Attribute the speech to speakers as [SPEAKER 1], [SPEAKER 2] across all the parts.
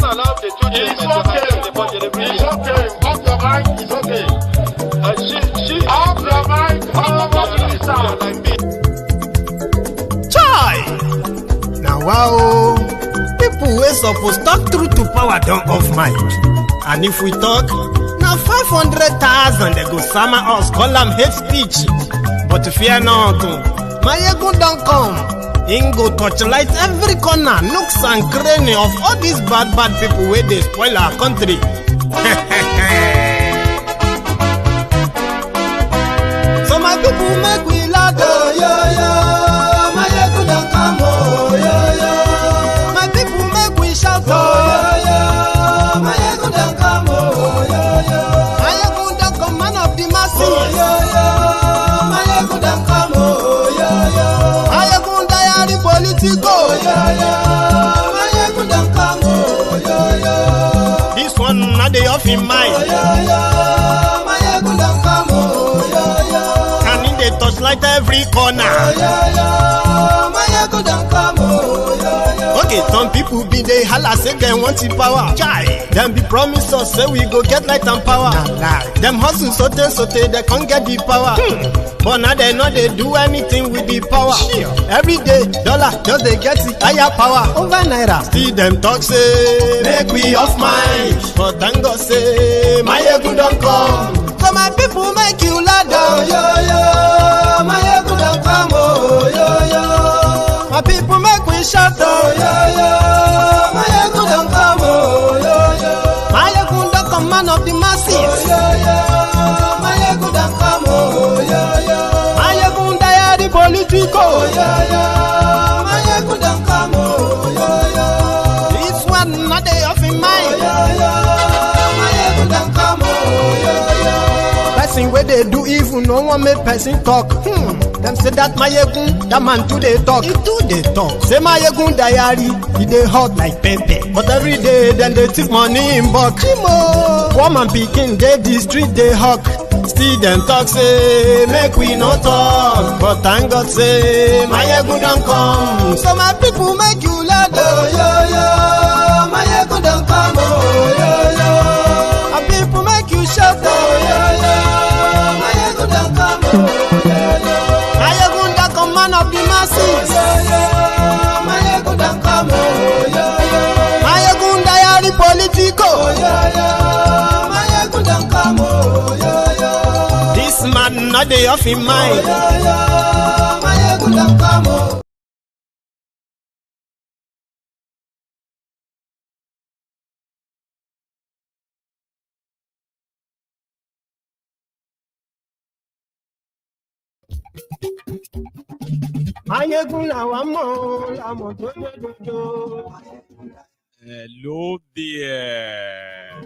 [SPEAKER 1] Allow the children
[SPEAKER 2] It's okay. It's okay. Off your mind. It's okay.
[SPEAKER 1] She
[SPEAKER 2] Off your mind.
[SPEAKER 1] like me.
[SPEAKER 3] Chai! Now wow, people wey suppose talk true to power don't off mic. And if we talk, now 500,000 they go summer us, call them hate speech. But fear not, my ego don't come. Ingo torchlight every corner, nooks and cranny of all these bad people where they spoil our country. So my people make we laugh, oh, yo. My ego don't come, oh, yo. My people make we shout, oh, yo. My ego don't come, oh, yo. My ego don't come, man of the masses, oh, yo. My ego don't come, oh, yo. My ego diary politico, yo. My ego don't come, oh, yo. This one not the off in mind, oh, yo. My ego don't come, oh, yo. And in the touchlight every corner, oh, yo. My ego don't come, oh, yo. Okay, some people be they holla say they want the power. Chai, them be promise us say we go get light and power. Them hustle sote they can't get the power. But now they know they do anything with the power. Every day, dollar just they get the higher power over naira. Still them talk say make we off mind. But thank God say my ego don't come. So my people make you lie down, yo yo. My ego don't come, oh yo yo. My people make we shout, oh yo yo. My ego don't come, oh yo yo. My ego don't come, man of the masses, oh yo yo. My ego don't come, oh yo yo. My ego diary politico, oh yo yo. My ego don't come, oh yo yo. This one not they off in mind, oh yo yo. My ego don't come, oh yo yo. Person where they do evil, no one make person talk. Them say that my yegun, that man too they talk. He too they talk. Say my yegun diary, he they hot like pepper. But every day then they take money in bulk. Woman picking they the street they hawk. Still them talk say make we no talk. But thank God say my yegun don't come. So my people make you laugh, oh yo yo. My yegun don't come, oh yo yo. My people make you shout, oh yo yo. My yegun don't come, oh yo yo. Man of the masses, oh, yeah. My ego don't come, oh, yeah. My ego diary politico, oh, yeah. My ego don't come, oh, yeah. This man not the off in mind, oh, yeah. My ego don't come, oh.
[SPEAKER 4] Hello there.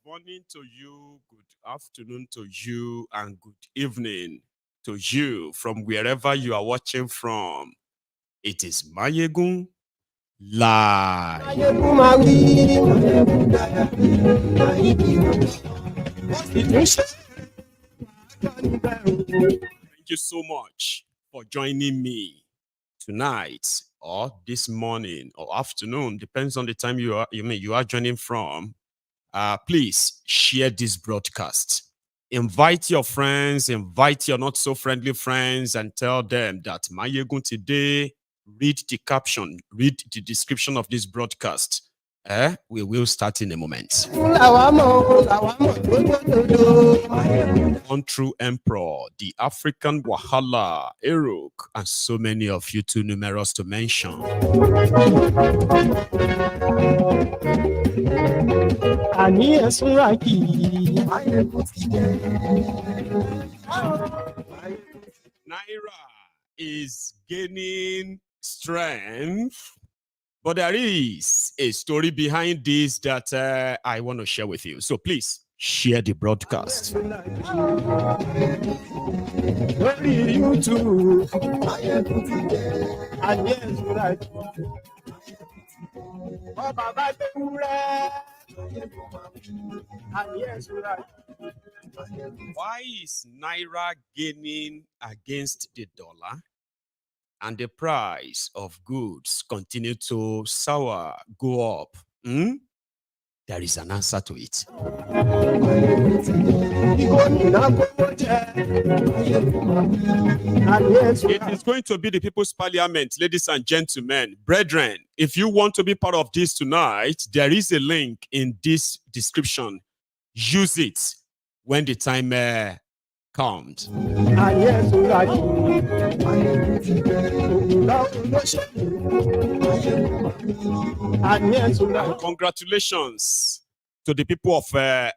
[SPEAKER 4] Morning to you, good afternoon to you, and good evening to you from wherever you are watching from. It is Mayegun Live. Thank you so much for joining me tonight, or this morning, or afternoon, depends on the time you are joining from. Please share this broadcast. Invite your friends, invite your not so friendly friends, and tell them that Mayegun today. Read the caption, read the description of this broadcast. We will start in a moment. One true emperor, the African Wahala, Eruk, and so many of you too numerous to mention. Naira is gaining strength But there is a story behind this that I want to share with you. So please share the broadcast. Why is Naira gaining against the dollar and the price of goods continue to soar, go up? There is an answer to it. It is going to be the People's Parliament, ladies and gentlemen. Brethren, if you want to be part of this tonight, there is a link in this description. Use it when the time comes. And congratulations to the people of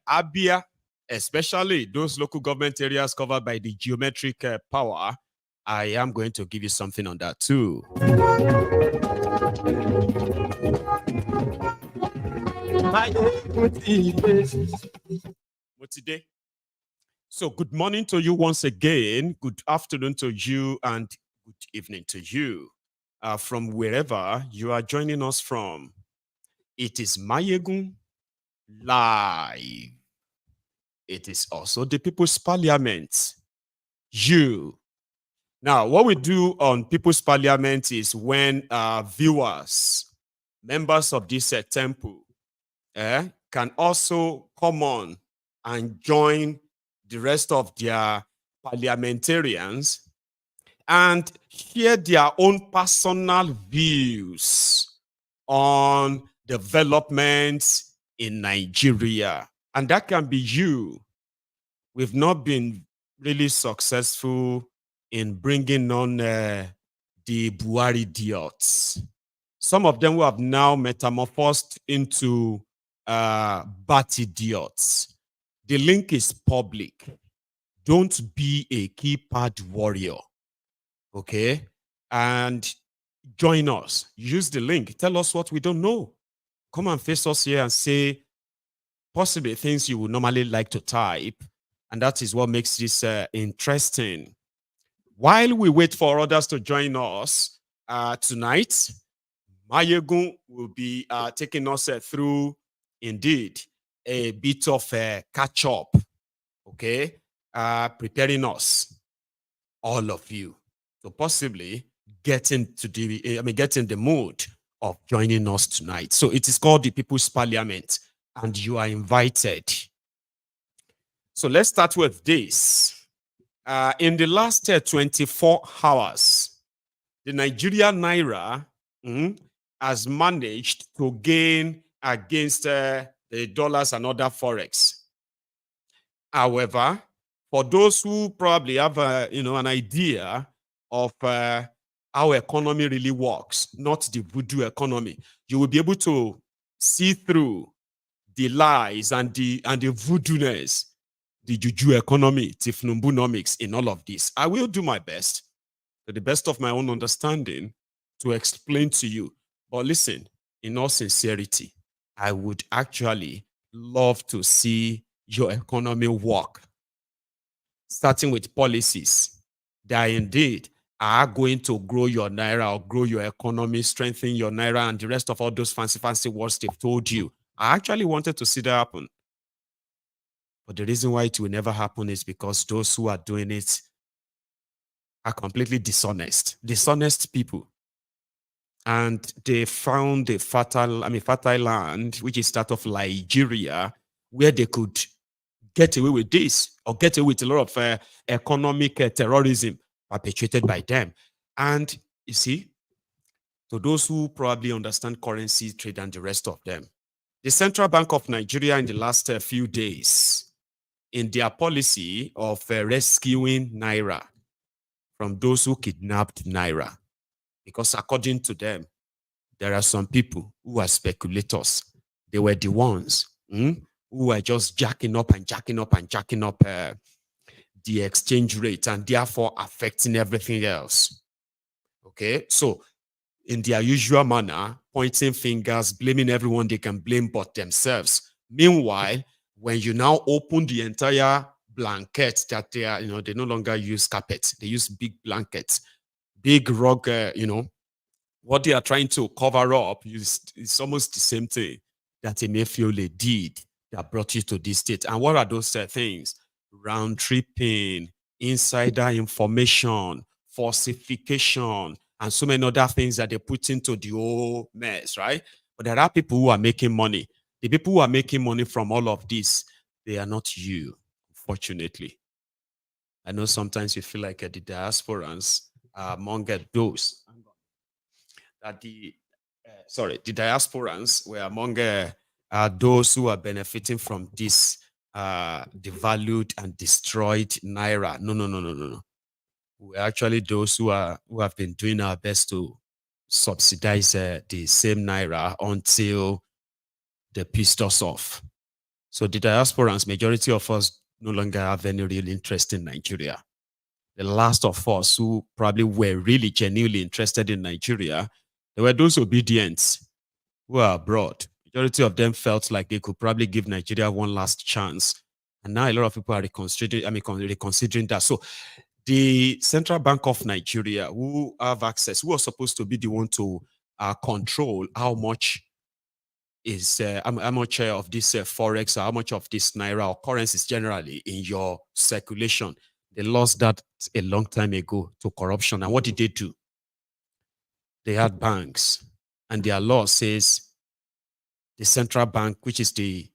[SPEAKER 4] Abia, especially those local government areas covered by the geometric power. I am going to give you something on that too. So good morning to you once again. Good afternoon to you and good evening to you. From wherever you are joining us from. It is Mayegun Live. It is also the People's Parliament. You. Now, what we do on People's Parliament is when viewers, members of this temple, can also come on and join the rest of their parliamentarians and share their own personal views on developments in Nigeria. And that can be you. We've not been really successful in bringing on the Buhari idiots. Some of them who have now metamorphosed into bat idiots. The link is public. Don't be a keypad warrior. Okay? And join us. Use the link. Tell us what we don't know. Come and face us here and say possibly things you would normally like to type. And that is what makes this interesting. While we wait for others to join us tonight, Mayegun will be taking us through, indeed, a bit of a catch-up, okay? Preparing us, all of you, to possibly get in the mood of joining us tonight. So it is called the People's Parliament, and you are invited. So let's start with this. In the last 24 hours, the Nigerian Naira has managed to gain against the dollars and other forex. However, for those who probably have an idea of how economy really works, not the voodoo economy, you will be able to see through the lies and the voodoo-ness, the juju economy, tifnumbunomics in all of this. I will do my best, to the best of my own understanding, to explain to you. But listen, in all sincerity, I would actually love to see your economy work, starting with policies that indeed are going to grow your Naira or grow your economy, strengthen your Naira, and the rest of all those fancy words they've told you. I actually wanted to see that happen. But the reason why it will never happen is because those who are doing it are completely dishonest people. And they found a fertile land, which is that of Nigeria, where they could get away with this or get away with a lot of economic terrorism perpetrated by them. And you see, to those who probably understand currency trade and the rest of them, the Central Bank of Nigeria in the last few days, in their policy of rescuing Naira from those who kidnapped Naira, because according to them, there are some people who are speculators. They were the ones who were just jacking up the exchange rate and therefore affecting everything else. Okay, so in their usual manner, pointing fingers, blaming everyone they can blame but themselves. Meanwhile, when you now open the entire blanket that they are, they no longer use carpets, they use big blankets, big rug, what they are trying to cover up is almost the same thing that Emefiole did that brought you to this state. And what are those things? Round tripping, insider information, falsification, and so many other things that they put into the whole mess, right? But there are people who are making money. The people who are making money from all of this, they are not you, unfortunately. I know sometimes you feel like the diasporans are among those that the diasporans were among those who are benefiting from this devalued and destroyed naira. No. We're actually those who have been doing our best to subsidize the same naira until they pissed us off. So the diasporans, majority of us no longer have any real interest in Nigeria. The last of us who probably were really genuinely interested in Nigeria, there were those obedient who are abroad. Majority of them felt like they could probably give Nigeria one last chance. And now a lot of people are reconsidering that. So the Central Bank of Nigeria, who have access, who are supposed to be the one to control how much is how much of this forex or how much of this naira or currencies generally in your circulation. They lost that a long time ago to corruption. And what did they do? They had banks, and their law says the central bank, which is the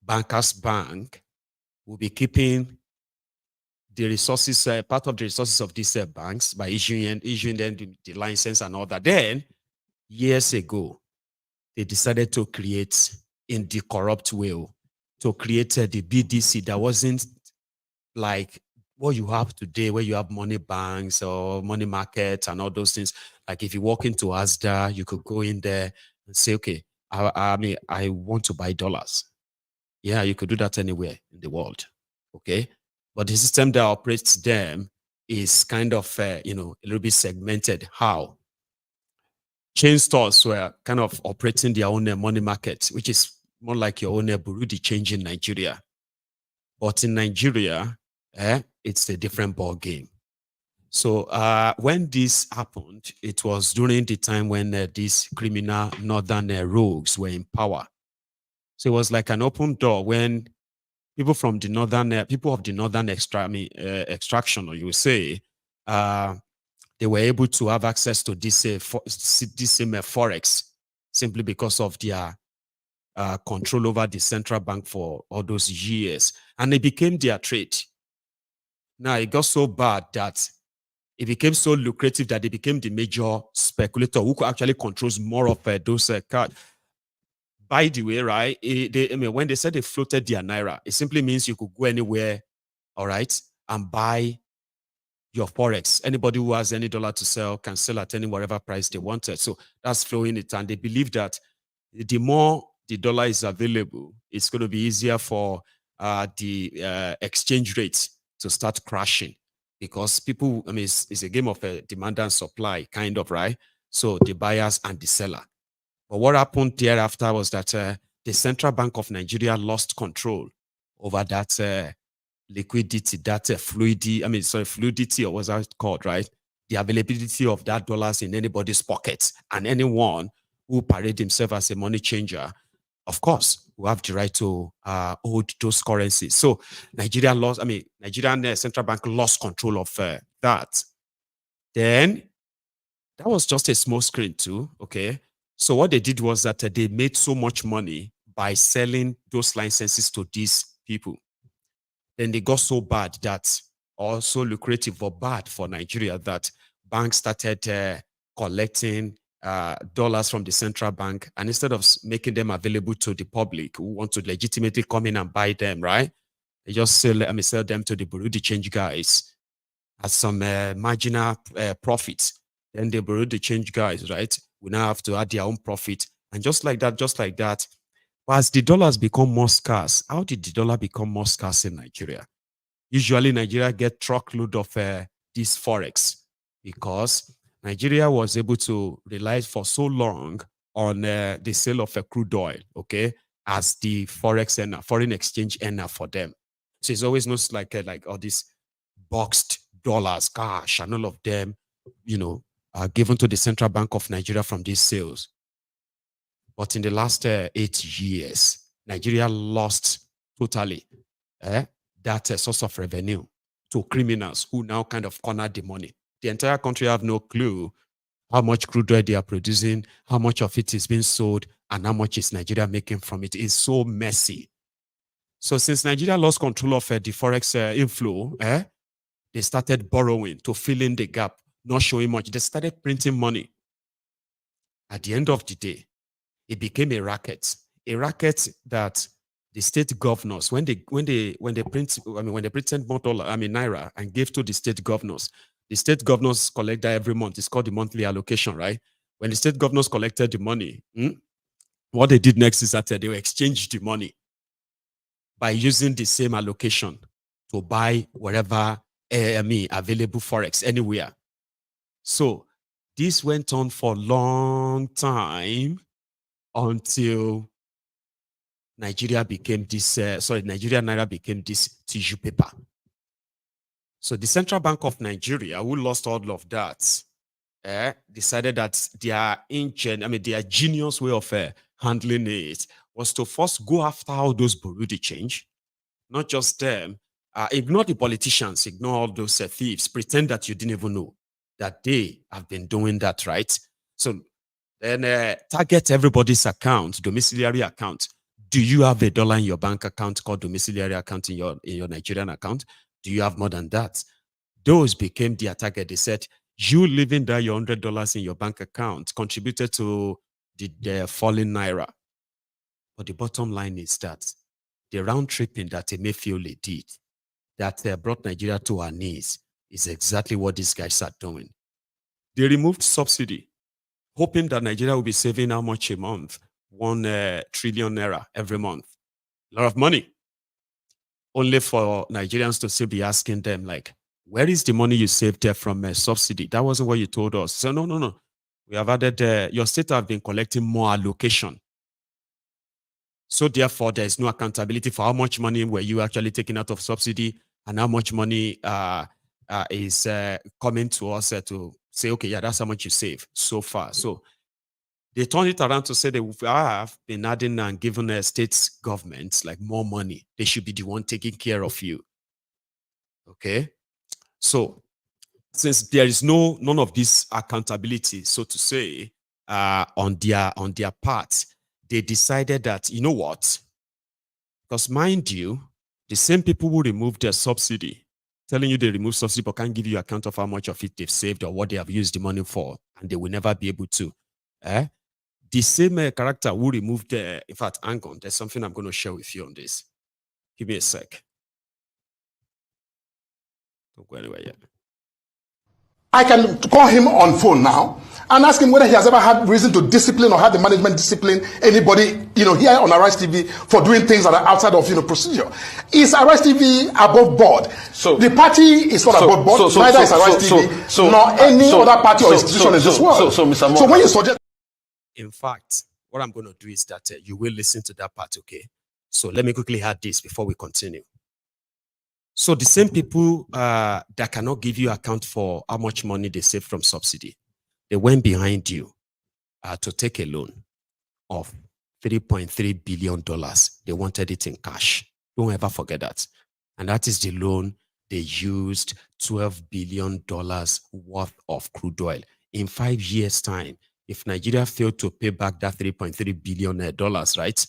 [SPEAKER 4] bankers' bank, will be keeping the resources, part of the resources of these banks by issuing them the license and all that. Then, years ago, they decided to create, in the corrupt way, to create the BDC that wasn't like what you have today, where you have money banks or money markets and all those things. Like if you walk into Asda, you could go in there and say, okay, I want to buy dollars. Yeah, you could do that anywhere in the world. Okay. But the system that operates them is kind of, a little bit segmented. How? Chain stores were kind of operating their own money market, which is more like your own bureau de change in Nigeria. But in Nigeria, it's a different ball game. So when this happened, it was during the time when these criminal northern rogues were in power. So it was like an open door when people from the northern, people of the northern extraction, or you would say, they were able to have access to this same forex simply because of their control over the central bank for all those years, and it became their trade. Now it got so bad that it became so lucrative that they became the major speculator who actually controls more of those cards. By the way, right? When they said they floated their naira, it simply means you could go anywhere, all right, and buy your forex. Anybody who has any dollar to sell can sell at any whatever price they wanted. So that's flowing it, and they believe that the more the dollar is available, it's going to be easier for the exchange rates to start crashing, because people, it's a game of demand and supply, kind of, right? So the buyers and the seller. But what happened thereafter was that the Central Bank of Nigeria lost control over that liquidity, that fluidity, or what's that called, right? The availability of that dollars in anybody's pocket, and anyone who parade himself as a money changer, of course, will have the right to hold those currencies. So Nigerian Central Bank lost control of that. Then that was just a small screen too, okay? So what they did was that they made so much money by selling those licenses to these people. Then they got so bad that, or so lucrative or bad for Nigeria, that banks started collecting dollars from the central bank, and instead of making them available to the public who want to legitimately come in and buy them, right? They just sell them to the bureau de change guys at some marginal profits. Then the bureau de change guys, right, will now have to add their own profit, and just like that. But as the dollars become more scarce, how did the dollar become more scarce in Nigeria? Usually, Nigeria get truckload of this forex, because Nigeria was able to rely for so long on the sale of crude oil, okay, as the forex and foreign exchange earner for them. So it's always looks like all these boxed dollars, cash, and all of them, are given to the Central Bank of Nigeria from these sales. But in the last 8 years, Nigeria lost totally that source of revenue to criminals who now kind of cornered the money. The entire country have no clue how much crude oil they are producing, how much of it is being sold, and how much is Nigeria making from it. It's so messy. So since Nigeria lost control of the forex inflow, they started borrowing to fill in the gap, not showing much. They started printing money. At the end of the day, it became a racket that the state governors, when they printed more naira and gave to the state governors collect that every month. It's called the monthly allocation, right? When the state governors collected the money, what they did next is that they exchanged the money by using the same allocation to buy whatever available forex anywhere. So this went on for a long time until Nigeria became this, Nigeria and Naira became this tissue paper. So the Central Bank of Nigeria, who lost all of that, decided that their genius way of handling it was to first go after all those bureau de change, not just them, ignore the politicians, ignore all those thieves, pretend that you didn't even know that they have been doing that, right? So then target everybody's account, domiciliary account. Do you have $1 in your bank account called domiciliary account in your Nigerian account? Do you have more than that? Those became their target. They said, you leaving there your $100 in your bank account contributed to the falling naira. But the bottom line is that the round tripping that Emefiele did, that brought Nigeria to our knees, is exactly what these guys are doing. They removed subsidy, hoping that Nigeria will be saving how much a month? 1 trillion naira every month. A lot of money. Only for Nigerians to still be asking them, like, where is the money you saved there from a subsidy? That wasn't what you told us. So no. We have added, your state have been collecting more allocation. So therefore, there is no accountability for how much money were you actually taking out of subsidy and how much money is coming to us to say, okay, yeah, that's how much you save so far. So they turned it around to say they have been adding and giving state governments like more money. They should be the one taking care of you. Okay. So since there is none of this accountability, so to say, on their part, they decided that, you know what? Because mind you, the same people who removed their subsidy, telling you they removed subsidy but can't give you account of how much of it they've saved or what they have used the money for, and they will never be able to. The same character who removed in fact, hang on, there's something I'm going to share with you on this. Give me a sec. Don't go anywhere yet.
[SPEAKER 2] I can call him on phone now and ask him whether he has ever had reason to discipline or had the management discipline anybody, here on Arise TV for doing things that are outside of, procedure. Is Arise TV above board? So the party is not above board. Neither is Arise TV, nor any other party or institution in this world. So when you suggest,
[SPEAKER 4] in fact, what I'm going to do is that you will listen to that part, okay? So let me quickly add this before we continue. So the same people that cannot give you account for how much money they save from subsidy, they went behind you to take a loan of $3.3 billion. They wanted it in cash. Don't ever forget that. And that is the loan they used $12 billion worth of crude oil. In 5 years' time, if Nigeria failed to pay back that $3.3 billion, right,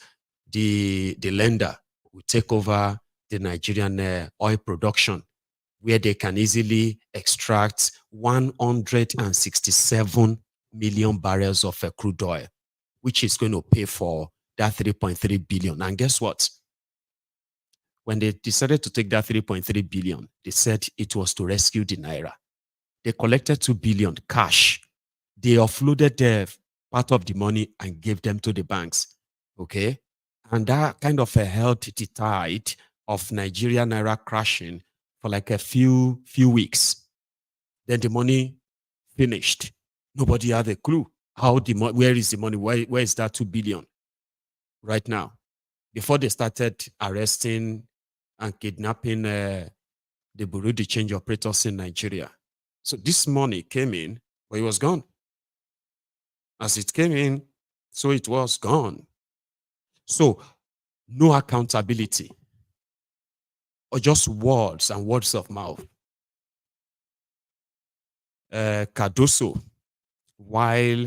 [SPEAKER 4] the lender will take over the Nigerian oil production, where they can easily extract 167 million barrels of crude oil, which is going to pay for that 3.3 billion. And guess what? When they decided to take that 3.3 billion, they said it was to rescue the Naira. They collected 2 billion cash. They offloaded part of the money and gave them to the banks. Okay? And that kind of held the tide of Nigeria Naira crashing for like a few weeks. Then the money finished. Nobody had a clue. How the money? Where is the money? Where is that 2 billion right now? Before they started arresting and kidnapping the bureau de change operators in Nigeria. So this money came in, but it was gone. As it came in, so it was gone. So no accountability, or just words and words of mouth. Cardoso, while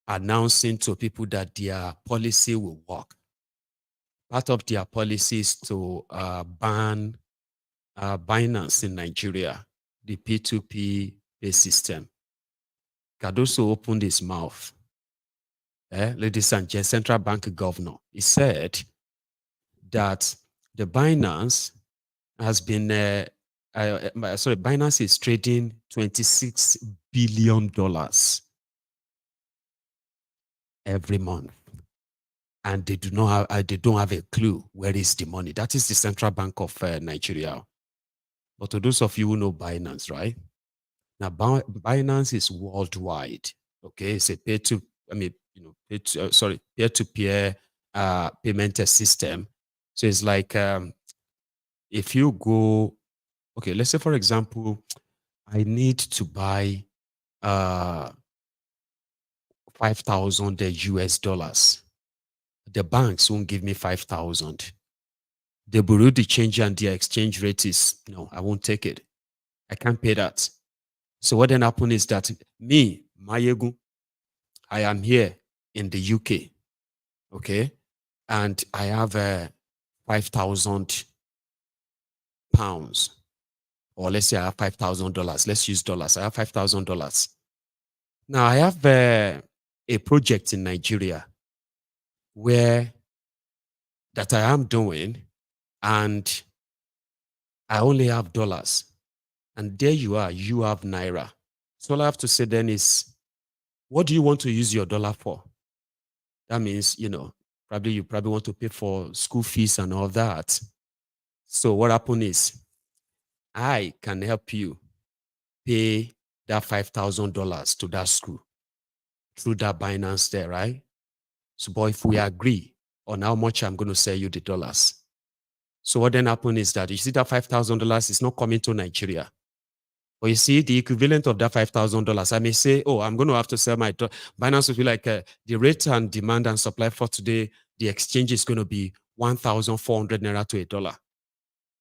[SPEAKER 4] announcing to people that their policy will work, part of their policy is to ban Binance in Nigeria, the P2P pay system. Cardoso opened his mouth. Ladies and gentlemen, central bank governor, he said that the Binance has been, Binance is trading $26 billion every month. And they don't have a clue where is the money. That is the central bank of Nigeria. But to those of you who know Binance, right? Now, Binance is worldwide. Okay, it's a peer-to-peer payment system. So it's like if you go, okay, let's say for example, I need to buy 5,000 US dollars. The banks won't give me 5,000. The bureau de change and their exchange rate is, no, I won't take it. I can't pay that. So what then happens is that me, Mayegu, I am here in the UK, okay? And I have 5,000 pounds, or let's say I have $5,000. Let's use dollars. I have $5,000. Now I have a project in Nigeria where that I am doing, and I only have dollars. And there you are, you have Naira. So all I have to say then is, what do you want to use your dollar for? That means, you probably want to pay for school fees and all that. So what happened is, I can help you pay that $5,000 to that school through that Binance there, right? So, but if we agree on how much I'm going to sell you the dollars, so what then happened is that you see that $5,000 is not coming to Nigeria. But you see, the equivalent of that $5,000, I may say, oh, I'm going to have to sell my Binance will be like the rate and demand and supply for today, the exchange is going to be 1,400 Naira to $1.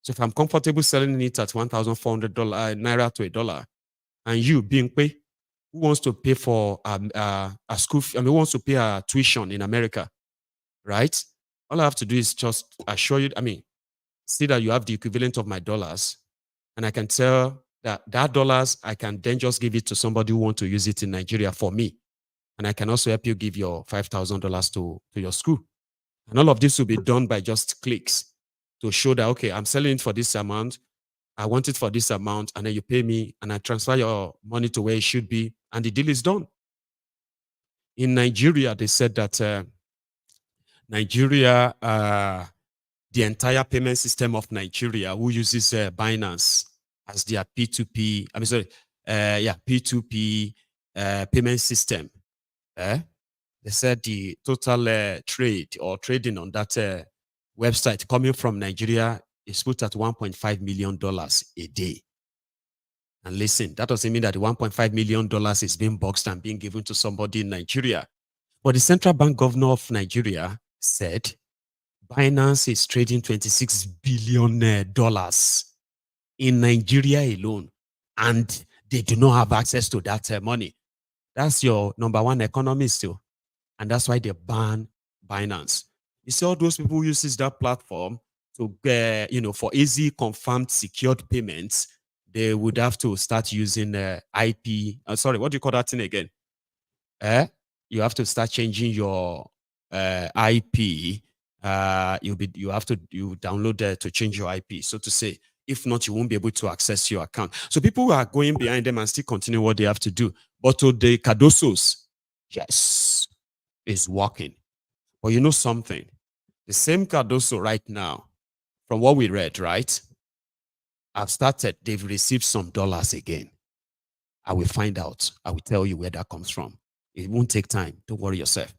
[SPEAKER 4] So if I'm comfortable selling it at 1,400 Naira to $1, and you being paid, who wants to pay for a school fee? Who wants to pay a tuition in America, right? All I have to do is just assure you, see that you have the equivalent of my dollars, and I can tell that dollars, I can then just give it to somebody who wants to use it in Nigeria for me. And I can also help you give your $5,000 to your school. And all of this will be done by just clicks to show that, okay, I'm selling it for this amount. I want it for this amount. And then you pay me and I transfer your money to where it should be. And the deal is done. In Nigeria, they said that Nigeria, the entire payment system of Nigeria, who uses Binance as their P2P, P2P payment system. They said the total trade or trading on that website coming from Nigeria is put at $1.5 million a day. And listen, that doesn't mean that the $1.5 million is being boxed and being given to somebody in Nigeria. But the central bank governor of Nigeria said Binance is trading $26 billion in Nigeria alone, and they do not have access to that money. That's your number one economist too. And that's why they ban Binance. You see all those people who uses that platform to get, for easy, confirmed, secured payments, they would have to start using IP. What do you call that thing again? You have to start changing your IP. You download to change your IP, so to say. If not, you won't be able to access your account. So people are going behind them and still continue what they have to do. But to the Cardosos, yes, it's working. But you know something? The same Cardoso right now, from what we read, right? They've received some dollars again. I will find out. I will tell you where that comes from. It won't take time. Don't worry yourself.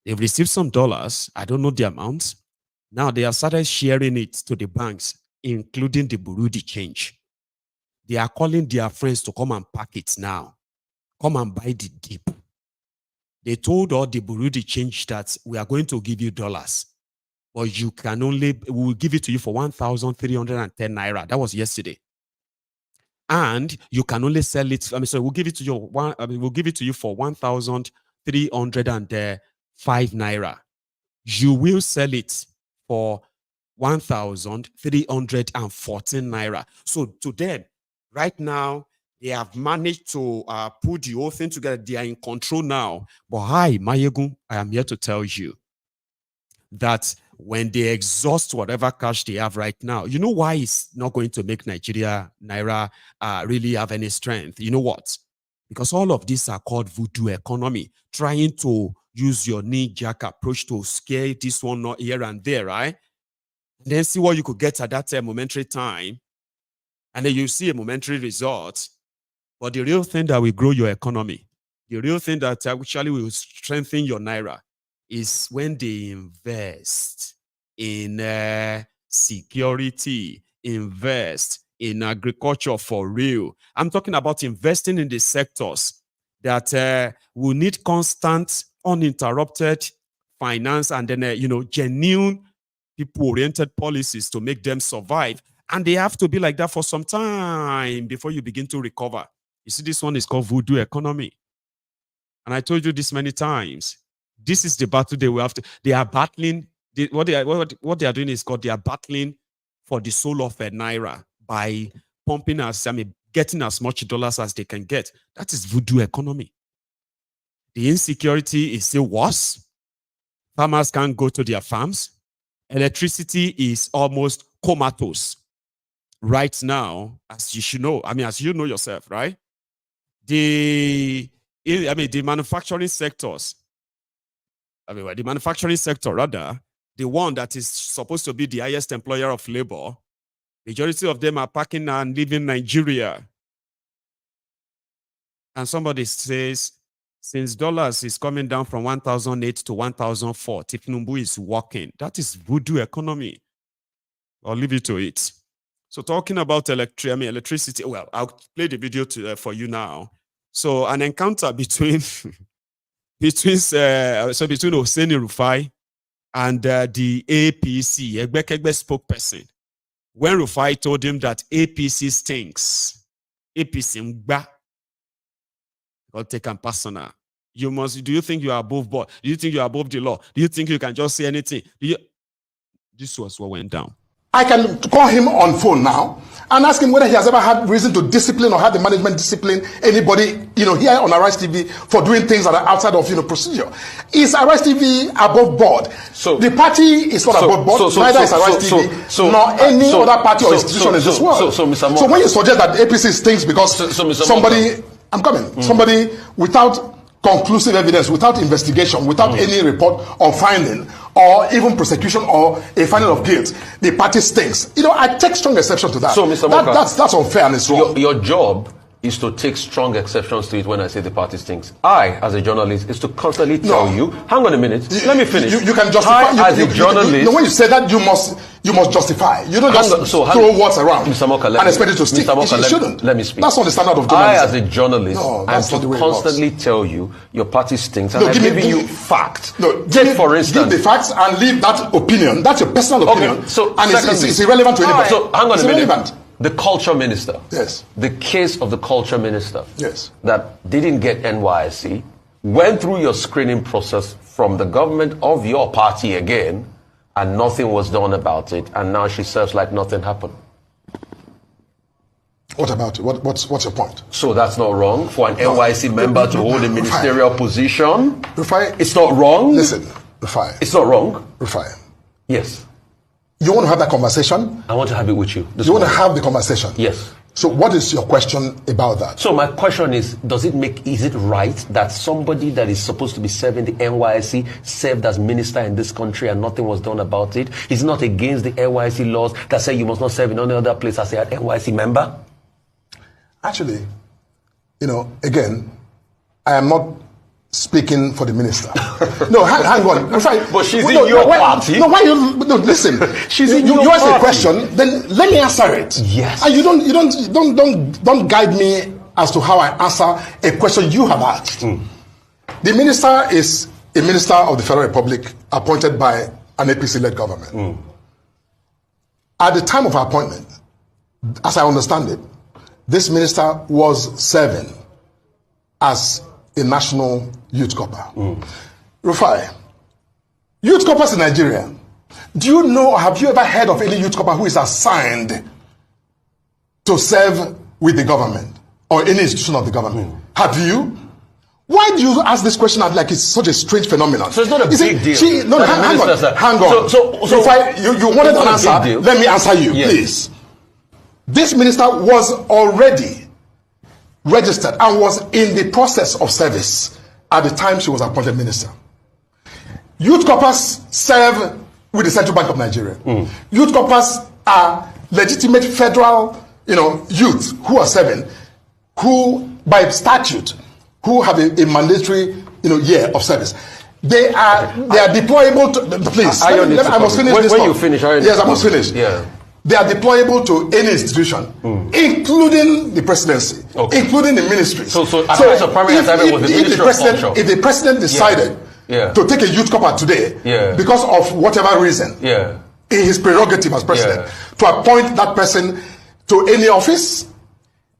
[SPEAKER 4] They've received some dollars. I don't know the amount. Now they have started sharing it to the banks, including the bureau de change. They are calling their friends to come and pack it now. Come and buy the dip. They told all the bureau de change that we are going to give you dollars, but you can only, we will give it to you for 1,310 naira. That was yesterday. And you can only sell it. We'll give it to you. We'll give it to you for 1,305 naira. You will sell it for 1,314 naira. So to them, right now, they have managed to put the whole thing together. They are in control now. But hi, Mayegun, I am here to tell you that when they exhaust whatever cash they have right now, you know why it's not going to make Naira really have any strength? You know what? Because all of these are called voodoo economy, trying to use your knee-jerk approach to scare this one not here and there, right? And then see what you could get at that momentary time. And then you see a momentary result. But the real thing that will grow your economy, the real thing that actually will strengthen your Naira is when they invest in security, invest in agriculture for real. I'm talking about investing in the sectors that will need constant, uninterrupted finance and then, genuine people-oriented policies to make them survive. And they have to be like that for some time before you begin to recover. You see, this one is called voodoo economy. And I told you this many times. This is the battle they will have to. They are battling. What they are doing is called they are battling for the soul of a Naira by pumping getting as much dollars as they can get. That is voodoo economy. The insecurity is still worse. Farmers can't go to their farms. Electricity is almost comatose right now, as you should know. As you know yourself, right? The manufacturing sectors. The manufacturing sector, rather, the one that is supposed to be the highest employer of labor, majority of them are packing and leaving Nigeria. And somebody says, since dollars is coming down from 1,008 to 1,004, Tinubu is working. That is voodoo economy. I'll leave you to it. So talking about electricity, well, I'll play the video for you now. So an encounter between between Hosseini Rufai and the APC, Egbekegbe spokesperson, when Rufai told him that APC stinks, APC Mbah, God take him personal. Do you think you are above board? Do you think you are above the law? Do you think you can just say anything? This was what went down.
[SPEAKER 2] I can call him on phone now and ask him whether he has ever had reason to discipline or had the management discipline anybody, here on Arise TV for doing things that are outside of, procedure. Is Arise TV above board? So the party is not above board. Neither is Arise TV, nor any other party or institution in this world. So when you suggest that the APC stinks because somebody, I'm coming, somebody without conclusive evidence, without investigation, without any report or finding, or even prosecution or a finding of guilt, the party stinks. I take strong exception to that. So, Mr. Moka, that's unfair and it's wrong.
[SPEAKER 5] Your job is to take strong exceptions to it when I say the party stinks. I, as a journalist, is to constantly tell you, hang on a minute, let me finish.
[SPEAKER 2] You can justify.
[SPEAKER 5] As a journalist,
[SPEAKER 2] when you say that, you must justify. You don't just throw words around Mr. Moka, and expect it to stick.
[SPEAKER 5] Mr. Moka,
[SPEAKER 2] you shouldn't.
[SPEAKER 5] Let me speak.
[SPEAKER 2] That's not the standard of journalism.
[SPEAKER 5] I, as a journalist, I am to constantly tell you your party stinks, and I'm giving you facts. Take, for instance,
[SPEAKER 2] give the facts and leave that opinion. That's your personal opinion.
[SPEAKER 5] Okay, so
[SPEAKER 2] and it's irrelevant to anybody.
[SPEAKER 5] So hang on a minute.
[SPEAKER 2] Irrelevant.
[SPEAKER 5] The culture minister.
[SPEAKER 2] Yes.
[SPEAKER 5] The case of the culture minister.
[SPEAKER 2] Yes.
[SPEAKER 5] That didn't get NYSC, went through your screening process from the government of your party again, and nothing was done about it, and now she serves like nothing happened.
[SPEAKER 2] What about it? What's your point?
[SPEAKER 5] So that's not wrong for an NYSC member to hold a ministerial position?
[SPEAKER 2] Rufai,
[SPEAKER 5] it's not wrong?
[SPEAKER 2] Listen, Rufai.
[SPEAKER 5] It's not wrong?
[SPEAKER 2] Rufai.
[SPEAKER 5] Yes.
[SPEAKER 2] You want to have that conversation?
[SPEAKER 5] I want to have it with you.
[SPEAKER 2] You want to have the conversation?
[SPEAKER 5] Yes.
[SPEAKER 2] So what is your question about that?
[SPEAKER 5] So my question is it right that somebody that is supposed to be serving the NYSC served as minister in this country and nothing was done about it? Is it not against the NYSC laws that say you must not serve in any other place as an NYSC member?
[SPEAKER 2] Actually, again, I am not speaking for the minister. No, hang on.
[SPEAKER 5] But she's in your party.
[SPEAKER 2] No, why you? No, listen. You ask a question, then let me answer it.
[SPEAKER 5] Yes.
[SPEAKER 2] And you don't guide me as to how I answer a question you have asked. The minister is a minister of the Federal Republic appointed by an APC-led government. At the time of her appointment, as I understand it, this minister was serving as a national youth corper. Rufai, youth corpers in Nigeria, do you know, have you ever heard of any youth corper who is assigned to serve with the government or any institution of the government? Have you? Why do you ask this question like it's such a strange phenomenon?
[SPEAKER 5] So it's not a big deal.
[SPEAKER 2] No, hang on. So Rufai, you wanted an answer. Let me answer you, please. This minister was already registered and was in the process of service at the time she was appointed minister. Youth corpers serve with the Central Bank of Nigeria. Youth corpers are legitimate federal, youth who are serving, who by statute, who have a mandatory, year of service. They are deployable to. Please, I must finish this.
[SPEAKER 5] When you finish,
[SPEAKER 2] yes, I must finish.
[SPEAKER 5] Yeah.
[SPEAKER 2] They are deployable to any institution, including the presidency, including the ministry.
[SPEAKER 5] So a primary assignment was the Ministry of Culture.
[SPEAKER 2] If the president decided to take a youth corper today, because of whatever reason, in his prerogative as president, to appoint that person to any office,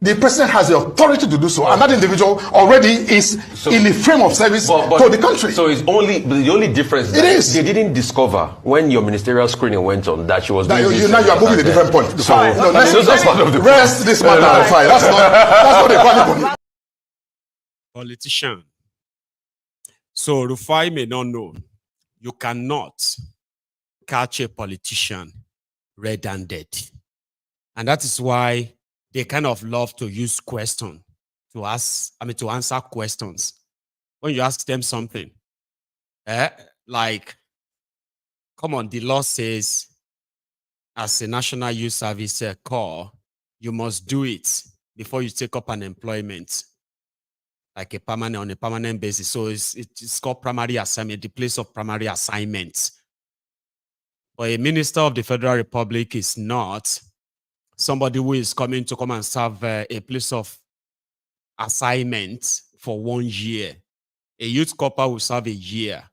[SPEAKER 2] the president has the authority to do so, and that individual already is in the frame of service to the country.
[SPEAKER 5] So the only difference is they didn't discover when your ministerial screening went on that she was doing this.
[SPEAKER 2] Now you are moving a different point.
[SPEAKER 5] So that's part of the
[SPEAKER 2] rest this matter. That's not a valid point.
[SPEAKER 4] Politician. So Rufai may not know, you cannot catch a politician red-handed, and that is why they kind of love to use question to answer questions. When you ask them something, like, come on, the law says as a National Youth Service Corps, you must do it before you take up an employment, like on a permanent basis. So it's called primary assignment, the place of primary assignment. But a minister of the Federal Republic is not somebody who is coming to come and serve a place of assignment for 1 year. A youth corper will serve a year,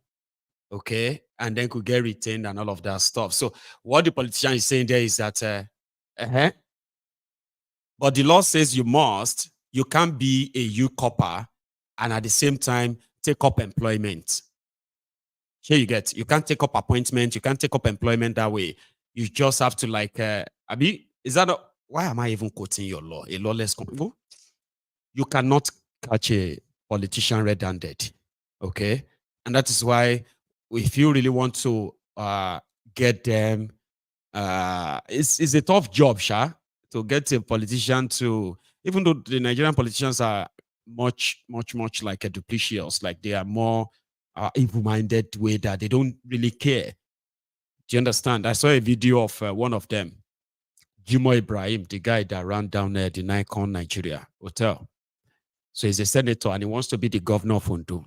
[SPEAKER 4] okay, and then could get retained and all of that stuff. So what the politician is saying there is that, but the law says you can't be a youth corper and at the same time take up employment. Here you can't take up appointment, you can't take up employment that way. You just have to why am I even quoting your law? A lawless company? You cannot catch a politician red-handed, okay? And that is why if you really want to get them, it's a tough job, to get a politician to, even though the Nigerian politicians are much like a duplicious, like they are more evil-minded way that they don't really care. Do you understand? I saw a video of one of them, Jimo Ibrahim, the guy that ran down the Nikon Nigeria hotel. So he's a senator and he wants to be the governor of Ondo.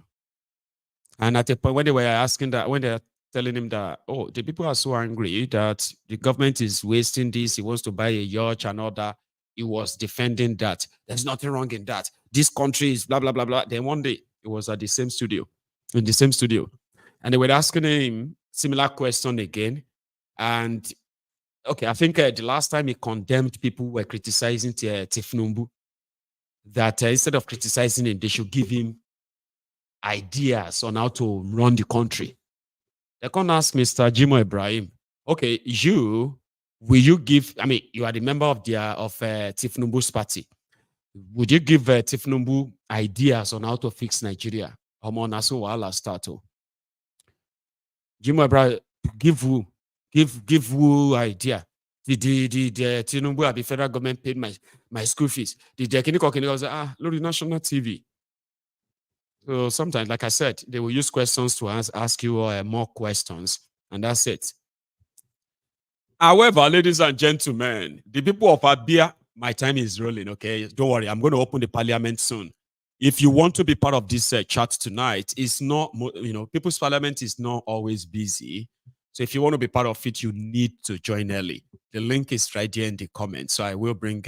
[SPEAKER 4] And at a point when they were asking that, when they're telling him that, oh, the people are so angry that the government is wasting this, he wants to buy a yacht and all that, he was defending that. There's nothing wrong in that. This country is blah, blah, blah, blah. Then one day, it was at the same studio, and they were asking him similar question again. And okay, I think the last time he condemned people who were criticizing Tinubu, that instead of criticizing him, they should give him ideas on how to run the country. They can ask Mr. Jimo Ibrahim, okay, will you give, you are the member of Tinubu's party. Would you give Tinubu ideas on how to fix Nigeria? Jimo Ibrahim, give who idea. The Tinubu at the federal government paid my school fees. The Kiniko was look, national TV. So sometimes, like I said, they will use questions to ask you more questions, and that's it. However, ladies and gentlemen, the people of Abia, my time is rolling, okay? Don't worry, I'm going to open the parliament soon. if you want to be part of this chat tonight, it's not, People's Parliament is not always busy. So if you want to be part of it, you need to join early. The link is right there in the comments. So I will bring,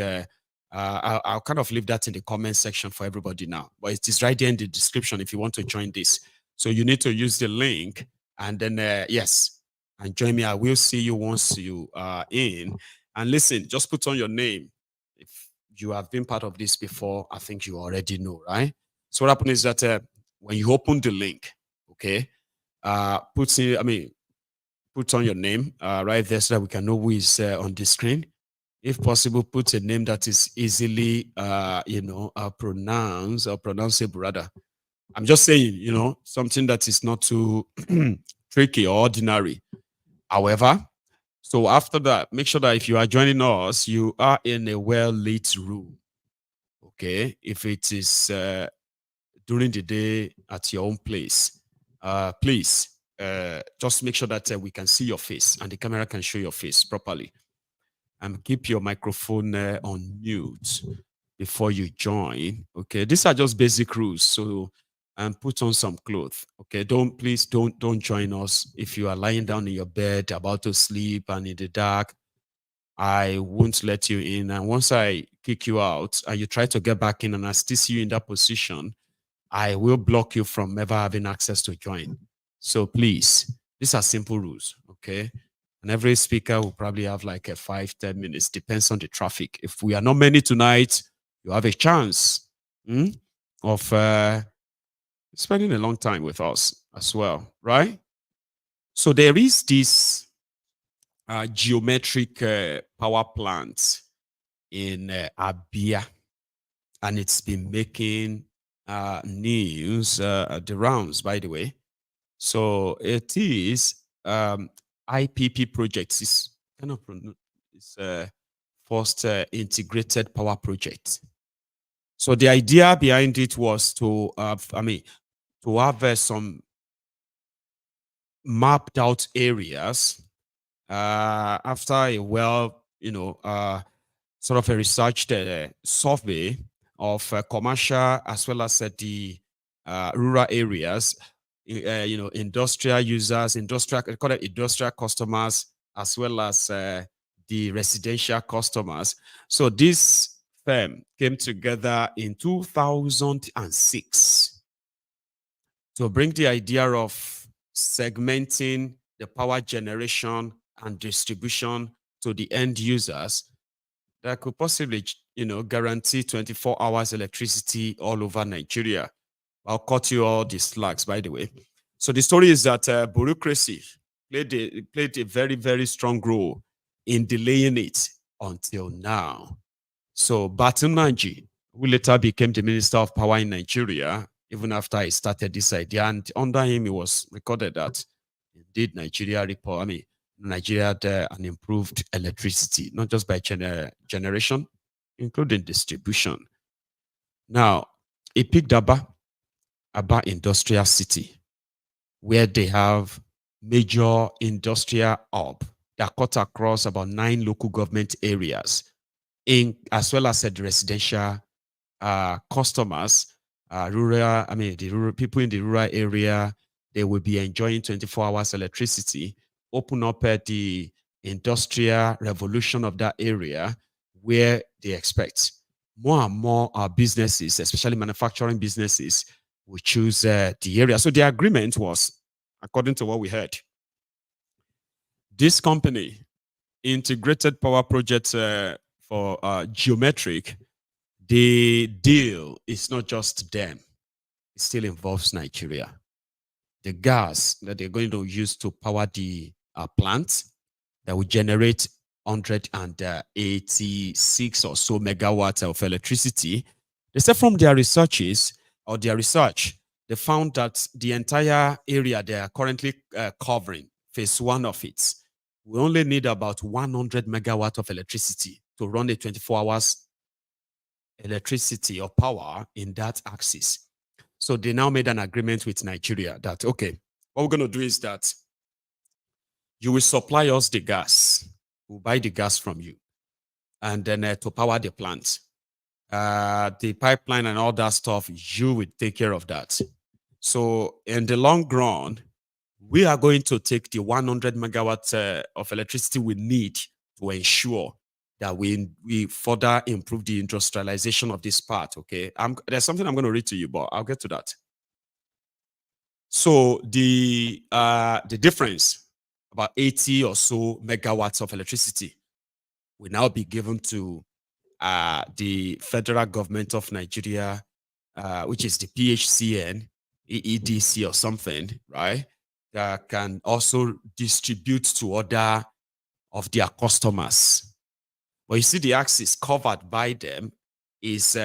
[SPEAKER 4] I'll kind of leave that in the comment section for everybody now. But it is right there in the description if you want to join this. So you need to use the link and then, yes, and join me. I will see you once you are in. And listen, just put on your name. If you have been part of this before, I think you already know, right? So what happens is that when you open the link, okay, put on your name right there so that we can know who is on the screen. If possible, put a name that is easily, pronounced or pronounceable rather. I'm just saying, something that is not too tricky or ordinary. However, so after that, make sure that if you are joining us, you are in a well-lit room. Okay, if it is during the day at your own place, please just make sure that we can see your face and the camera can show your face properly. And keep your microphone on mute before you join. Okay, these are just basic rules. So, and put on some clothes. Okay, please don't join us if you are lying down in your bed about to sleep and in the dark. I won't let you in. And once I kick you out and you try to get back in and I still see you in that position, I will block you from ever having access to join. So please, these are simple rules, okay? And every speaker will probably have like a 5-10 minutes, depends on the traffic. If we are not many tonight, you have a chance of spending a long time with us as well, right? So there is this geometric power plant in Abia, and it's been making news, the rounds, by the way. So it is IPP project. It's kind of first integrated power project. So the idea behind it was to have some mapped out areas after a sort of a researched survey of commercial as well as the rural areas, industrial users, industrial customers, as well as the residential customers. So this firm came together in 2006 to bring the idea of segmenting the power generation and distribution to the end users that could possibly, guarantee 24 hours electricity all over Nigeria. I'll cut you all the slacks, by the way. So the story is that bureaucracy played a very, very strong role in delaying it until now. So Batunanji, who later became the Minister of Power in Nigeria, even after he started this idea, and under him, it was recorded that indeed Nigeria had an improved electricity, not just by generation, including distribution. Now, he picked Abba Industrial City, where they have major industrial hub that cut across about 9 local government areas, as well as the residential customers, the rural people in the rural area, they will be enjoying 24 hours electricity, open up the industrial revolution of that area where they expect more and more businesses, especially manufacturing businesses, will choose the area. So the agreement was, according to what we heard, this company, Integrated Power Project for Geometric, the deal is not just them. It still involves Nigeria. The gas that they're going to use to power the plant that will generate 186 or so megawatts of electricity. They said from their research, they found that the entire area they are currently covering, phase 1 of it, we only need about 100 megawatts of electricity to run a 24 hours electricity or power in that axis. So they now made an agreement with Nigeria that, okay, what we're going to do is that you will supply us the gas. We'll buy the gas from you. And then to power the plant. the pipeline and all that stuff, you will take care of that. So in the long run, we are going to take the 100 megawatts of electricity we need to ensure that we further improve the industrialization of this part, okay? There's something I'm going to read to you, but I'll get to that. So the difference, about 80 or so megawatts of electricity, will now be given to the federal government of Nigeria, which is the PHCN, EEDC or something, right? That can also distribute to other of their customers. But you see, the axis covered by them is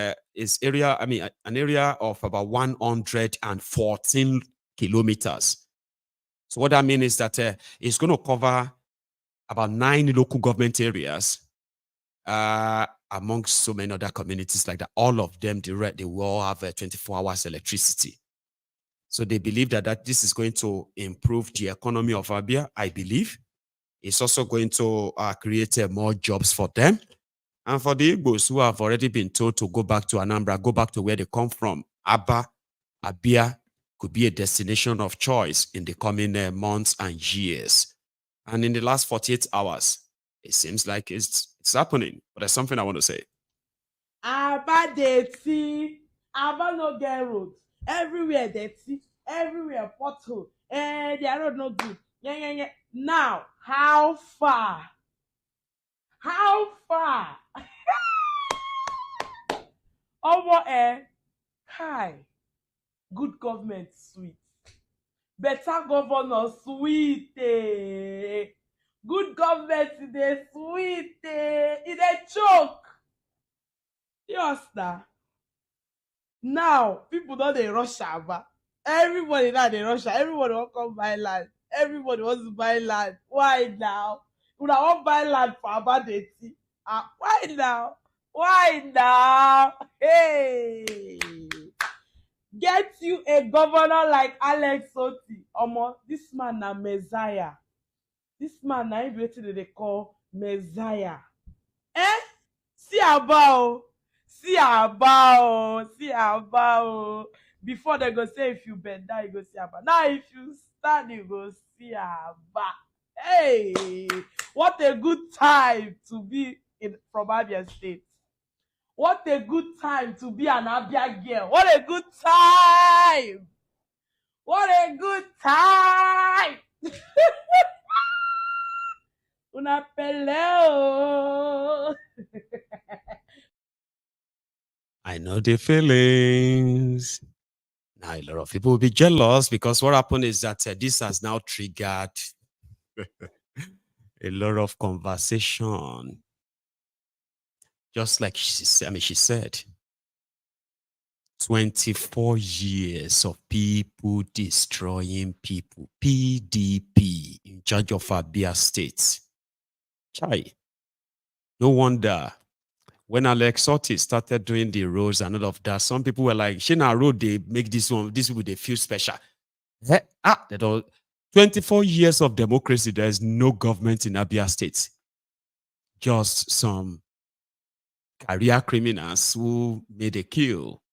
[SPEAKER 4] area, I mean, an area of about 114 kilometers. So what that means is that it's going to cover about 9 local government areas, amongst so many other communities like that. All of them, they will all have 24 hours electricity. So they believe that this is going to improve the economy of Abia, I believe. It's also going to create more jobs for them. And for the Igbos who have already been told to go back to Anambra, go back to where they come from, Abia could be a destination of choice in the coming months and years. And in the last 48 hours, it seems like it's happening. But there's something I want to say.
[SPEAKER 6] Aba dirty, Aba no get roads. Everywhere dirty, everywhere pothole. Their road no good. Yeah. Now, how far? How far? Over hi. Good government sweet. Better governor sweet. Good government dey sweet. It dey choke. Yes, nah. Now, people don't they rush Aba. Everybody now they rush. Everybody want to come buy land. Everybody wants to buy land. Why now? You don't want to buy land for Aba dirty. Why now? Why now? Hey! Get you a governor like Alex Otti. Omo, this man na Messiah. This man na everything they call Messiah. See Aba. See Aba. See Aba. Before they go say if you bend down, you go see Aba. Now if you stand, you go see Aba. Hey, what a good time to be from Abia State. What a good time to be an Abia girl. What a good time. What a good time. Una peleo.
[SPEAKER 4] I know the feelings. Now, a lot of people will be jealous because what happened is that this has now triggered a lot of conversation. Just like she said, 24 years of people destroying people. PDP in charge of Abia State. Chai. No wonder when Alex Otti started doing the roads and all of that, some people were like, Shina road, they make this one, these people, they feel special. 24 years of democracy, there is no government in Abia State. Just some career criminals who made a kill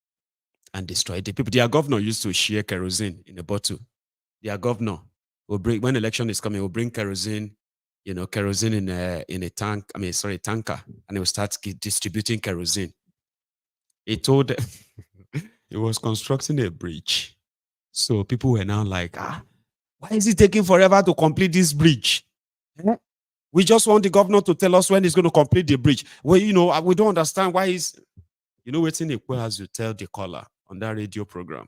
[SPEAKER 4] and destroyed the people. Their governor used to share kerosene in a bottle. Their governor will bring, when election is coming, will bring kerosene, kerosene in a tank, tanker, and he will start distributing kerosene. He told them he was constructing a bridge. So people were now like, why is it taking forever to complete this bridge? We just want the governor to tell us when he's going to complete the bridge. Well, we don't understand why he's, waiting Ikweazu tell the caller on that radio program.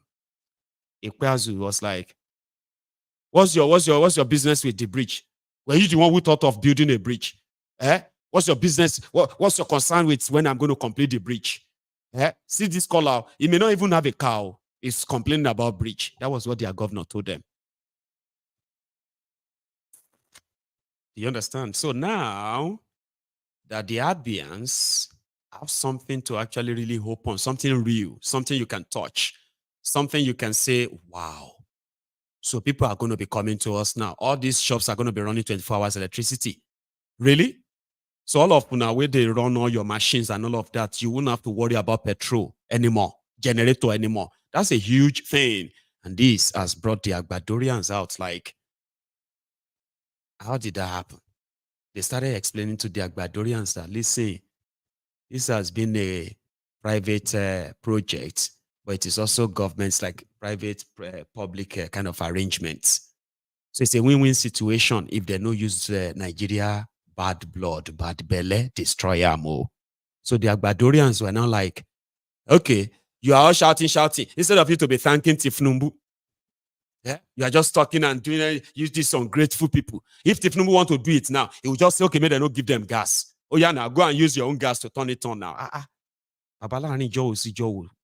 [SPEAKER 4] Ikweazu was like, what's your business with the bridge? Were you the one who thought of building a bridge? What's your business? What's your concern with when I'm going to complete the bridge? See this caller, he may not even have a cow. He's complaining about bridge. That was what their governor told them. You understand? So now that the Abians have something to actually really hope on, something real, something you can touch, something you can say, wow. So people are going to be coming to us now. All these shops are going to be running 24 hours electricity. Really? So all of now where they run all your machines and all of that, you won't have to worry about petrol anymore, generator anymore. That's a huge thing. And this has brought the Agbadorians out. Like, how did that happen? They started explaining to the Agbadorians that, listen, this has been a private project, but it is also government's like private public kind of arrangements. So it's a win-win situation if they no use Nigeria bad blood, bad belly, destroy ammo. So the Agbadorians were now like, okay, you are all shouting. Instead of you to be thanking Tinubu, yeah, you are just talking and doing use this ungrateful people. If Tinubu want to do it now, he will just say, okay, maybe they don't give them gas. Oh yeah, now go and use your own gas to turn it on now.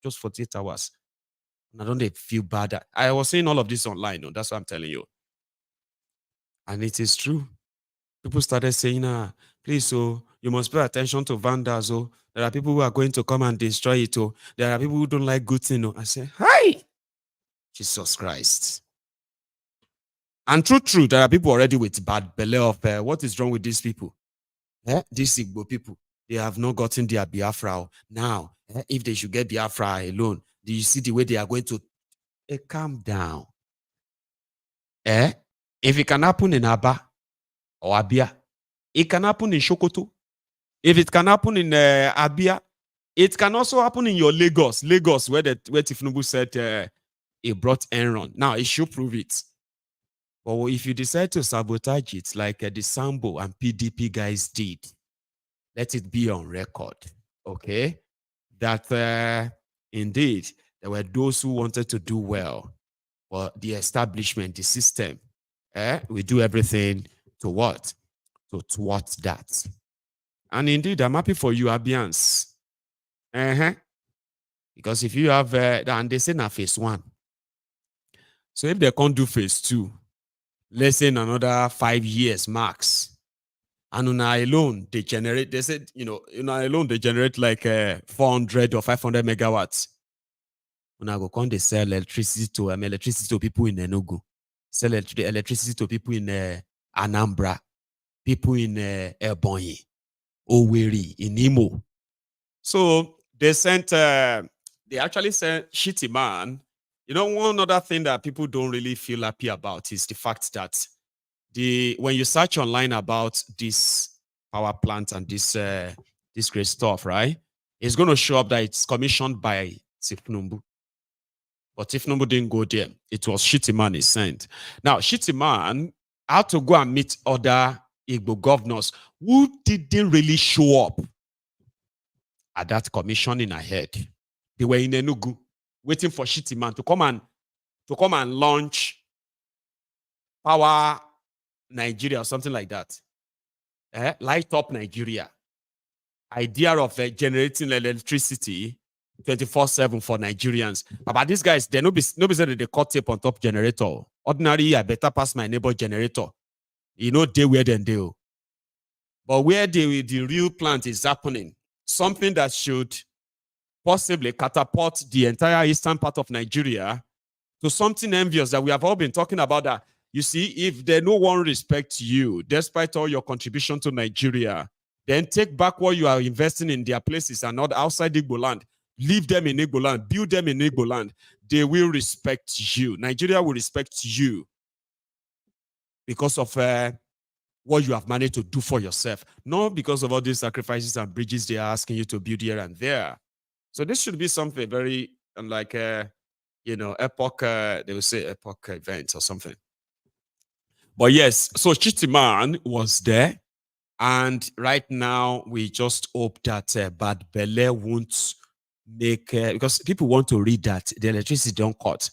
[SPEAKER 4] Just 48 hours. And I don't feel bad. I was saying all of this online. No, that's what I'm telling you. And it is true. People started saying, please, you must pay attention to vandals. There are people who are going to come and destroy it. There are people who don't like good things. I say, hi, Jesus Christ. And true, there are people already with bad belly of what is wrong with these people? These Igbo people, they have not gotten their Biafra. Now, if they should get Biafra alone, do you see the way they are going to calm down? If it can happen in Aba or Abia, it can happen in Sokoto. If it can happen in Abia, it can also happen in your Lagos, where Tinubu said he brought Enron. Now, it should prove it. But if you decide to sabotage it like the Sambo and PDP guys did, let it be on record, okay? That indeed, there were those who wanted to do well. But the establishment, the system, we do everything to what? To thwart that. And indeed, I'm happy for you, Abians. Because if you have, and they say now phase 1. So if they can't do phase 2, let's say in another 5 years max, and Una alone, they generate, they said, Una alone, they generate like 400 or 500 megawatts. Una go come, they sell electricity to people in Enugu, sell electricity to people in Anambra, people in Ebonyi, Owerri, in Imo. So they actually sent Shettima. One other thing that people don't really feel happy about is the fact that when you search online about this power plant and this great stuff, right? It's going to show up that it's commissioned by Tinubu. But Tinubu didn't go there. It was Shettima he sent. Now, Shettima had to go and meet other Igbo governors who didn't really show up at that commissioning ahead. They were in Enugu waiting for Shettima to come and launch Power Nigeria or something like that. Light up Nigeria. Idea of generating electricity 24/7 for Nigerians. But these guys, they no be said that they cut tape on top generator. Ordinary, I better pass my neighbor generator. They where they do. But where the real plant is happening, something that should possibly catapult the entire eastern part of Nigeria to something envious that we have all been talking about. That you see, if they no one respects you, despite all your contribution to Nigeria, then take back what you are investing in their places and not outside Igbo land. Leave them in Igbo land, build them in Igbo land. They will respect you. Nigeria will respect you because of what you have managed to do for yourself, not because of all these sacrifices and bridges they are asking you to build here and there. So this should be something very like epoch. They will say epoch events or something. But yes, so Shettima was there, and right now we just hope that bad belly won't make because people want to read that the electricity don't cut.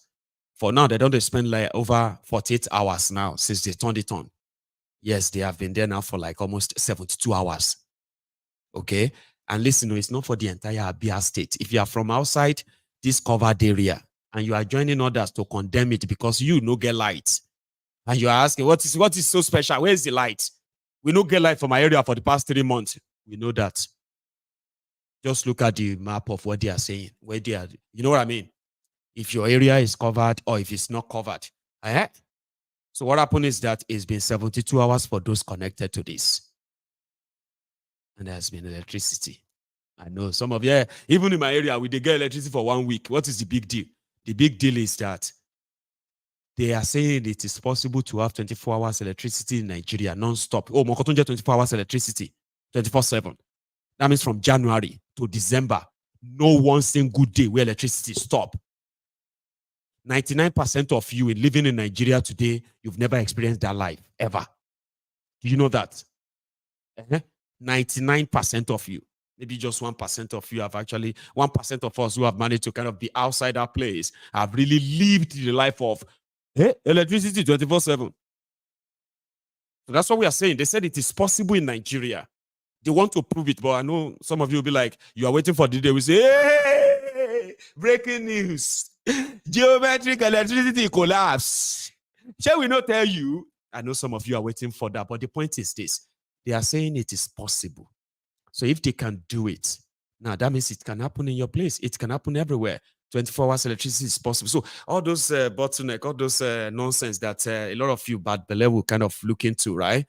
[SPEAKER 4] For now, they don't spend like over 48 hours now since they turned it on. Yes, they have been there now for like almost 72 hours. Okay. And listen, it's not for the entire Abia State. If you are from outside this covered area and you are joining others to condemn it because you no get light, and you are asking, what is so special? Where is the light? We no get light from my area for the past 3 months. We know that. Just look at the map of what they are saying, where they are. You know what I mean? If your area is covered or if it's not covered. So what happened is that it's been 72 hours for those connected to this. and there has been electricity. I know some of you, even in my area, we get electricity for 1 week. What is the big deal? The big deal is that they are saying it is possible to have 24 hours electricity in Nigeria non-stop. Oh, Mokotonja 24 hours electricity, 24/7. That means from January to December, no one single day where electricity stop. 99% of you living in Nigeria today, you've never experienced that life, ever. Do you know that? 99% of you. Maybe just 1% of you have actually, 1% of us who have managed to kind of be outside our place have really lived the life of electricity 24/7. So that's what we are saying. They said it is possible in Nigeria. They want to prove it, but I know some of you will be like, you are waiting for the day we say, hey, breaking news. Geometric electricity collapse. Shall we not tell you? I know some of you are waiting for that, but the point is this. They are saying it is possible. So if they can do it, now that means it can happen in your place. It can happen everywhere. 24 hours electricity is possible. So all those bottleneck, all those nonsense that a lot of you bad belly will kind of look into, right?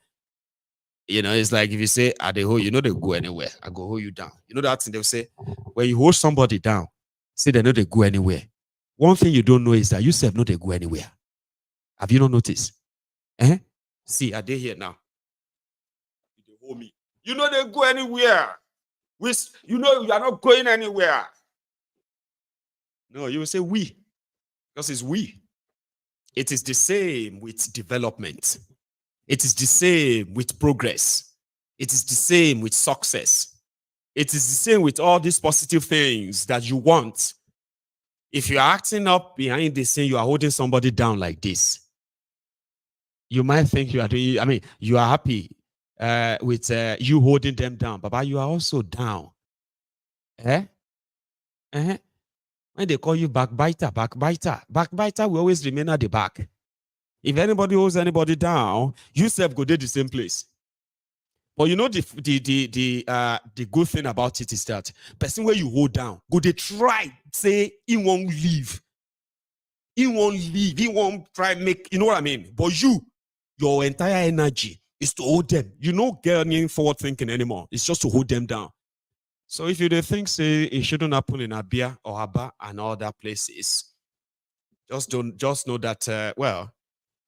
[SPEAKER 4] You know, it's like if you say, they hold, you know, they go anywhere. I go hold you down. You know that thing they'll say, when you hold somebody down, say they know they go anywhere. One thing you don't know is that you self know they go anywhere. Have you not noticed? See, are they here now? They hold me. You know they go anywhere. You know you are not going anywhere. No, you will say we. Because it's we. It is the same with development. It is the same with progress. It is the same with success. It is the same with all these positive things that you want. If you are acting up behind the scene, you are holding somebody down like this. You might think you are doing, I mean, you are happy with you holding them down, but you are also down. When they call you backbiter will always remain at the back. If anybody holds anybody down, you self go to the same place. But you know the good thing about it is that person where you hold down, go they try say he won't leave. He won't leave. He won't try make, you know what I mean? But your entire energy is to hold them. You don't get any forward thinking anymore. It's just to hold them down. So if you think say it shouldn't happen in Abia or Aba and other places, just know that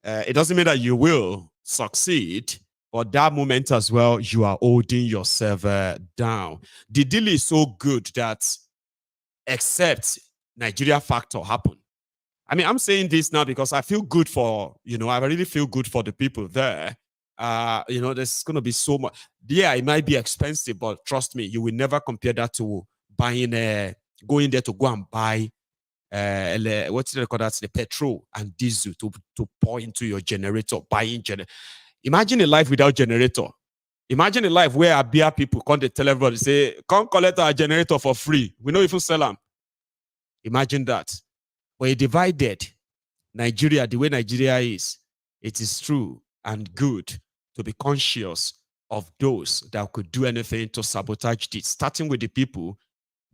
[SPEAKER 4] it doesn't mean that you will succeed, but that moment as well, you are holding yourself down. The deal is so good that except Nigeria factor happen. I mean, I'm saying this now because I feel good for, I really feel good for the people there. There's going to be so much. Yeah, it might be expensive, but trust me, you will never compare that to going there to go and buy what's it called? That's the petrol and diesel to pour into your generator, buying generator. Imagine a life without generator. Imagine a life where Abia people come to tell everybody, say, come collect our generator for free. We know if you sell them. Imagine that. But a divided Nigeria, the way Nigeria is, it is true and good to be conscious of those that could do anything to sabotage this, starting with the people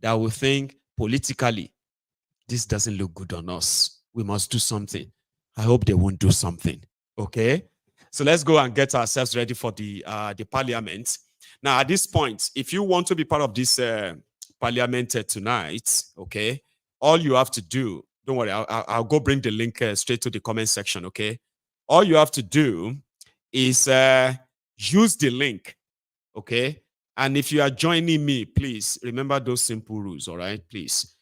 [SPEAKER 4] that will think politically, this doesn't look good on us. We must do something. I hope they won't do something. Okay? So let's go and get ourselves ready for the parliament. Now, at this point, if you want to be part of this parliament tonight, okay, all you have to do, don't worry, I'll go bring the link straight to the comment section, okay? All you have to do is use the link, okay? And if you are joining me, please remember those simple rules, all right? Please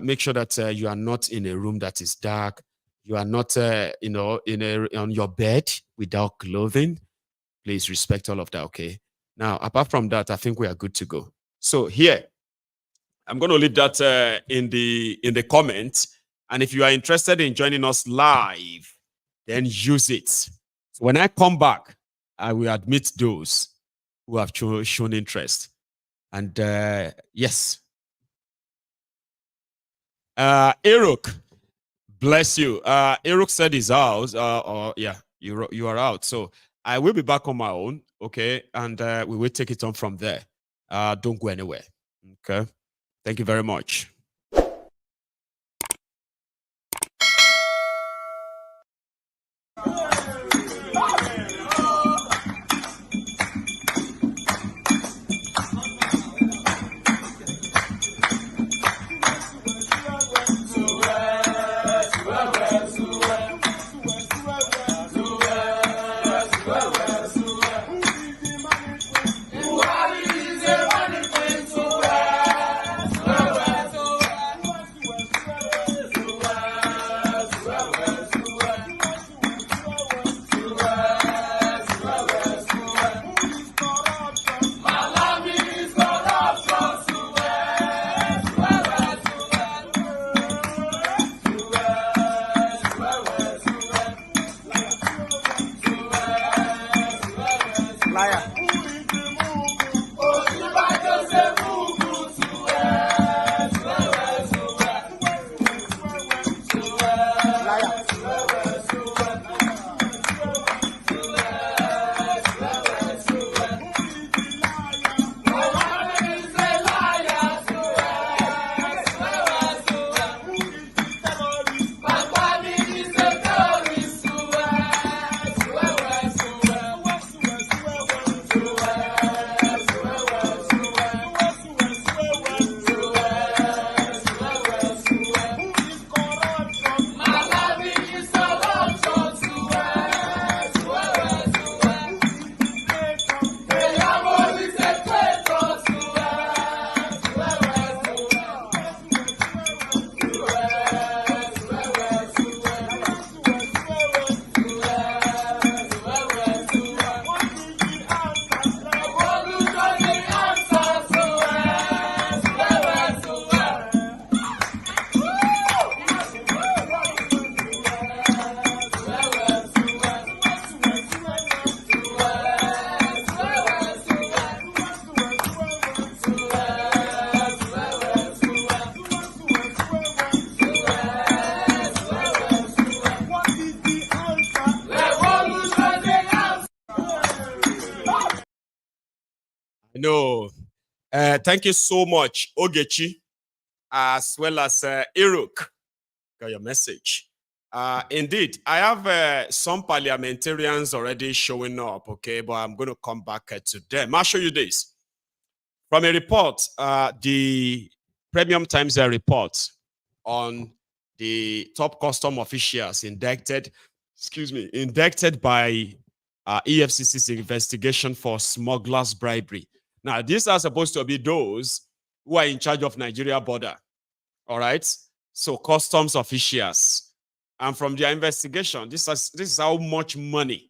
[SPEAKER 4] make sure that you are not in a room that is dark. You are not, on your bed without clothing. Please respect all of that, okay? Now, apart from that, I think we are good to go. So here, I'm going to leave that in the comments. And if you are interested in joining us live, then use it. So when I come back, I will admit those who have shown interest. And yes. Eruk, bless you. Eruk said his house. Yeah, you are out. So I will be back on my own, okay? And we will take it on from there. Don't go anywhere, okay? Thank you very much. No. Thank you so much, Ogechi, as well as Iruk. Got your message. Indeed, I have some parliamentarians already showing up, okay, but I'm going to come back to them. I'll show you this. From a report, the Premium Times report on the top custom officials indicted by EFCC's investigation for smugglers' bribery. Now, these are supposed to be those who are in charge of Nigeria border, all right? So customs officials. And from their investigation, this is how much money.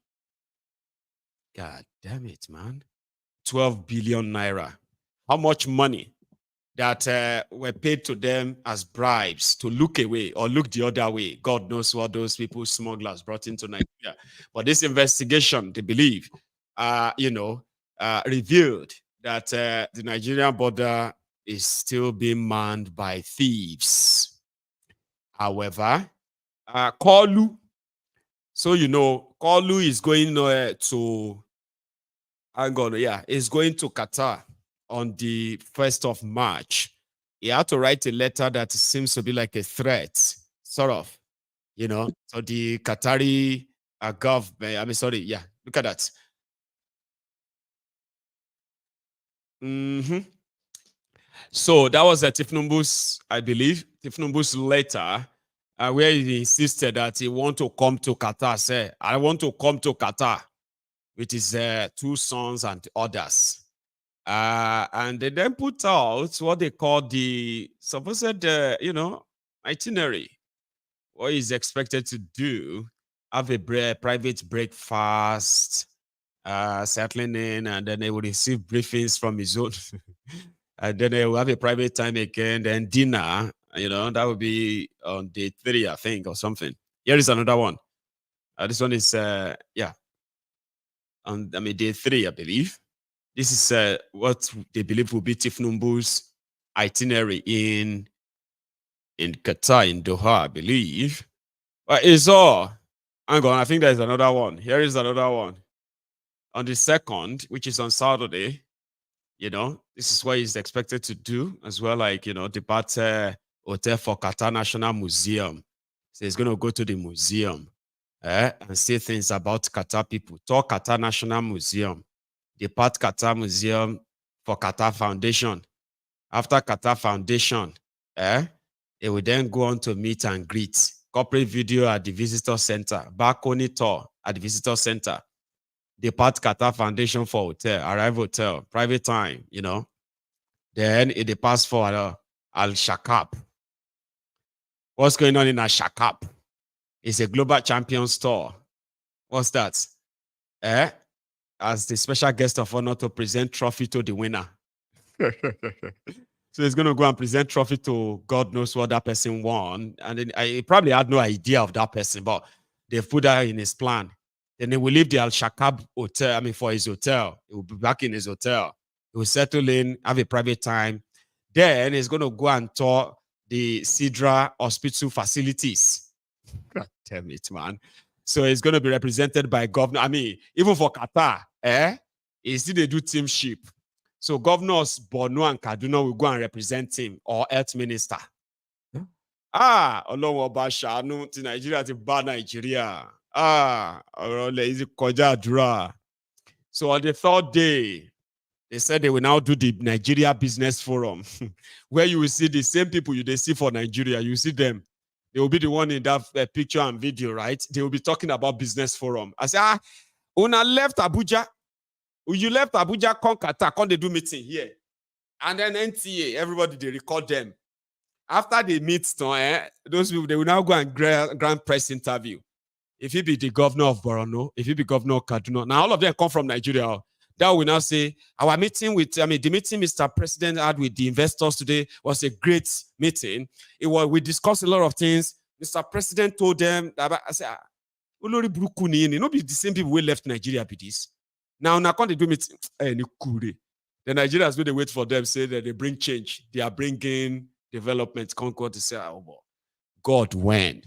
[SPEAKER 4] God damn it, man. 12 billion naira. How much money that were paid to them as bribes to look away or look the other way. God knows what those people, smugglers, brought into Nigeria. But this investigation, they believe, revealed that the Nigerian border is still being manned by thieves. However, Kolu, so Kolu is going is going to Qatar on the 1st of March. He had to write a letter that seems to be like a threat, sort of, so the Qatari government, look at that. So that was Tinubu's, I believe, Tinubu's letter, where he insisted that he want to come to Qatar. Say, I want to come to Qatar with his 2 sons and others. And they then put out what they call the supposed, itinerary. What he's expected to do, have a private breakfast, settling in, and then they will receive briefings from his own. And then they will have a private time again, then dinner, that will be on day 3, I think, or something. Here is another one. This one is, on day 3, I believe. This is what they believe will be Tinubu's itinerary in Qatar, in Doha, I believe. But it's all. Hang on, I think there's another one. Here is another one. On the 2nd, which is on Saturday, this is what he's expected to do as well, like, depart hotel for Qatar National Museum. So he's going to go to the museum and say things about Qatar people. Talk Qatar National Museum. Depart Qatar Museum for Qatar Foundation. After Qatar Foundation, it will then go on to meet and greet. Corporate video at the visitor center. Balcony tour at the visitor center. Depart Qatar Foundation for hotel. Arrive hotel. Private time, Then it departs for Al-Shakab. What's going on in Al-Shakab? It's a global champion store. What's that? As the special guest of honor to present trophy to the winner. So he's going to go and present trophy to God knows what that person won. And then he probably had no idea of that person, but they put that in his plan. Then he will leave the Al-Shakab hotel, for his hotel. He will be back in his hotel. He will settle in, have a private time. Then he's going to go and tour the Sidra hospital facilities. God damn it, man. So it's going to be represented by governor. Even for Qatar, it's still they do teamship. So governors Borno and Kaduna will go and represent him, or health minister. Ọlọ́run ọba ṣàánú ti Nigeria ti bá Nigeria. Ọ̀rọ̀ ilẹ̀ yìí kọjá àdúrà. So on the 3rd day, they said they will now do the Nigeria Business Forum, where you will see the same people they see for Nigeria. You see them. They will be the one in that picture and video, right? They will be talking about business forum. I say, Una left Abuja. You left Abuja, come Qatar, come they do meeting here. And then NTA, everybody, they record them. After they meet, those people, they will now go and grand press interview. If he be the governor of Borno, if he be governor of Kaduna, now all of them come from Nigeria. That will now say, our meeting with, the meeting Mr. President had with the investors today was a great meeting. We discussed a lot of things. Mr. President told them, I said, Olori Brukuni, not be the same people who left Nigeria be this. Now can't they do meeting? The Nigerians, when they wait for them, say that they bring change. They are bringing development. Concord to say, God, when?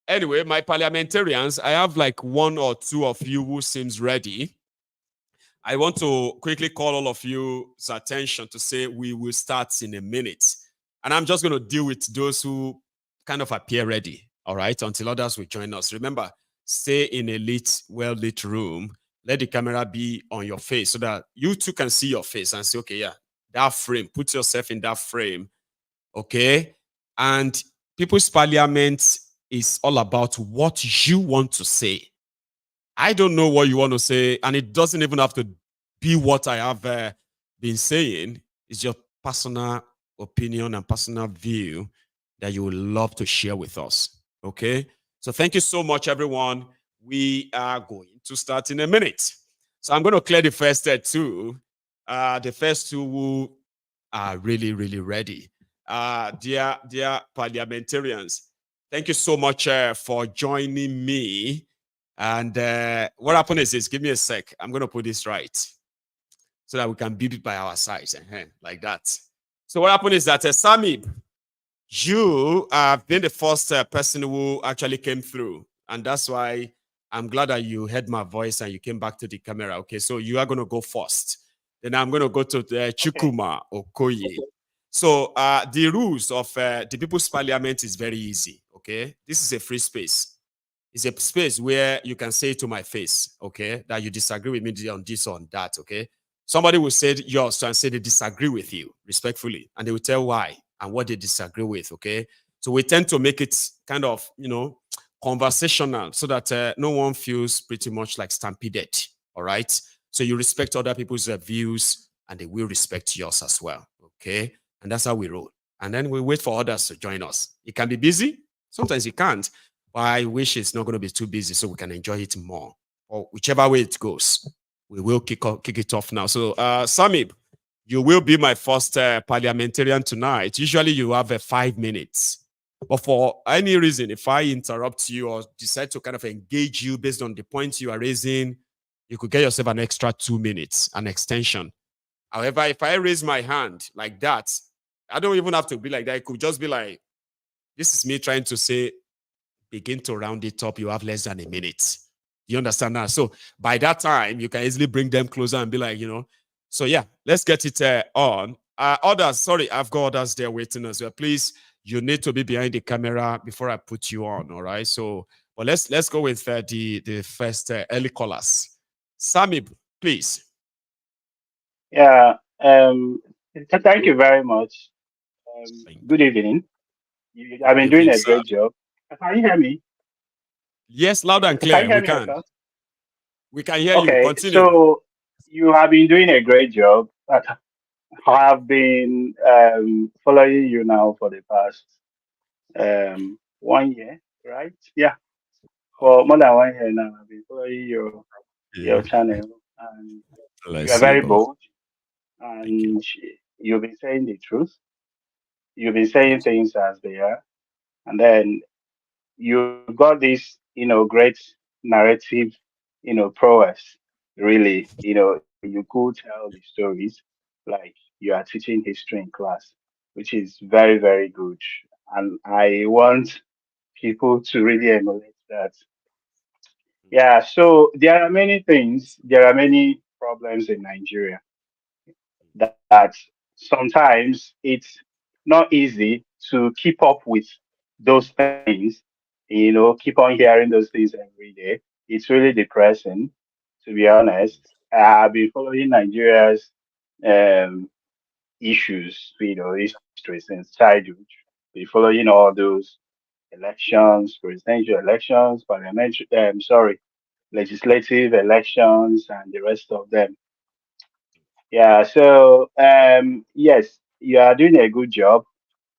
[SPEAKER 4] Anyway, my parliamentarians, I have like 1 or 2 of you who seems ready. I want to quickly call all of you's attention to say we will start in a minute. And I'm just going to deal with those who kind of appear ready, all right, until others will join us. Remember, stay in a lit, well-lit room. Let the camera be on your face so that you too can see your face and say, okay, yeah, that frame, put yourself in that frame, okay? And People's Parliament is all about what you want to say. I don't know what you want to say, and it doesn't even have to be what I have been saying. It's your personal opinion and personal view that you would love to share with us. Okay? So thank you so much, everyone. We are going to start in a minute. So I'm going to clear the first two. The first two who are really, really ready. Dear parliamentarians, thank you so much for joining me. And what happened is this, give me a sec. I'm going to put this right so that we can build it by our size, like that. So what happened is that Samib, you have been the first person who actually came through. And that's why I'm glad that you heard my voice and you came back to the camera. Okay, so you are going to go first. Then I'm going to go to Chukuma Okoye. So the rules of the People's Parliament is very easy, okay? This is a free space. It's a space where you can say to my face, okay, that you disagree with me on this or on that, okay? Somebody will say yours and say they disagree with you respectfully, and they will tell why and what they disagree with, okay? So we tend to make it kind of, conversational so that no one feels pretty much like stampeded, all right? So you respect other people's views and they will respect yours as well, okay? And that's how we roll. And then we wait for others to join us. It can be busy. Sometimes it can't. But I wish it's not going to be too busy so we can enjoy it more. Or whichever way it goes, we will kick it off now. So, Samib, you will be my first parliamentarian tonight. Usually you have 5 minutes. But for any reason, if I interrupt you or decide to kind of engage you based on the points you are raising, you could get yourself an extra 2 minutes, an extension. However, if I raise my hand like that, I don't even have to be like that. It could just be like, this is me trying to say, begin to round it up, you have less than a minute. You understand that? So by that time, you can easily bring them closer and be like, So yeah, let's get it on. Others, sorry, I've got others there waiting as well. Please, you need to be behind the camera before I put you on, all right? So, but let's go with the first early callers. Samib, please.
[SPEAKER 7] Yeah. Thank you very much. Good evening. I've been doing a great job. Can you hear me?
[SPEAKER 4] Yes, loud and clear. We can. We can hear you. Continue.
[SPEAKER 7] So you have been doing a great job. I have been following you now for the past 1 year, right? Yeah. For more than 1 year now, I've been following your channel, and you are very bold, and you've been saying the truth. You've been saying things as they are, and then you got this, great narrative, prowess. Really, you could tell the stories like you are teaching history in class, which is very, very good. And I want people to really emulate that. Yeah, so there are many things, there are many problems in Nigeria that sometimes it's not easy to keep up with those things, keep on hearing those things every day. It's really depressing, to be honest. I've been following Nigeria's um, issues, history since childhood. Been following all those elections, presidential elections, parliamentary, legislative elections, and the rest of them. Yeah, so yes, you are doing a good job.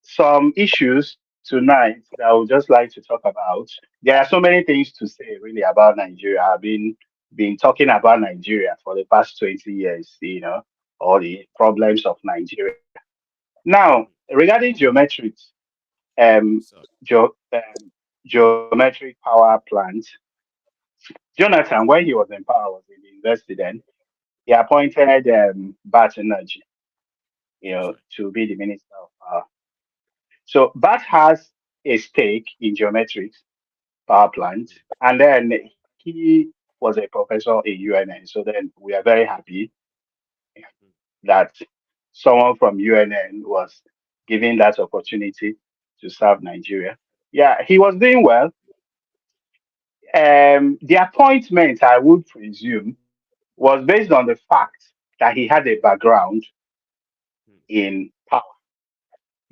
[SPEAKER 7] Some issues tonight that I would just like to talk about. There are so many things to say really about Nigeria. I've been talking about Nigeria for the past 20 years, all the problems of Nigeria. Now, regarding geometrics, um, geometric power plant, Jonathan, when he was in power, was in the university then, he appointed Bat Energy, to be the minister of power. So Bat has a stake in geometrics power plant, and then he was was a professor in UNN. So then we are very happy that someone from UNN was given that opportunity to serve Nigeria. Yeah, he was doing well. The appointment, I would presume, was based on the fact that he had a background in power,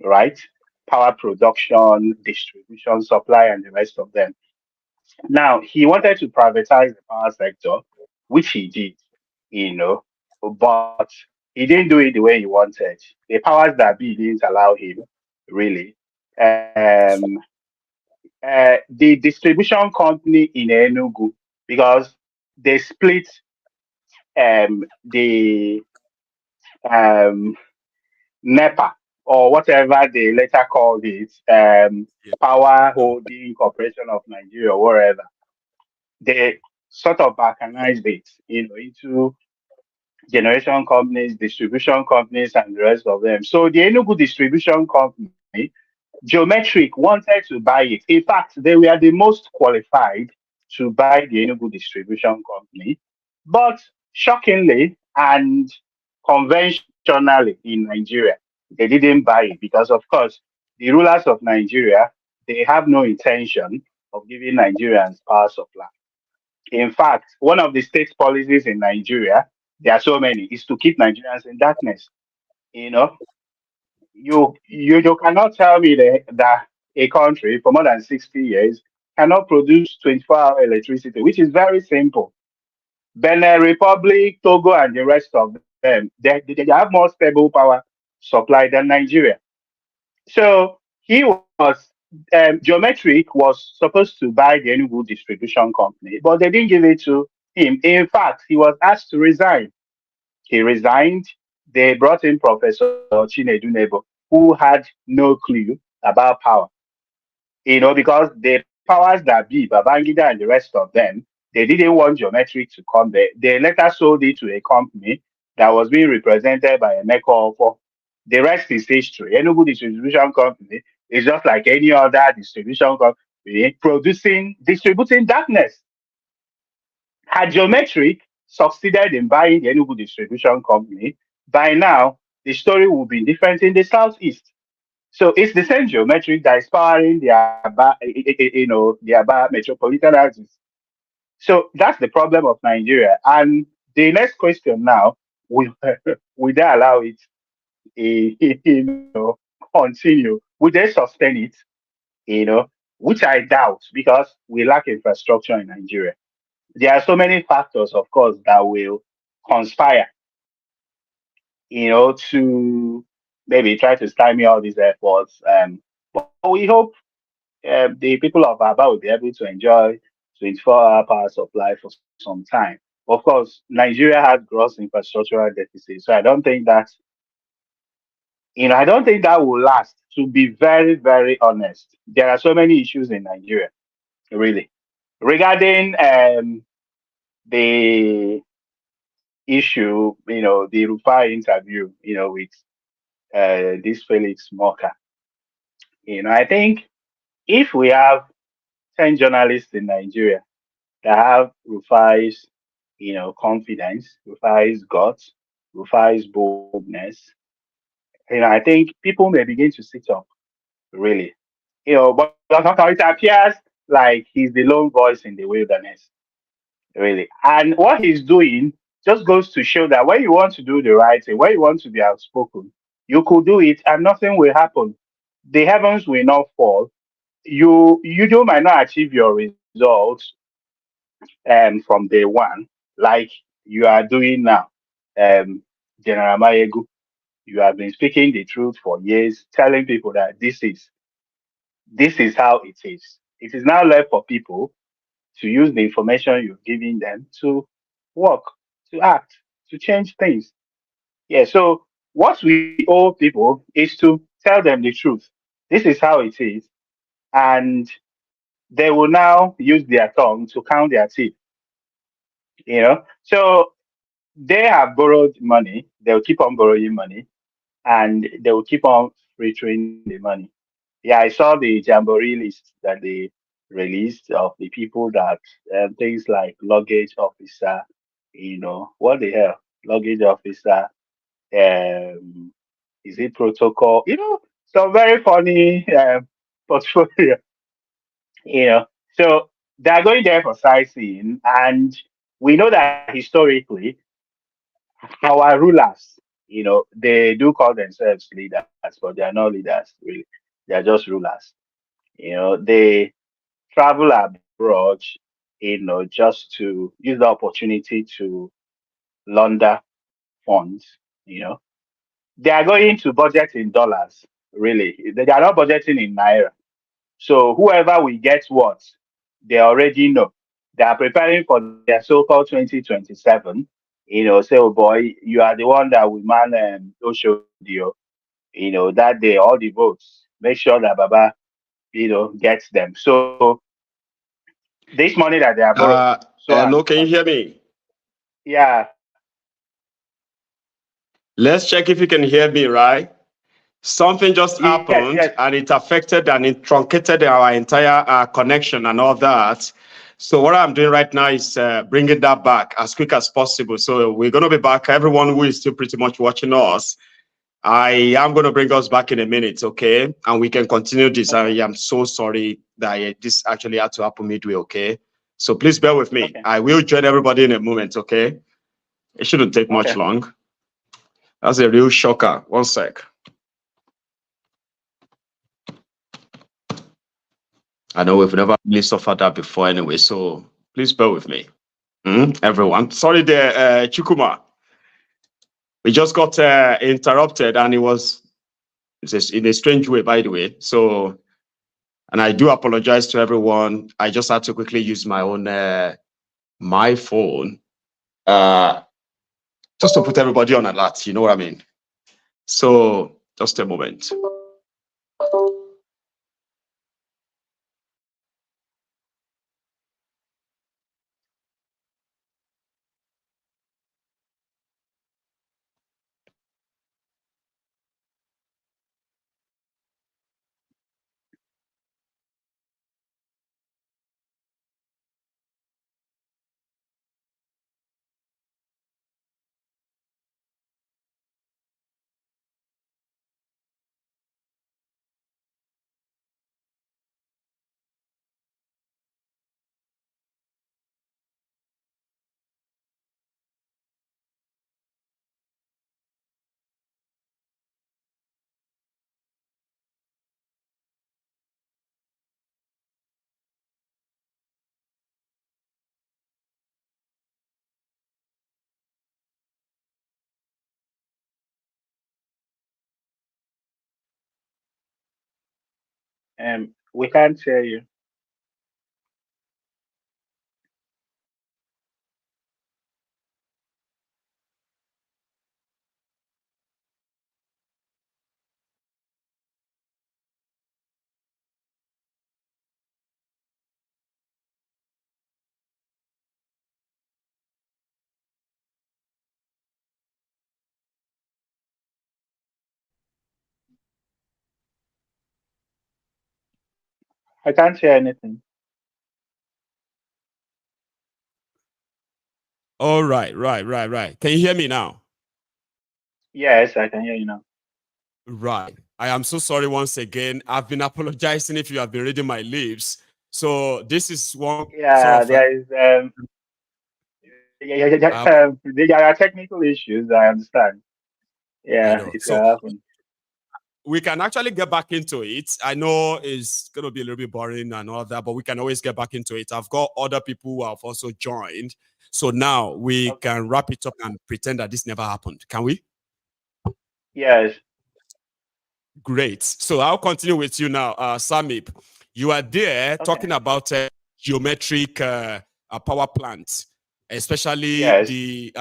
[SPEAKER 7] right? Power production, distribution, supply, and the rest of them. Now, he wanted to privatize the power sector, which he did, you know, but he didn't do it the way he wanted. The powers that be didn't allow him, really. Um, the distribution company in Enugu, because they split the um, NEPA or whatever they later called it,
[SPEAKER 4] Yeah.
[SPEAKER 7] Power Holding Corporation of Nigeria, or wherever. They sort of balkanized it, into generation companies, distribution companies, and the rest of them. So the Enugu distribution company, Geometric, wanted to buy it. In fact, they were the most qualified to buy the Enugu distribution company. But shockingly and conventionally in Nigeria, they didn't buy it because, of course, the rulers of Nigeria, they have no intention of giving Nigerians power supply. In fact, one of the state policies in Nigeria, there are so many, is to keep Nigerians in darkness. You know, you cannot tell me that a country for more than 60 years cannot produce 24-hour electricity, which is very simple. Benin Republic, Togo, and the rest of them, they have more stable power supply than Nigeria. So he was Geometric was supposed to buy the Enugu distribution company, but they didn't give it to him. In fact, he was asked to resign. He resigned. They brought in Professor Chinedu Nebo, who had no clue about power. Because the powers that be, Babangida and the rest of them, they didn't want Geometric to come there. They later sold it to a company that was being represented by a Ofo. The rest is history. Enugu Distribution Company is just like any other distribution company distributing darkness. Had Geometric succeeded in buying the Enugu Distribution Company, by now the story would be different in the southeast. So it's the same Geometric that is powering the Aba metropolitan areas. So that's the problem of Nigeria. And the next question now, will will they allow it, continue? Will they sustain it? Which I doubt because we lack infrastructure in Nigeria. There are so many factors, of course, that will conspire, to maybe try to stymie all these efforts. But we hope the people of Aba will be able to enjoy 24-hour power supply for some time. Of course, Nigeria has gross infrastructural deficit, so I don't think that will last. To be very, very honest, there are so many issues in Nigeria, really, regarding the issue, the Rufai interview, with this Felix Moka. I think if we have 10 journalists in Nigeria that have Rufai's, confidence, Rufai's guts, Rufai's boldness, I think people may begin to sit up, really. But it appears like he's the lone voice in the wilderness, really. And what he's doing just goes to show that when you want to do the right thing, when you want to be outspoken, you could do it and nothing will happen. The heavens will not fall. You might not achieve your results from day one, like you are doing now. General Mayegu, you have been speaking the truth for years, telling people that this is how it is. It is now left for people to use the information you're giving them to work, to act, to change things. Yeah, so what we owe people is to tell them the truth. This is how it is. And they will now use their tongue to count their teeth. So they have borrowed money, they'll keep on borrowing money, and they will keep on retrieving the money. Yeah, I saw the Jamboree list that they released of the people that things like luggage officer, what the hell, luggage officer, is it protocol, some very funny portfolio, you know. So they're going there for sightseeing, and we know that historically, our rulers, they do call themselves leaders, but they are not leaders really. They are just rulers. They travel abroad, just to use the opportunity to launder funds. They are going to budget in dollars, really. They are not budgeting in naira. So whoever will get what, they already know. They are preparing for their so-called 2027. Say, oh boy, you are the one that will man Oshodio. That day, all the votes. Make sure that Baba, gets them. So this money that they are borrowing, so and
[SPEAKER 4] Hello, can you hear me?
[SPEAKER 7] yeah,
[SPEAKER 4] Let's check if you can hear me, right? Something just happened
[SPEAKER 7] yes.
[SPEAKER 4] and it affected and it truncated our entire connection and all that. So what I'm doing right now is bringing that back as quick as possible. So we're going to be back. Everyone who is still pretty much watching us, I am going to bring us back in a minute, okay? And we can continue this. I am so sorry that this actually had to happen midway, okay? So please bear with me.
[SPEAKER 7] Okay.
[SPEAKER 4] I will join everybody in a moment, okay? It shouldn't take much long. That's a real shocker. One sec. I know we've never really suffered that before anyway, so please bear with me. Everyone. Sorry there, Chukuma. We just got interrupted and it was in a strange way, by the way. So, and I do apologize to everyone. I just had to quickly use my own, my phone, just to put everybody on alert, you know what I mean? So, just a moment.
[SPEAKER 7] We can't hear you. I can't hear anything.
[SPEAKER 4] All right. Can you hear me now?
[SPEAKER 7] Yes, I can hear you now.
[SPEAKER 4] Right. I am so sorry once again. I've been apologizing if you have been reading my lips. So this is one
[SPEAKER 7] Yeah,
[SPEAKER 4] sort of
[SPEAKER 7] there is there are technical issues. I understand.
[SPEAKER 4] I
[SPEAKER 7] Yeah,
[SPEAKER 4] know.
[SPEAKER 7] it
[SPEAKER 4] So
[SPEAKER 7] can happen.
[SPEAKER 4] we can actually get back into it. I know it's going to be a little bit boring and all that, but we can always get back into it. I've got other people who have also joined. So now we
[SPEAKER 7] Okay.
[SPEAKER 4] can wrap it up and pretend that this never happened. Can we?
[SPEAKER 7] Yes.
[SPEAKER 4] Great. So I'll continue with you now, Samip. You are there talking about geometric power plants, especially
[SPEAKER 7] Yes.
[SPEAKER 4] the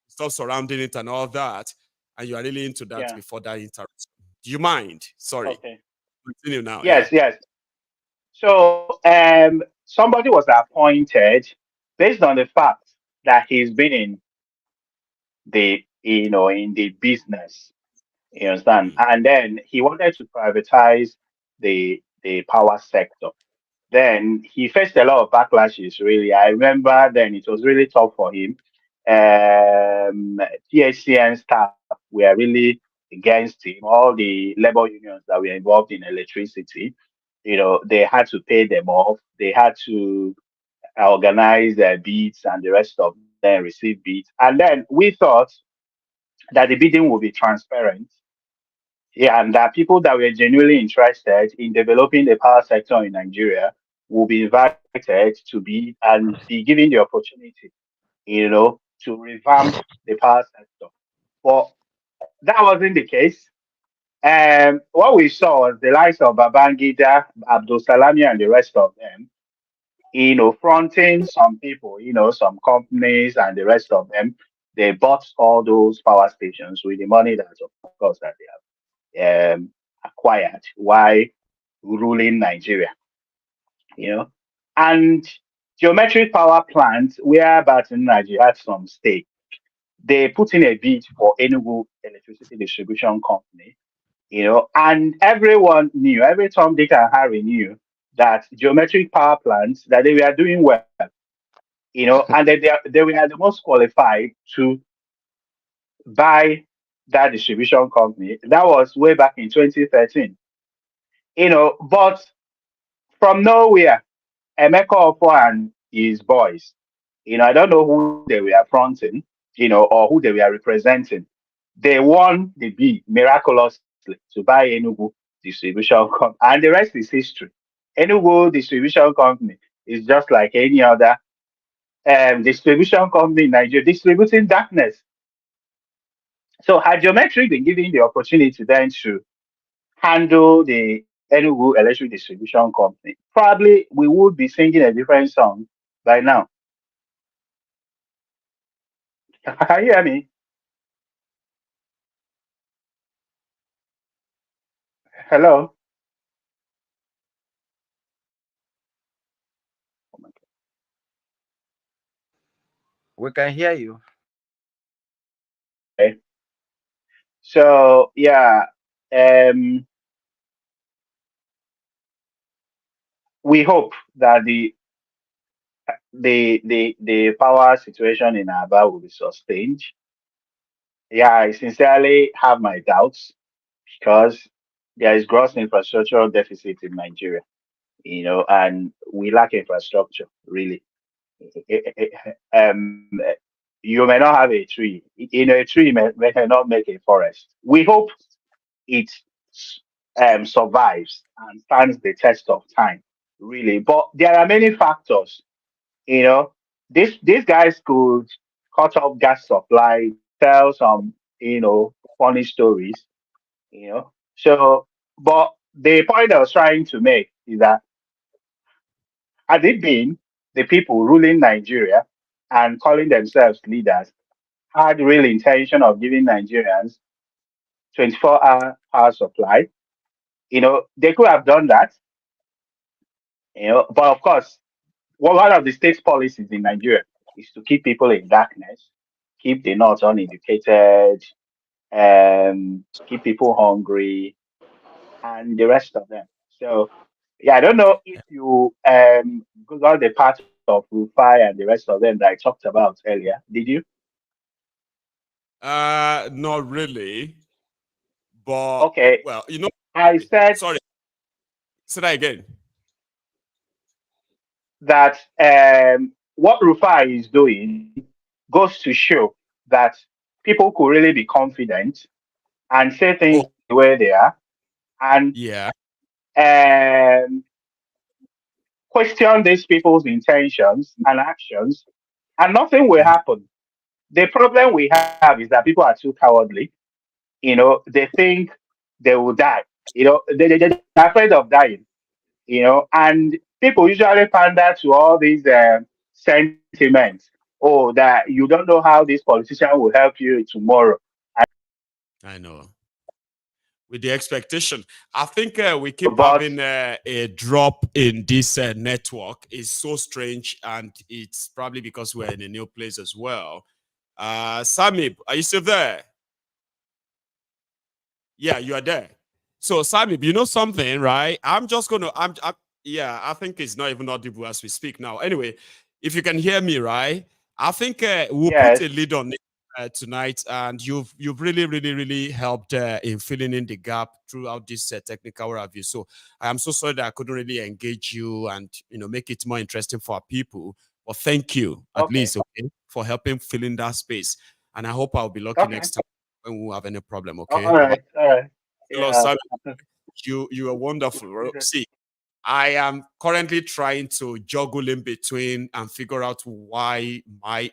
[SPEAKER 4] stuff surrounding it and all that. And you are really into that
[SPEAKER 7] Yeah.
[SPEAKER 4] before that interruption. Do you mind? Sorry.
[SPEAKER 7] Okay.
[SPEAKER 4] Continue now.
[SPEAKER 7] Yes.
[SPEAKER 4] Yeah.
[SPEAKER 7] Yes. So, somebody was appointed based on the fact that he's been in the business. You understand? And then he wanted to privatize the power sector. then he faced a lot of backlashes, really. I remember then it was really tough for him. THCN staff were really against him. All the labor unions that were involved in electricity, they had to pay them off. They had to organize their bids, and the rest of them receive bids. And then we thought that the bidding would be transparent. Yeah, and that people that were genuinely interested in developing the power sector in Nigeria will be invited to bid and be given the opportunity, to revamp the power sector. But that wasn't the case. What we saw was the likes of Babangida, Abdul Salami, and the rest of them, fronting some people, some companies and the rest of them. They bought all those power stations with the money that, of course, that they have acquired while ruling Nigeria, And geometric power plants, where Baton Nigeria had some stake, they put in a bid for Enugu Electricity Distribution Company, and everyone knew, every Tom, Dick, and Harry knew that geometric power plants, that they were doing well, and they were the most qualified to buy that distribution company. That was way back in 2013, but from nowhere, Emeka Ofo and his boys, I don't know who they were fronting, or who they were representing. They won the bid miraculously to buy Enugu Distribution Company, and the rest is history. Enugu Distribution Company is just like any other distribution company in Nigeria, distributing darkness. So had Geometric been given the opportunity then to handle the Enugu Electric Distribution Company, probably we would be singing a different song by now. Can you hear me? Hello?
[SPEAKER 8] We can hear you.
[SPEAKER 7] Okay. So yeah, we hope that the power situation in Aba will be sustained. Yeah, I sincerely have my doubts because there is gross infrastructural deficit in Nigeria, and we lack infrastructure really. Um, you may not have a tree. A tree may not make a forest. We hope it survives and stands the test of time, really. But there are many factors. You know, these guys could cut off gas supply, tell some funny stories. So, but the point I was trying to make is that had it been the people ruling Nigeria and calling themselves leaders had real intention of giving Nigerians 24-hour power supply, they could have done that. But of course, one of the state's policies in Nigeria is to keep people in darkness, keep the not uneducated, keep people hungry, and the rest of them. So, yeah, I don't know if you Google the part of Rufai and the rest of them that I talked about earlier. Did you?
[SPEAKER 4] Not really. But
[SPEAKER 7] Okay.
[SPEAKER 4] well,
[SPEAKER 7] I said
[SPEAKER 4] sorry. Say that again.
[SPEAKER 7] That what Rufai is doing goes to show that people could really be confident and say things the way they are, and question these people's intentions and actions, and nothing will happen. The problem we have is that people are too cowardly. They think they will die. They're afraid of dying. And people usually pander to all these sentiments. Oh, that you don't know how this politician will help you tomorrow.
[SPEAKER 4] I know. With the expectation, I think we keep having a drop in this network. It's so strange, and it's probably because we're in a new place as well. Samib, are you still there? Yeah, you are there. So Samib, you know something, right? I'm Yeah, I think it's not even audible as we speak now. Anyway, if you can hear me, right? I think we'll
[SPEAKER 7] Yes.
[SPEAKER 4] put a lead on it tonight, and you've really helped in filling in the gap throughout this technical review. So I am so sorry that I couldn't really engage you and make it more interesting for our people. But thank you at least, okay, for helping fill in that space. And I hope I'll be lucky next time when we have any problem. Okay.
[SPEAKER 7] All right. All right.
[SPEAKER 4] Hello,
[SPEAKER 7] Yeah.
[SPEAKER 4] Simon. You are wonderful. See, I am currently trying to juggle in between and figure out why my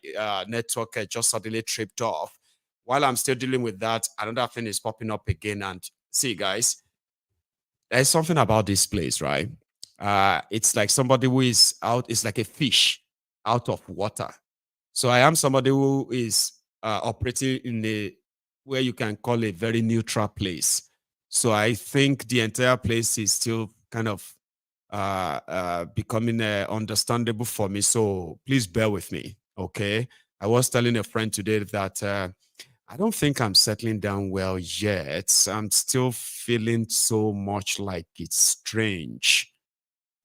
[SPEAKER 4] network just suddenly tripped off. While I'm still dealing with that, another thing is popping up again. And see, guys, there's something about this place, right? It's like somebody who is out, it's like a fish out of water. So I am somebody who is operating in a where you can call a very neutral place. So I think the entire place is still kind of becoming understandable for me. So please bear with me, okay? I was telling a friend today that I don't think I'm settling down well yet. I'm still feeling so much like it's strange.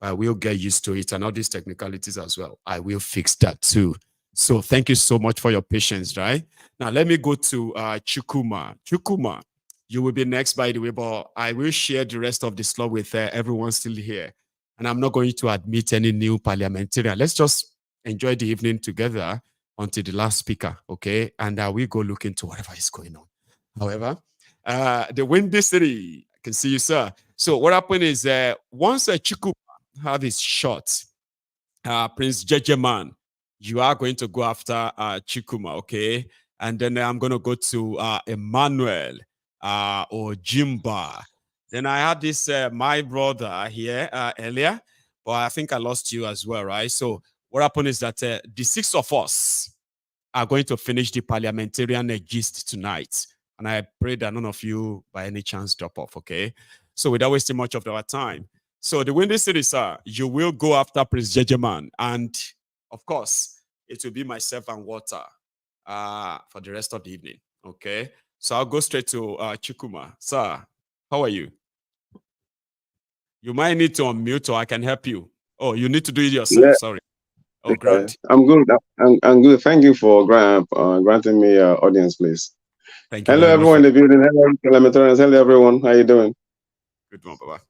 [SPEAKER 4] I will get used to it and all these technicalities as well. I will fix that too. So thank you so much for your patience, right? Now let me go to Chukuma. Chukuma, you will be next, by the way, but I will share the rest of the slot with everyone still here. And I'm not going to admit any new parliamentarian. Let's just enjoy the evening together until the last speaker, okay? And we go look into whatever is going on. However, the Windy City, I can see you, sir. So what happened is once Chukuma have his shot, Prince Jejeman, you are going to go after Chukuma, okay? And then I'm going to go to Emmanuel or Jimba. Then I had this, my brother here earlier, but I think I lost you as well, right? So what happened is that the six of us are going to finish the parliamentarian gist tonight. And I pray that none of you, by any chance, drop off, okay? So without wasting much of our time. So the Windy City, sir, you will go after Prince Jejeman. And, of course, it will be myself and Water for the rest of the evening, okay? So I'll go straight to Chukuma. Sir, how are you? You might need to unmute or I can help you. Oh, you need to do it yourself. Yeah. Sorry. Oh, okay. Grant.
[SPEAKER 9] I'm good. I'm good. Thank you for granting me audience, please.
[SPEAKER 4] Thank you.
[SPEAKER 9] Hello, everyone in the building. Hello, parliamentarians. Hello, everyone. How you doing?
[SPEAKER 4] Good one, Baba.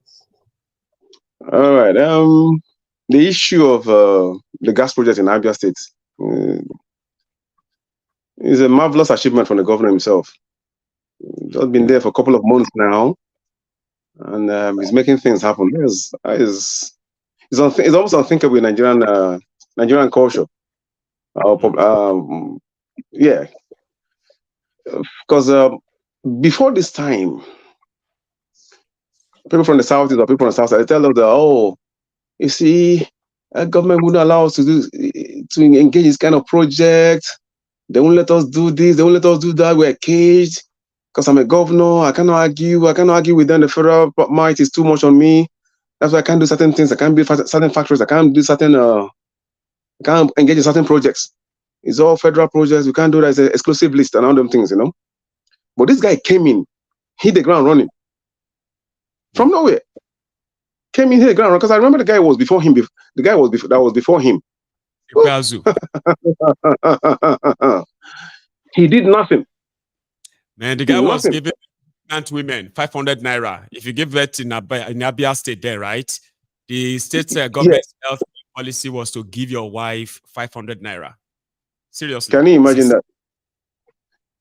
[SPEAKER 9] All right. The issue of the gas project in Abia State is a marvelous achievement from the governor himself. Just been there for a couple of months now, and he's making things happen. It's almost unthinkable in Nigerian culture. Yeah, because before this time, people from the southeast or people from the south side, they tell us that, oh, you see, government wouldn't allow us to engage in this kind of project. They won't let us do this. They won't let us do that. We're caged. Because I'm a governor, I cannot argue. I cannot argue with them. The federal might is too much on me. That's why I can't do certain things. I can't build certain factories. I can't do certain. I can't engage in certain projects. It's all federal projects. We can't do that as an exclusive list and all them things, you know. But this guy came in, hit the ground running from nowhere. Came in, hit the ground running because I remember the guy was before him. The guy was before him. He did nothing.
[SPEAKER 4] Man, the guy was giving women 500 naira. If you give that in Abia State there, right? The state government health policy was to give your wife 500 naira. Seriously.
[SPEAKER 9] Can you imagine that?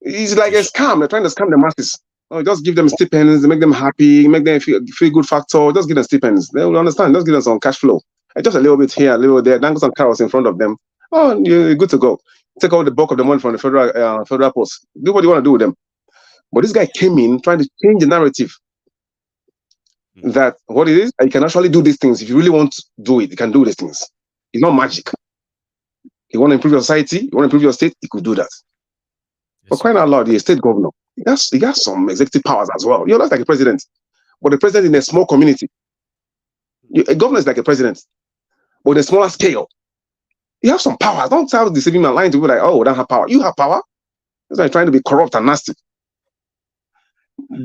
[SPEAKER 9] It's like a scam. They're trying to scam the masses. Oh, just give them stipends, make them happy, make them feel good factor. Just give them stipends. They will understand. Just give them some cash flow. And just a little bit here, a little there. Then some carrots in front of them. Oh, you're good to go. Take all the bulk of the money from the federal post. Do what you want to do with them. But this guy came in trying to change the narrative that what it is, you can actually do these things. If you really want to do it, you can do these things. It's not magic. You want to improve your society, you want to improve your state, you could do that. Yes. But crying out loud, the state governor, he has some executive powers as well. You're not like a president, but the president in a small community. A governor is like a president, but on a smaller scale. You have some powers. Don't start deceiving my line to be like, oh, we don't have power. You have power. That's why you're trying to be corrupt and nasty.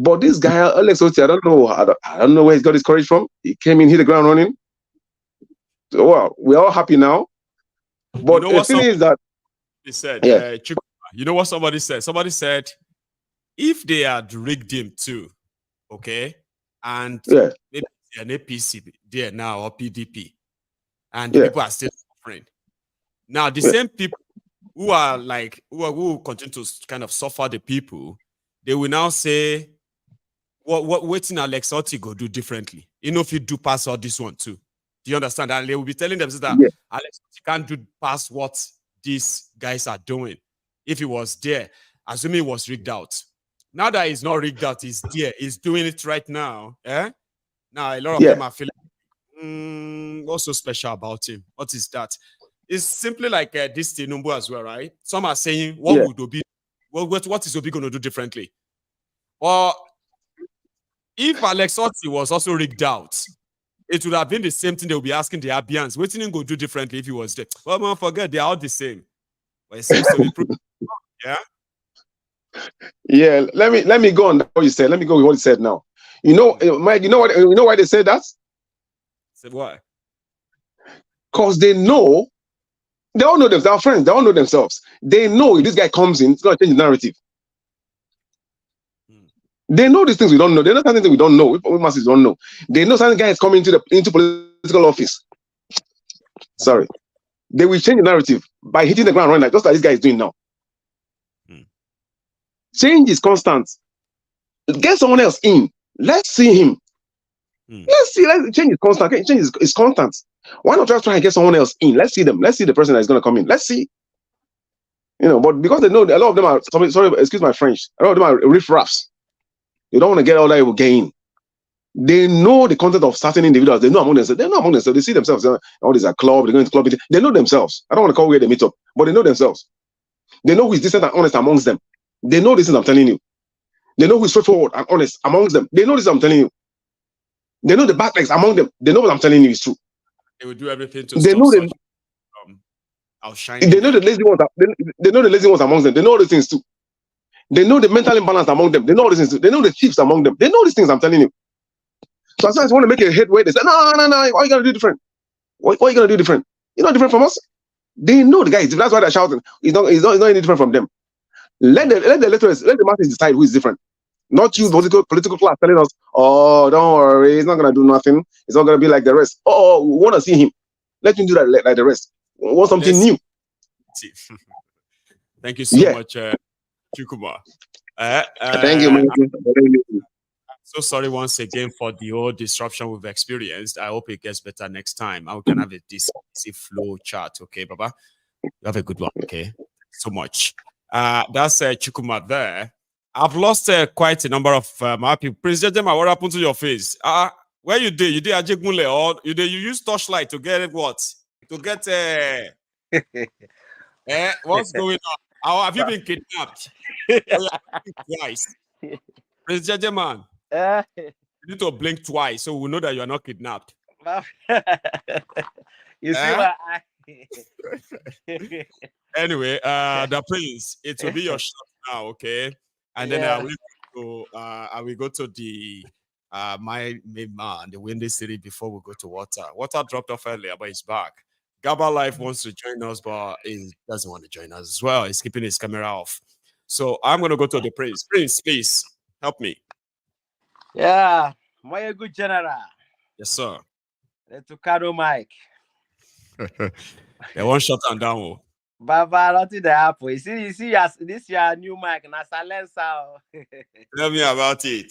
[SPEAKER 9] But this guy, Alex Otti, I don't know where he's got his courage from. He came in, hit the ground running. So, well, we're all happy now. But
[SPEAKER 4] You know
[SPEAKER 9] the
[SPEAKER 4] what
[SPEAKER 9] thing is that,
[SPEAKER 4] somebody said?
[SPEAKER 9] yeah,
[SPEAKER 4] You know what somebody said? Somebody said if they had rigged him too, okay, and
[SPEAKER 9] yeah,
[SPEAKER 4] maybe an APC there now or PDP, and the
[SPEAKER 9] yeah,
[SPEAKER 4] people are still suffering. Now the
[SPEAKER 9] yeah,
[SPEAKER 4] same people who are like who continue to kind of suffer the people, they will now say, what waiting Alex Otti go do differently? You know, if you do pass all this one too. Do you understand? And they will be telling themselves that
[SPEAKER 9] yeah,
[SPEAKER 4] Alex Otti can't do past what these guys are doing. If he was there, assuming it was rigged out. Now that he's not rigged out, he's there, he's doing it right now. Eh? Now a lot of
[SPEAKER 9] yeah,
[SPEAKER 4] them are feeling what's so special about him? What is that? It's simply like this Tinubu as well, right? Some are saying, what
[SPEAKER 9] yeah,
[SPEAKER 4] would Obi, what is Obi going to do differently? Or if Alex Otti was also rigged out, it would have been the same thing they would be asking the Abians. What didn't go do differently if he was there? Well, man, forget, they are all the same. But it seems to be proven. Yeah.
[SPEAKER 9] yeah. Let me go on what you said. Let me go with what you said now. You know, Mike, you know what? You know why they said that?
[SPEAKER 4] So what?
[SPEAKER 9] Because they know, they all know themselves. Our friends, they all know themselves. They know if this guy comes in, it's going to change the narrative. They know these things we don't know. They know something that we don't know. We masses don't know. They know something guy is coming into political office. Sorry. They will change the narrative by hitting the ground running, just like this guy is doing now. Change is constant. Get someone else in. Let's see him. Let's see. Change is constant. Change is constant. Why not just try and get someone else in? Let's see them. Let's see the person that is going to come in. Let's see. You know, but because they know a lot of them are, sorry, excuse my French, a lot of them are riffraffs. They don't want to get all that evil gain. They know the content of certain individuals. They know among themselves. They know among themselves. They see themselves. All these are club. They're going to club. They know themselves. I don't want to call where they meet up, but they know themselves. They know who is decent and honest amongst them. They know this is I'm telling you. They know who is straightforward and honest amongst them. They know this I'm telling you. They know the bad legs among them. They know what I'm telling you is true.
[SPEAKER 4] They will do everything to
[SPEAKER 9] they
[SPEAKER 4] stop
[SPEAKER 9] know
[SPEAKER 4] such outshining.
[SPEAKER 9] They know the lazy ones. They know the lazy ones amongst them. They know all these things too. They know the mental imbalance among them. They know all these things too. They know the thieves among them. They know these things I'm telling you. So as I want to make a headway, they say, no. Why are you gonna do different? Why are you gonna do different? You're not different from us. They know the guy is different. That's why they're shouting. He's not any different from them. Let the masses decide who is different. Not you, political class, telling us, oh, don't worry, he's not gonna do nothing. It's not gonna be like the rest. Oh, we want to see him. Let him do that like the rest. We want something new.
[SPEAKER 4] Thank you so much, Chukuma.
[SPEAKER 9] Thank you, man.
[SPEAKER 4] So sorry once again for the whole disruption we've experienced. I hope it gets better next time. I can have this easy flow chat, okay, Baba? You have a good one, okay? So much. That's Chukuma there. I've lost quite a number of my people. Prince Shettima, what happened to your face? Where you did? You did Ajegunle or you use torchlight to get it what? To get what's going on? How have you been kidnapped? Twice. Prince Shettima, you need to blink twice so we know that you are not kidnapped.
[SPEAKER 8] You see what
[SPEAKER 4] Anyway, the Prince, it will be your shot now, okay? And then I will go to the my main man, the Windy City, before we go to Water. Water dropped off earlier, but he's back. Gaba Life wants to join us, but he doesn't want to join us as well. He's keeping his camera off. So I'm going to go to the Prince. Prince, please help me.
[SPEAKER 8] Yeah, my good general.
[SPEAKER 4] Yes, sir.
[SPEAKER 8] The Tucano Mike.
[SPEAKER 4] They won't shut down down.
[SPEAKER 8] Baba, not in the apple. You see, this your new mic, na silencer.
[SPEAKER 4] Tell me about it.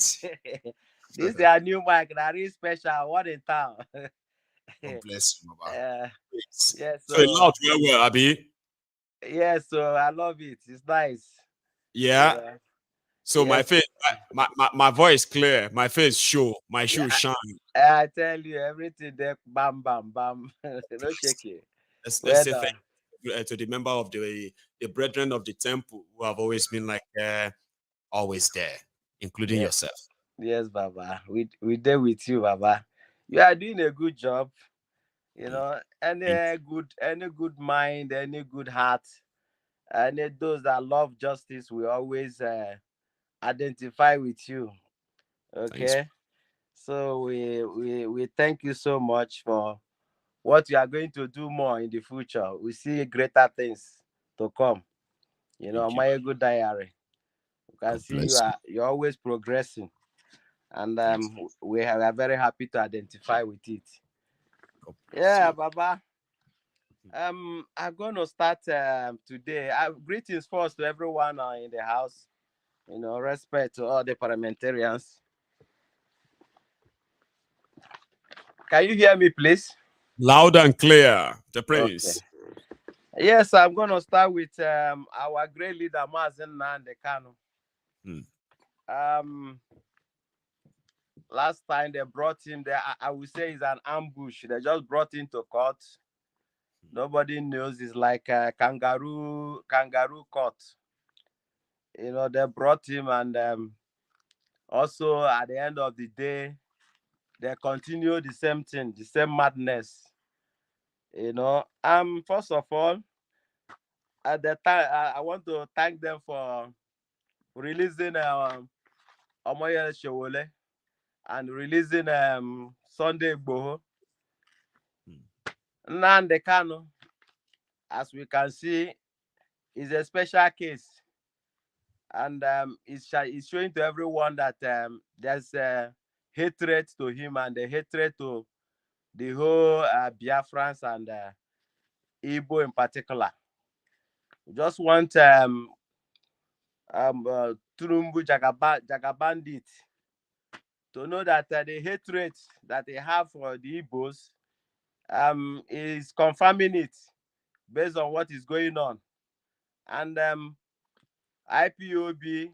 [SPEAKER 8] This is your new mic, na really special. What in town?
[SPEAKER 4] God bless you, Baba.
[SPEAKER 8] Yes.
[SPEAKER 4] So it loud well, Abi.
[SPEAKER 8] Yes, so I love it. It's nice.
[SPEAKER 4] Yeah. So my face, my voice clear, my face show, my shoe shine.
[SPEAKER 8] I tell you, everything there, bam, bam, bam. No shaking.
[SPEAKER 4] Let's say thank you to the member of the brethren of the temple who have always been like always there, including yourself.
[SPEAKER 8] Yes, Baba. We there with you, Baba. You are doing a good job. You know, any good mind, any good heart, and those that love justice will always identify with you. Okay.
[SPEAKER 4] Thanks.
[SPEAKER 8] So we thank you so much for what you are going to do more in the future. We see greater things to come. You know, my good diary. You can see you're always progressing, and we are very happy to identify with it. Yeah, Baba. I'm going to start today. Greetings first to everyone in the house. You know, respect to all the parliamentarians. Can you hear me, please?
[SPEAKER 4] Loud and clear, the prince.
[SPEAKER 8] Okay. Yes, I'm going to start with our great leader, Mazen Nandekano. Last time they brought him there, I would say it's an ambush. They just brought him to court. Nobody knows. It's like a kangaroo court. You know, they brought him, and also at the end of the day, they continue the same thing, the same madness. You know, first of all, at the time, I want to thank them for releasing Omoyele Shewole and releasing Sunday Igboho. Nnamdi Kanu, as we can see, is a special case, and it's showing to everyone that there's hatred to him and the hatred to the whole Biafrans and Igbo in particular. We just want Tinubu Jagabandit to know that the hatred that they have for the Igbos is confirming it based on what is going on. And IPOB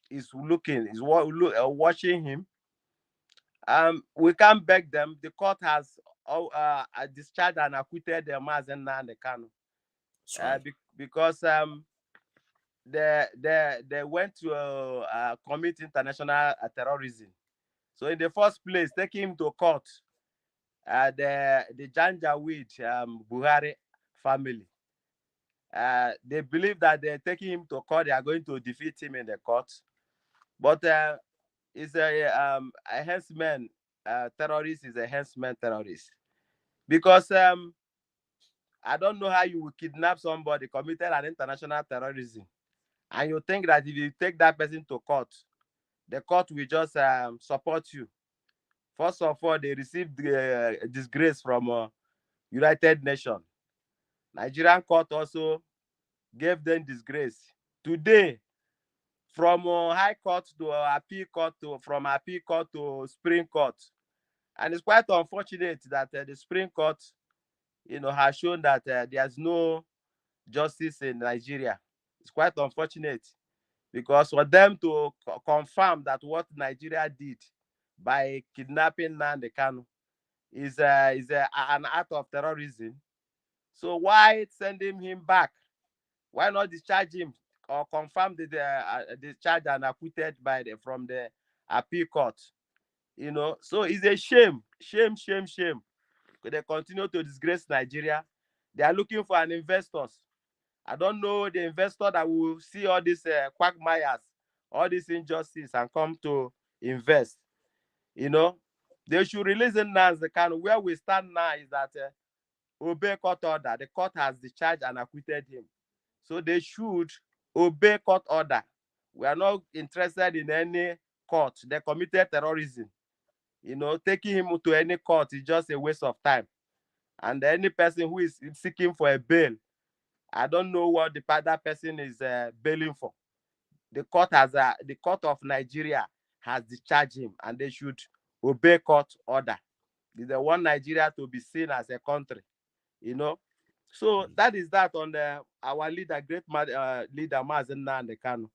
[SPEAKER 8] is watching him. We can't beg them. The court has discharged and acquitted the Mazen Nnamdi Kanu because they went to commit international terrorism. So in the first place, taking him to court, the Janjaweed Buhari family, they believe that they're taking him to court, they are going to defeat him in the court. But it's a henchman terrorist, is a henchman terrorist. Because I don't know how you would kidnap somebody committed an international terrorism, and you think that if you take that person to court, the court will just support you. First of all, they received disgrace from United Nations. Nigerian court also gave them disgrace. Today, from High Court to Appeal Court, from Appeal Court to Supreme Court, and it's quite unfortunate that the Supreme Court, you know, has shown that there's no justice in Nigeria. It's quite unfortunate, because for them to confirm that what Nigeria did by kidnapping Nnamdi Kanu is an act of terrorism. So why sending him back? Why not discharge him or confirm the discharge and acquitted from the appeal court? You know, so it's a shame. They continue to disgrace Nigeria. They are looking for an investors. I don't know the investor that will see all these quagmires, all these injustice, and come to invest. You know, they should release him now. Where we stand now is that obey court order. The court has discharged and acquitted him, so they should obey court order. We are not interested in any court. They committed terrorism. You know, taking him to any court is just a waste of time. And any person who is seeking for a bail, I don't know what that person is bailing for. The court of Nigeria has discharged him, and they should obey court order. They want Nigeria to be seen as a country, you know. So that is that on our leader, great leader Mazen Nnamdi Kanu.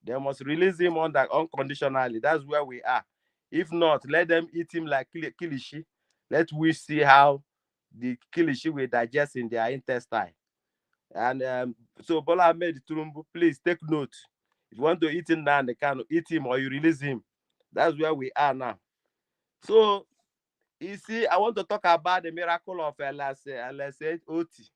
[SPEAKER 8] They must release him unconditionally. That's where we are. If not, let them eat him like kilishi. Let we see how the kilishi will digest in their intestine. And so Bola Ahmed Tinubu, please take note. If you want to eat him now, they can eat him or you release him. That's where we are now. So you see, I want to talk about the miracle of Otti.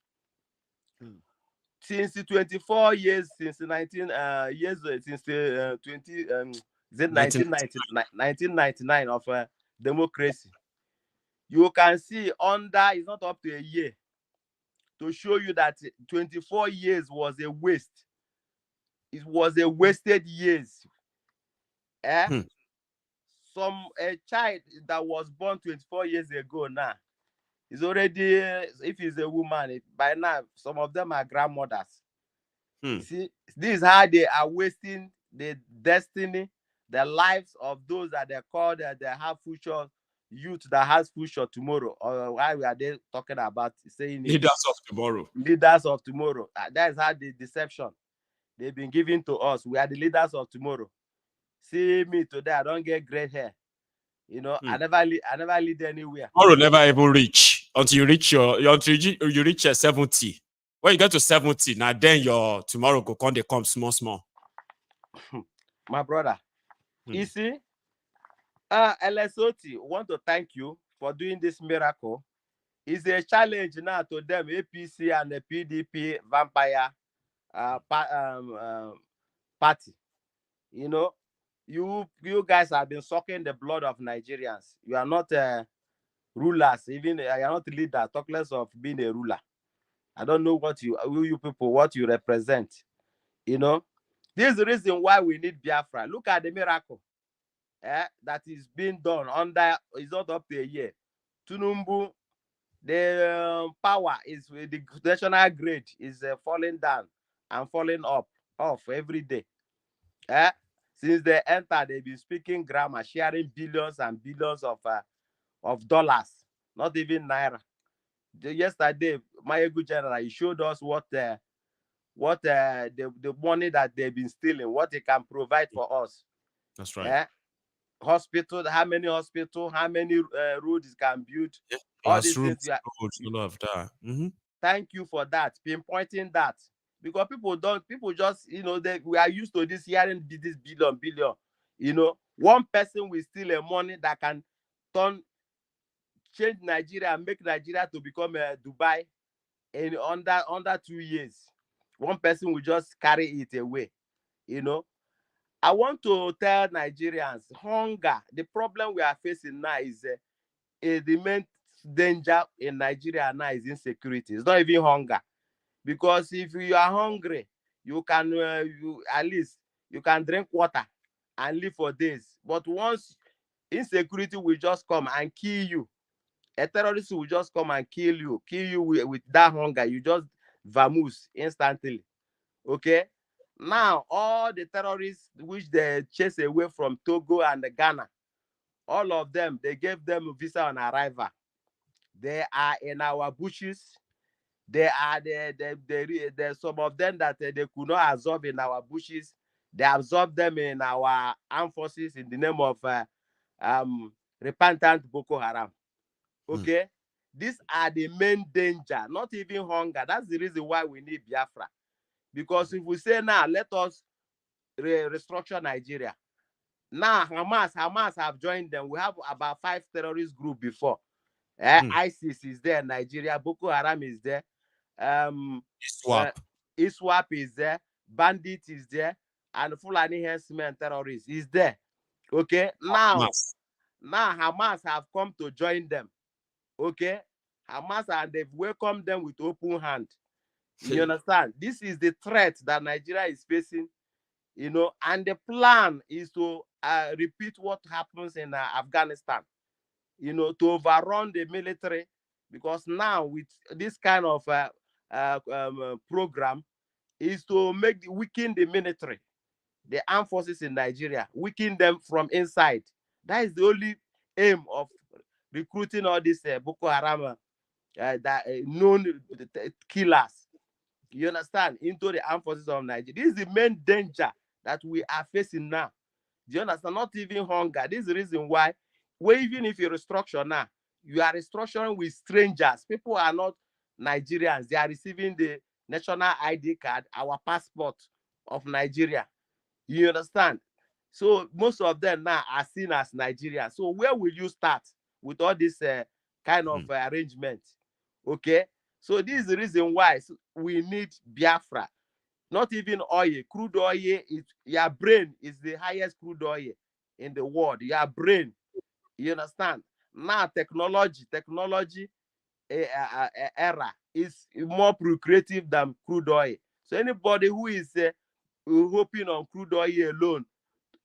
[SPEAKER 8] Since the 24 years, since the 1999 of democracy, You can see under is not up to a year to show you that 24 years was a waste. It was a wasted years.
[SPEAKER 4] Hmm.
[SPEAKER 8] A child that was born 24 years ago now is already, if he's a woman, by now some of them are grandmothers. You see, this is how they are wasting the destiny, the lives of those that they call that they have future youth that has future tomorrow. Or why are they talking about saying it?
[SPEAKER 4] Leaders of tomorrow.
[SPEAKER 8] Leaders of tomorrow. That is how the deception they've been giving to us. We are the leaders of tomorrow. See me today, I don't get gray hair. You know, I never lead anywhere.
[SPEAKER 4] Tomorrow never even reach until you reach you reach 70. When you get to 70, now then your tomorrow go come small.
[SPEAKER 8] My brother, you see, LSOT want to thank you for doing this miracle. It's a challenge now to them, APC and the PDP vampire party. You know, you guys have been sucking the blood of Nigerians. You are not rulers, even you are not leaders, talk less of being a ruler. I don't know what you people represent. You know, this is the reason why we need Biafra. Look at the miracle that is being done under, it's not up to a year. Tinubu, the power is the national grade is falling down and falling off every day. Since they entered, they've been speaking grammar, sharing billions and billions of dollars, not even naira. Yesterday, my good general, he showed us what the money that they've been stealing, what they can provide for us.
[SPEAKER 4] That's right.
[SPEAKER 8] Hospital, how many hospitals, how many roads can build, all these things.
[SPEAKER 4] All of that.
[SPEAKER 8] Thank you for that, pinpointing that, because people just, you know, we are used to this hearing this billion. You know, one person will steal a money that can change Nigeria and make Nigeria to become Dubai in under 2 years. One person will just carry it away. You know, I want to tell Nigerians, hunger, the problem we are facing now is the main danger in Nigeria now is insecurity. It's not even hunger, because if you are hungry, you can at least you can drink water and live for days. But once insecurity will just come and kill you, a terrorist will just come and kill you with that hunger. You just vamoose instantly. Okay. Now, all the terrorists which they chase away from Togo and Ghana, all of them, they gave them a visa on arrival. They are in our bushes. They are there's some of them that they could not absorb in our bushes. They absorb them in our armed forces in the name of repentant Boko Haram. Okay, these are the main danger, not even hunger. That's the reason why we need Biafra. Because if we say now, let us restructure Nigeria. Now Hamas have joined them. We have about 5 terrorist groups before. ISIS is there, Nigeria, Boko Haram is there, ISWAP is there, Bandit is there, and Fulani Herdsmen terrorists is there. Okay, now Hamas have come to join them. Okay, Hamas, and they've welcomed them with open hand. You understand? This is the threat that Nigeria is facing, you know, and the plan is to repeat what happens in Afghanistan, you know, to overrun the military, because now with this kind of program is to weaken the military, the armed forces in Nigeria, weaken them from inside. That is the only aim of recruiting all these Boko Haram known killers, you understand, into the armed forces of Nigeria. This is the main danger that we are facing now. Do you understand? Not even hunger. This is the reason why, even if you restructure now, you are restructuring with strangers. People are not Nigerians. They are receiving the national ID card, our passport of Nigeria. You understand? So most of them now are seen as Nigerians. So where will you start with all this kind of arrangement? Okay, so this is the reason why we need Biafra. Not even oil, crude oil. Your brain is the highest crude oil in the world. Your brain, you understand? now technology era is more procreative than crude oil. So anybody who is hoping on crude oil alone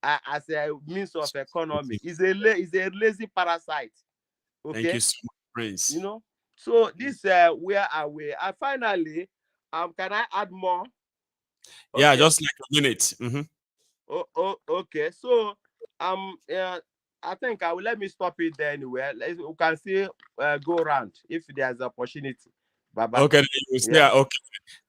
[SPEAKER 8] as a means of economy is a lazy parasite. Okay.
[SPEAKER 4] Thank you so much, Prince.
[SPEAKER 8] You know, so this where are we? And finally, can I add more?
[SPEAKER 4] Yeah,
[SPEAKER 8] Okay.
[SPEAKER 4] just like a minute.
[SPEAKER 8] Okay. So I think I will let me stop it there anyway. We can see go around if there's opportunity. Bye-bye.
[SPEAKER 4] Okay, yeah. Okay,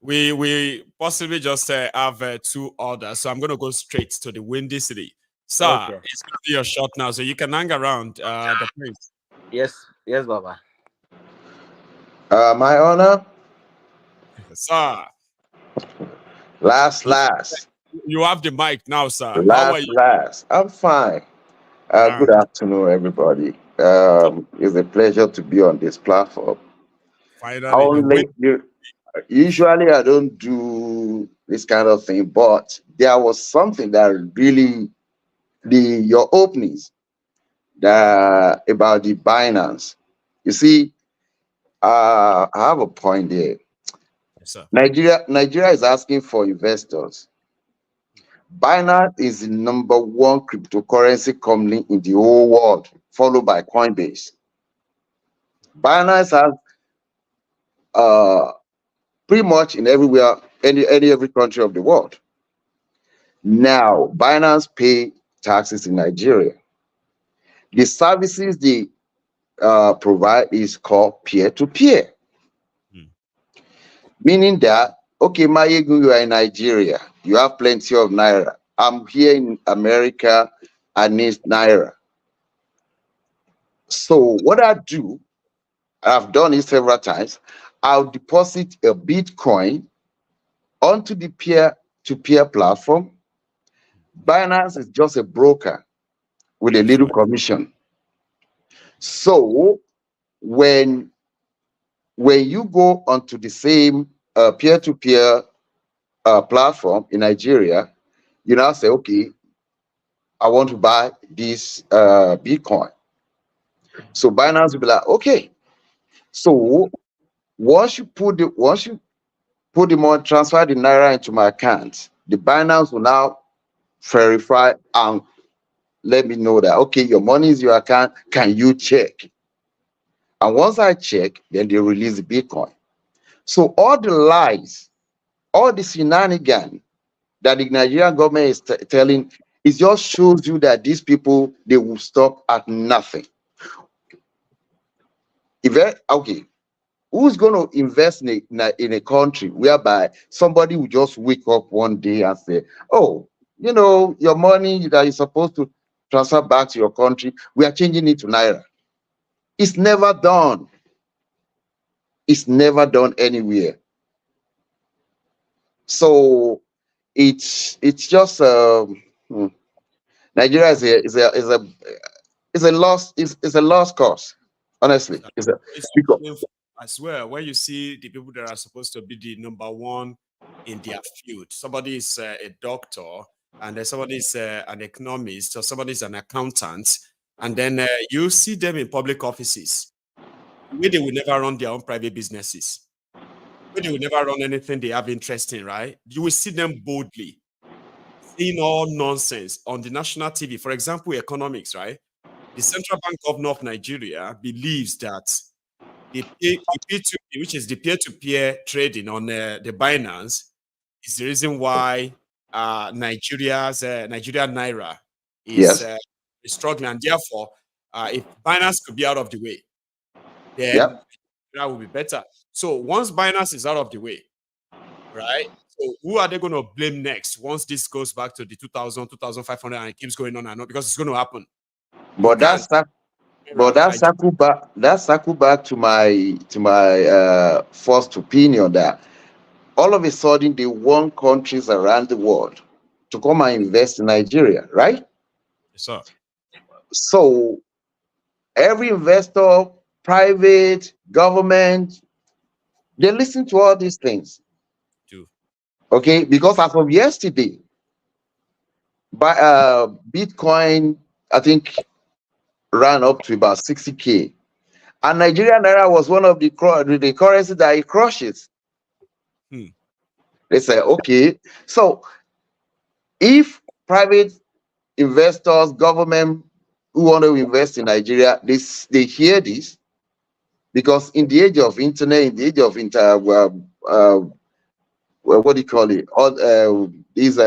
[SPEAKER 4] we possibly just have 2 orders, so I'm going to go straight to the Windy City. Sir,
[SPEAKER 8] Okay.
[SPEAKER 4] it's going to be your shot now, so you can hang around the Prince.
[SPEAKER 8] Yes, Baba.
[SPEAKER 10] My honor.
[SPEAKER 4] Sir.
[SPEAKER 10] Last.
[SPEAKER 4] You have the mic now, sir. How are you?
[SPEAKER 10] Last. I'm fine. Good afternoon, everybody. It's a pleasure to be on this platform.
[SPEAKER 4] Finally,
[SPEAKER 10] usually I don't do this kind of thing, but there was something that really your openings about the Binance. You see, I have a point there.
[SPEAKER 4] Yes, sir.
[SPEAKER 10] Nigeria is asking for investors. Binance is the #1 cryptocurrency company in the whole world, followed by Coinbase. Binance has pretty much in everywhere, every country of the world. Now, Binance pay taxes in Nigeria. The services they provide is called peer-to-peer. Meaning that, okay, Mayegu, you are in Nigeria, you have plenty of Naira. I'm here in America, I need Naira. So what I do, I've done it several times, I'll deposit a Bitcoin onto the peer-to-peer platform. Binance is just a broker with a little commission. So when you go onto the same peer-to-peer platform in Nigeria, you now say, okay, I want to buy this Bitcoin. So Binance will be like, okay. So once you put the money, transfer the Naira into my account, the Binance will now verify and let me know that, okay, your money is your account. Can you check? And once I check, then they release the Bitcoin. So all the lies, all the shenanigans that the Nigerian government is telling, it just shows you that these people, they will stop at nothing. Okay, who's going to invest in a country whereby somebody will just wake up one day and say, oh, you know, your money that you're supposed to transfer back to your country, we are changing it to Naira. It's never done. It's never done anywhere. So it's just Nigeria is a lost cause. Honestly,
[SPEAKER 4] as well. When you see the people that are supposed to be the #1 in their field, somebody is a doctor, and then somebody is an economist, or somebody is an accountant, and then you see them in public offices. Maybe they will never run their own private businesses. Maybe they will never run anything they have interest in, right? You will see them boldly saying all nonsense on the national TV. For example, economics, right? The Central Bank Governor of Nigeria believes that the P2P, which is the peer-to-peer trading on the Binance, is the reason why Nigeria's Nigerian Naira is struggling. And therefore, if Binance could be out of the way, then that would be better. So once Binance is out of the way, right? So who are they going to blame next once this goes back to the 2,000, 2,500 and it keeps going on and on? Because it's going to happen.
[SPEAKER 10] But that's circle back to my first opinion that all of a sudden they want countries around the world to come and invest in Nigeria, right?
[SPEAKER 4] Yes, sir.
[SPEAKER 10] So every investor, private, government, they listen to all these things. Okay, because as of yesterday, Bitcoin, I think ran up to about 60K. And Nigerian Naira was one of the currency that it crushes. They say, okay, so if private investors, government who want to invest in Nigeria, they hear this, because in the age of internet, in the age of what do you call it? All these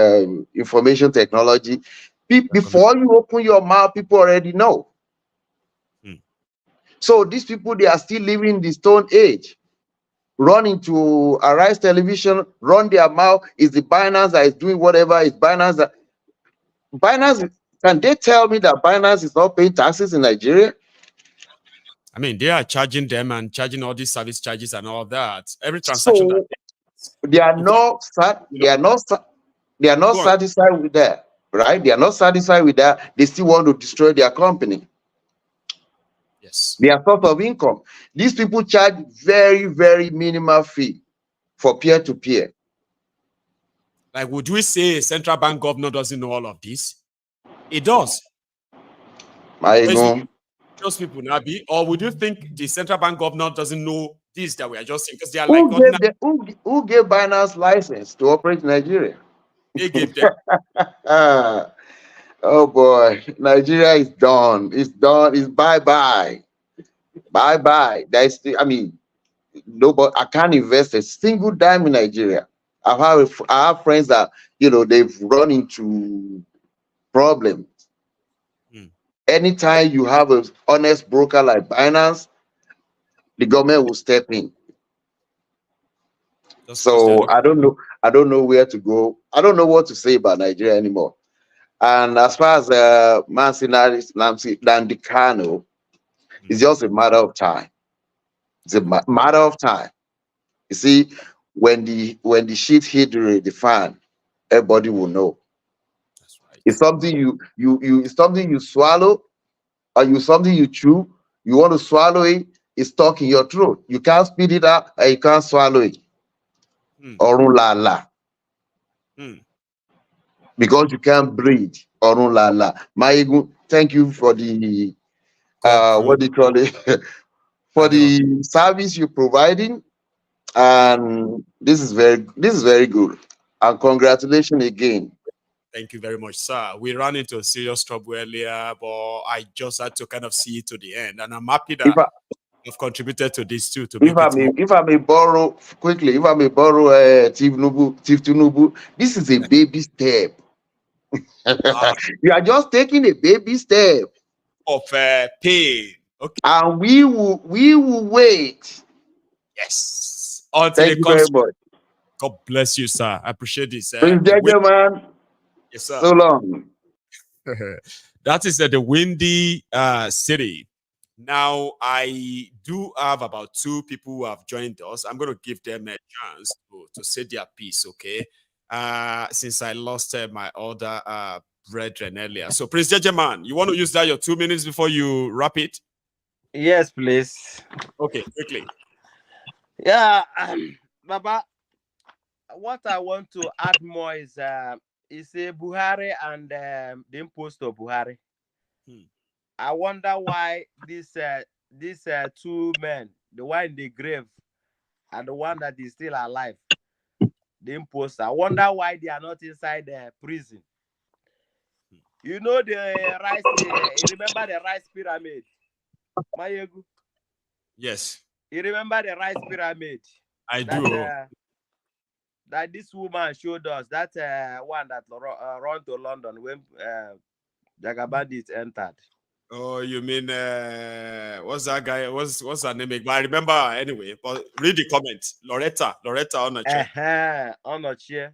[SPEAKER 10] information technology. Before you open your mouth, people already know. So these people, they are still living in the Stone Age, running to Arise Television, run their mouth. Is the Binance that is doing whatever? Is Binance that? Binance, can they tell me that Binance is not paying taxes in Nigeria?
[SPEAKER 4] I mean, they are charging them and charging all these service charges and all that. Every transaction
[SPEAKER 10] So
[SPEAKER 4] that
[SPEAKER 10] they are not satisfied with that, right? They are not satisfied with that. They still want to destroy their company.
[SPEAKER 4] Yes.
[SPEAKER 10] Their source of income. These people charge very, very minimal fee for peer-to-peer.
[SPEAKER 4] Like, would we say a central bank governor doesn't know all of this? It does.
[SPEAKER 10] I know.
[SPEAKER 4] Those people, Nabi, or would you think the central bank governor doesn't know this that we are just saying? Because they are like,
[SPEAKER 10] who gave Binance license to operate in Nigeria?
[SPEAKER 4] They gave them.
[SPEAKER 10] Oh boy, Nigeria is done. It's done. It's bye-bye. Bye-bye. I mean, nobody, I can't invest a single dime in Nigeria. I have friends that, they've run into problems. Anytime you have an honest broker like Binance, the government will step in. So I don't know where to go. I don't know what to say about Nigeria anymore. And as far as Nnamdi Kanu, it's just a matter of time. It's a matter of time. You see, when the shit hit the fan, everybody will know.
[SPEAKER 4] That's right.
[SPEAKER 10] It's something it's something you swallow, or something you chew. You want to swallow it, it's stuck in your throat. You can't spit it out, and you can't swallow it. Orun lala. Because you can't breathe. Orun lala. Maigun, thank you for the what do you call it? For the service you're providing. And this is very good. And congratulations again.
[SPEAKER 4] Thank you very much, sir. We ran into a serious trouble earlier, but I just had to kind of see it to the end. And I'm happy that you've contributed to this too.
[SPEAKER 10] If I may borrow quickly, Tinubu, this is a baby step. You are just taking a baby step
[SPEAKER 4] of pain. Okay.
[SPEAKER 10] And we will wait.
[SPEAKER 4] Yes. Until
[SPEAKER 10] Thank you very much.
[SPEAKER 4] God bless you, sir. I appreciate this.
[SPEAKER 10] Man.
[SPEAKER 4] Yes, sir.
[SPEAKER 10] So long.
[SPEAKER 4] That is the windy city. Now, I do have about 2 people who have joined us. I'm going to give them a chance to say their piece, okay? Since I lost my other brethren earlier. So, Prince Jejeman, you want to use that your 2 minutes before you wrap it?
[SPEAKER 8] Yes, please.
[SPEAKER 4] Okay, quickly.
[SPEAKER 8] Yeah, Baba, what I want to add more is Buhari and the impost of Buhari. I wonder why these 2 men, the one in the grave and the one that is still alive, the imposter, I wonder why they are not inside the prison. You know the rice, remember the rice pyramid? Mayegu?
[SPEAKER 4] Yes.
[SPEAKER 8] You remember the rice pyramid?
[SPEAKER 4] I do.
[SPEAKER 8] That this woman showed us, that one that run to London when Jagabandit entered.
[SPEAKER 4] Oh, you mean what's that guy? What's her name? I remember anyway. But read the comment. Loretta
[SPEAKER 8] Onochie.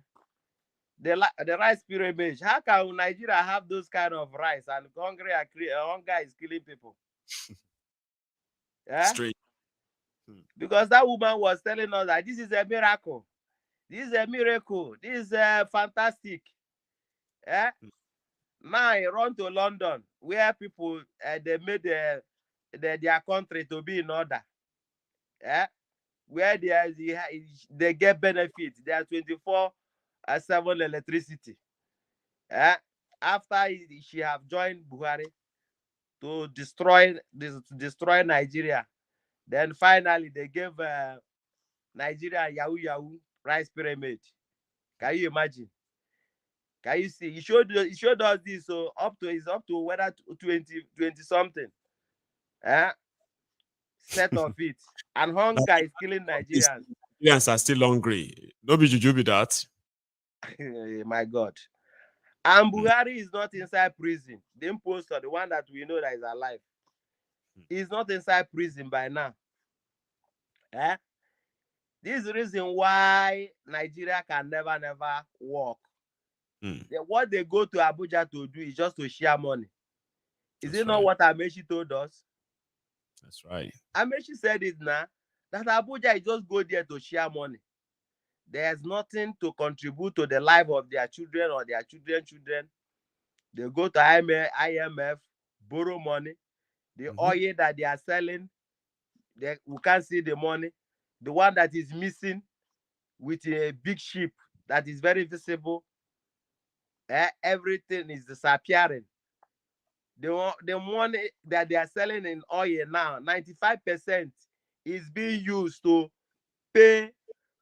[SPEAKER 8] The rice pyramid. How can Nigeria have those kind of rice and hunger is killing people? Yeah.
[SPEAKER 4] Straight.
[SPEAKER 8] Because that woman was telling us that this is a miracle. This is a miracle. This is fantastic. Yeah. Now I run to London, where people they made their country to be in order. Yeah, where they get benefits. They are 24/7 electricity. Yeah, after she have joined Buhari, to destroy Nigeria. Then finally they gave Nigeria Yahoo rice pyramid. Can you imagine? Can you see? He showed us this. So it's up to whether 20 something. Set of it. And hunger is killing Nigerians.
[SPEAKER 4] Nigerians are still hungry. No be juju be that.
[SPEAKER 8] My God. And Buhari is not inside prison. The impostor, the one that we know that is alive, is not inside prison by now. This is the reason why Nigeria can never work. What they go to Abuja to do is just to share money. Is it not what Amechi told us?
[SPEAKER 4] That's right.
[SPEAKER 8] Amechi said it now, that Abuja is just go there to share money. There's nothing to contribute to the life of their children or their children. They go to IMF, borrow money. The oil that they are selling, we can't see the money. The one that is missing with a big ship that is very visible, everything is disappearing. The money that they are selling in oil now, 95% is being used to pay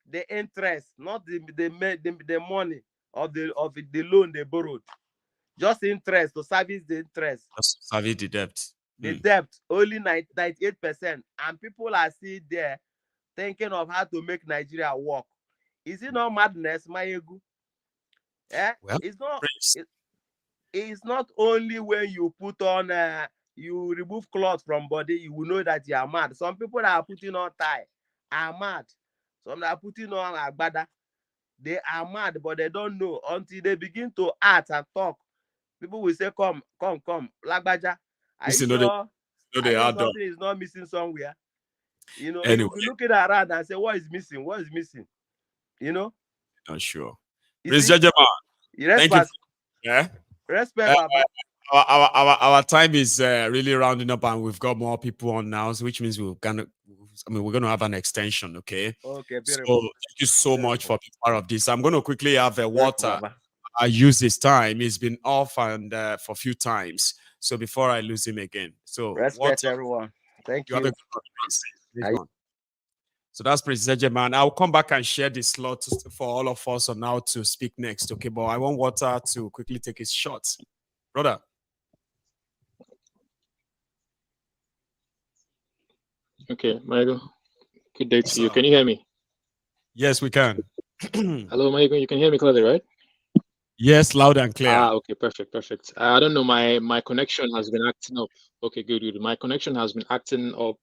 [SPEAKER 8] the interest, not the money of the loan they borrowed. Just interest, to service the interest.
[SPEAKER 4] Just service the debt.
[SPEAKER 8] The debt, only 98%. And people are still there thinking of how to make Nigeria work. Is it not madness, Mayegu?
[SPEAKER 4] Well,
[SPEAKER 8] it's not only when you put on, you remove clothes from body, you will know that you are mad. Some people that are putting on tie are mad. Some that are putting on agbada, they are mad, but they don't know until they begin to act and talk. People will say, come, Lagbaja. Are you sure something is not missing somewhere? You know,
[SPEAKER 4] anyway.
[SPEAKER 8] You'll be looking around and say, what is missing? What is missing? You know?
[SPEAKER 4] Not sure.
[SPEAKER 8] Respect.
[SPEAKER 4] Thank you. Yeah.
[SPEAKER 8] Respect,
[SPEAKER 4] our time is really rounding up, and we've got more people on now, so which means we're gonna have an extension. Okay.
[SPEAKER 8] Okay.
[SPEAKER 4] Beautiful. So thank you so much for being part of this. I'm going to quickly have a water. I use this time. He's been off and for a few times. So before I lose him again. So
[SPEAKER 8] respect everyone. Thank you.
[SPEAKER 4] Have a good one. So that's President Shettima. I'll come back and share the slot for all of us on how to speak next. Okay, but I want Water to quickly take his shot. Brother.
[SPEAKER 11] Okay, Michael. Good day to you. Can you hear me?
[SPEAKER 4] Yes, we can.
[SPEAKER 11] Hello, Michael. You can hear me clearly, right?
[SPEAKER 4] Yes, loud and clear.
[SPEAKER 11] Okay, perfect. I don't know, my connection has been acting up. Okay, good. My connection has been acting up,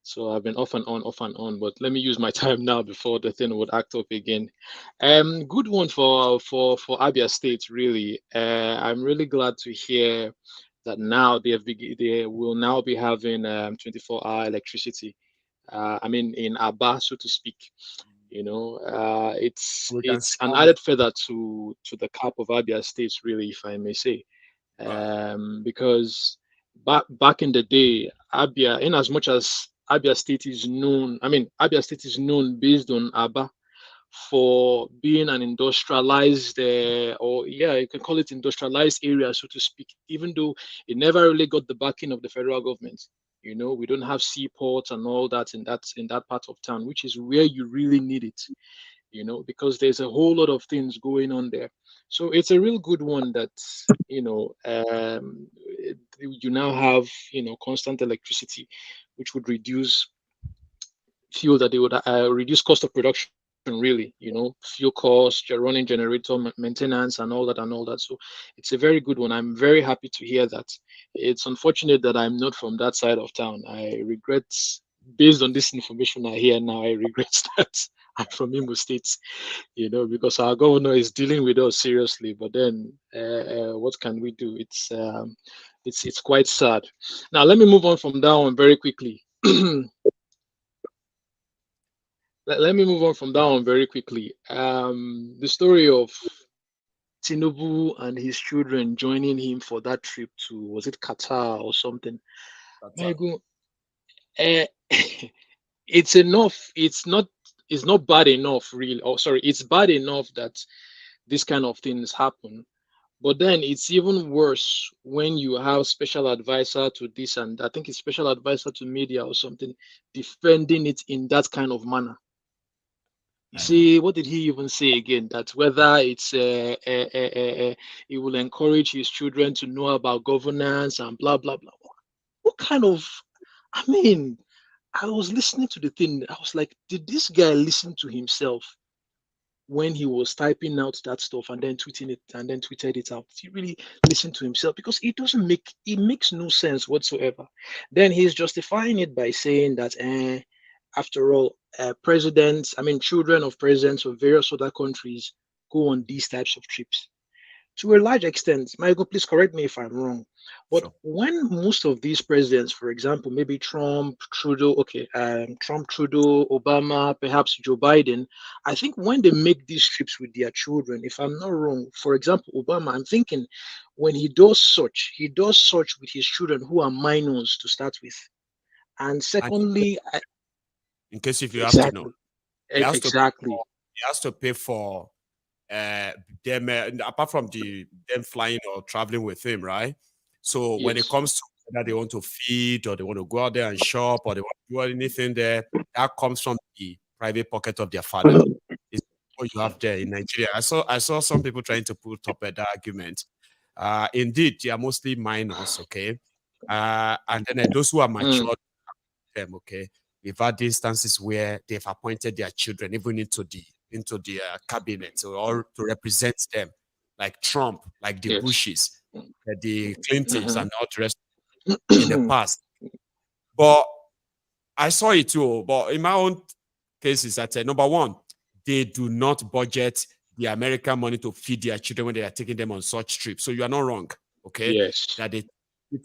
[SPEAKER 11] so I've been off and on. But let me use my time now before the thing would act up again. Good one for Abia State, really. I'm really glad to hear that now they will now be having 24-hour electricity. In Abba, so to speak. You know, it's an added feather to the cap of Abia State, really, if I may say, because back in the day, Abia, in as much as Abia State is known, Abia State is known based on Abba for being an industrialized, you can call it industrialized area, so to speak, even though it never really got the backing of the federal government. You know, we don't have seaports and all that in that part of town, which is where you really need it, you know, because there's a whole lot of things going on there. So it's a real good one that, you know, you now have, you know, constant electricity, which would reduce fuel that they would reduce cost of production, really, you know, fuel costs, running generator maintenance and all that. So it's a very good one. I'm very happy to hear that. It's unfortunate that I'm not from that side of town. I regret, based on this information I hear now, I regret that I'm from Imo State, you know, because our governor is dealing with us seriously. But then what can we do? It's quite sad. Now let me move on from that one very quickly. Let me move on from that one very quickly. The story of Tinubu and his children joining him for that trip to, was it Qatar or something? It's enough. It's not bad enough, really. Oh, sorry, it's bad enough that this kind of things happen. But then it's even worse when you have special advisor to this, and I think it's special advisor to media or something, defending it in that kind of manner. You
[SPEAKER 4] I know.
[SPEAKER 11] see, what did he even say again? That whether it's he will encourage his children to know about governance and blah blah blah. What kind of? I mean, I was listening to the thing. I was like, did this guy listen to himself when he was typing out that stuff and then tweeting it and then tweeted it out? Did he really listen to himself? Because it makes no sense whatsoever. Then he's justifying it by saying that after all, presidents, I mean children of presidents of various other countries go on these types of trips. To a large extent, Michael, please correct me if I'm wrong. But
[SPEAKER 4] Sure.
[SPEAKER 11] when most of these presidents, for example, maybe Trump, Trudeau, Trump, Trudeau, Obama, perhaps Joe Biden, I think when they make these trips with their children, if I'm not wrong, for example, Obama, I'm thinking when he does such with his children who are minors to start with. And
[SPEAKER 4] And
[SPEAKER 11] secondly,
[SPEAKER 4] in case if you have to know,
[SPEAKER 11] exactly,
[SPEAKER 4] he has to pay
[SPEAKER 11] exactly.
[SPEAKER 4] for, he has to pay for them apart from them flying or traveling with him, right? So when it
[SPEAKER 11] Yes.
[SPEAKER 4] comes to whether they want to feed or they want to go out there and shop or they want to do anything there, that comes from the private pocket of their father. It's what you have there in Nigeria. I saw some people trying to put up that argument. Indeed, they are mostly minors, okay. And then those who are mature, them, okay. We've had instances where they've appointed their children even into the cabinet or to represent them, like Trump, like the
[SPEAKER 11] Yes.
[SPEAKER 4] Bushes, the Clintons, and all the rest in the past. But I saw it too. But in my own cases, I said, number one, they do not budget the American money to feed their children when they are taking them on such trips. So you are not wrong, okay?
[SPEAKER 11] Yes.
[SPEAKER 4] That they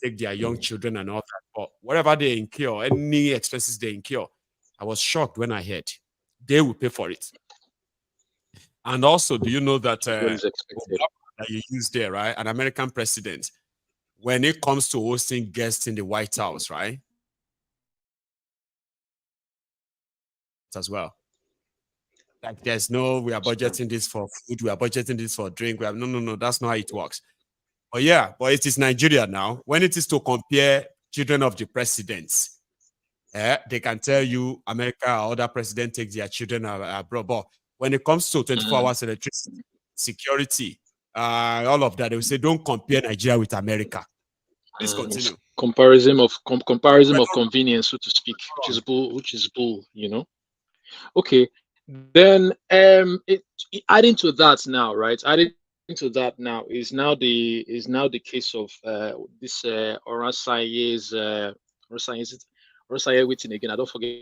[SPEAKER 4] take their young children and all that. But whatever they incur, any expenses they incur, I was shocked when I heard they will pay for it. And also, do you know that
[SPEAKER 11] What is expected?
[SPEAKER 4] Obama that you use there, right? An American president, when it comes to hosting guests in the White House, right? As well. Like there's no, we are budgeting this for food, we are budgeting this for drink. We have no, that's not how it works. But yeah, but it is Nigeria now. When it is to compare children of the presidents, they can tell you America or other president takes their children abroad. But when it comes to 24 hours electricity, security, all of that, they will say, don't compare Nigeria with America. Please continue.
[SPEAKER 11] Comparison of convenience, so to speak, which is bull, you know. Okay, then adding to that now, right? Adding to that now is now the case of this Orasaye's Orasaye waiting again. I don't forget.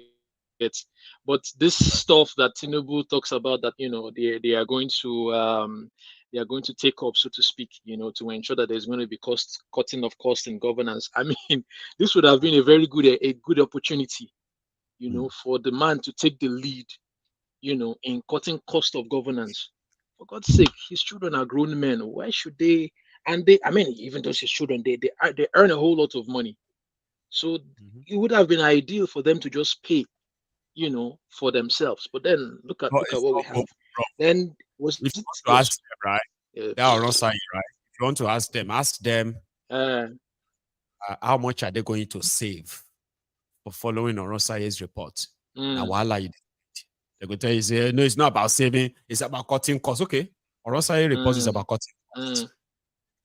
[SPEAKER 11] But this stuff that Tinubu talks about, that they are going to take up, so to speak, to ensure that there's going to be cutting of cost in governance. I mean, this would have been a good opportunity, for the man to take the lead, in cutting cost of governance. For God's sake, his children are grown men. Why should they? And I mean, even though his children, they earn a whole lot of money. So it would have been ideal for them to just pay, for themselves. But then look at what we have. Then
[SPEAKER 4] if you want to ask them, right? They are not saying, right? If you want to ask them how much are they going to save for following Orosaye's report? Now, while they're going to tell you, say, no, it's not about saving, it's about cutting costs. Okay, Orosaye report is about cutting costs.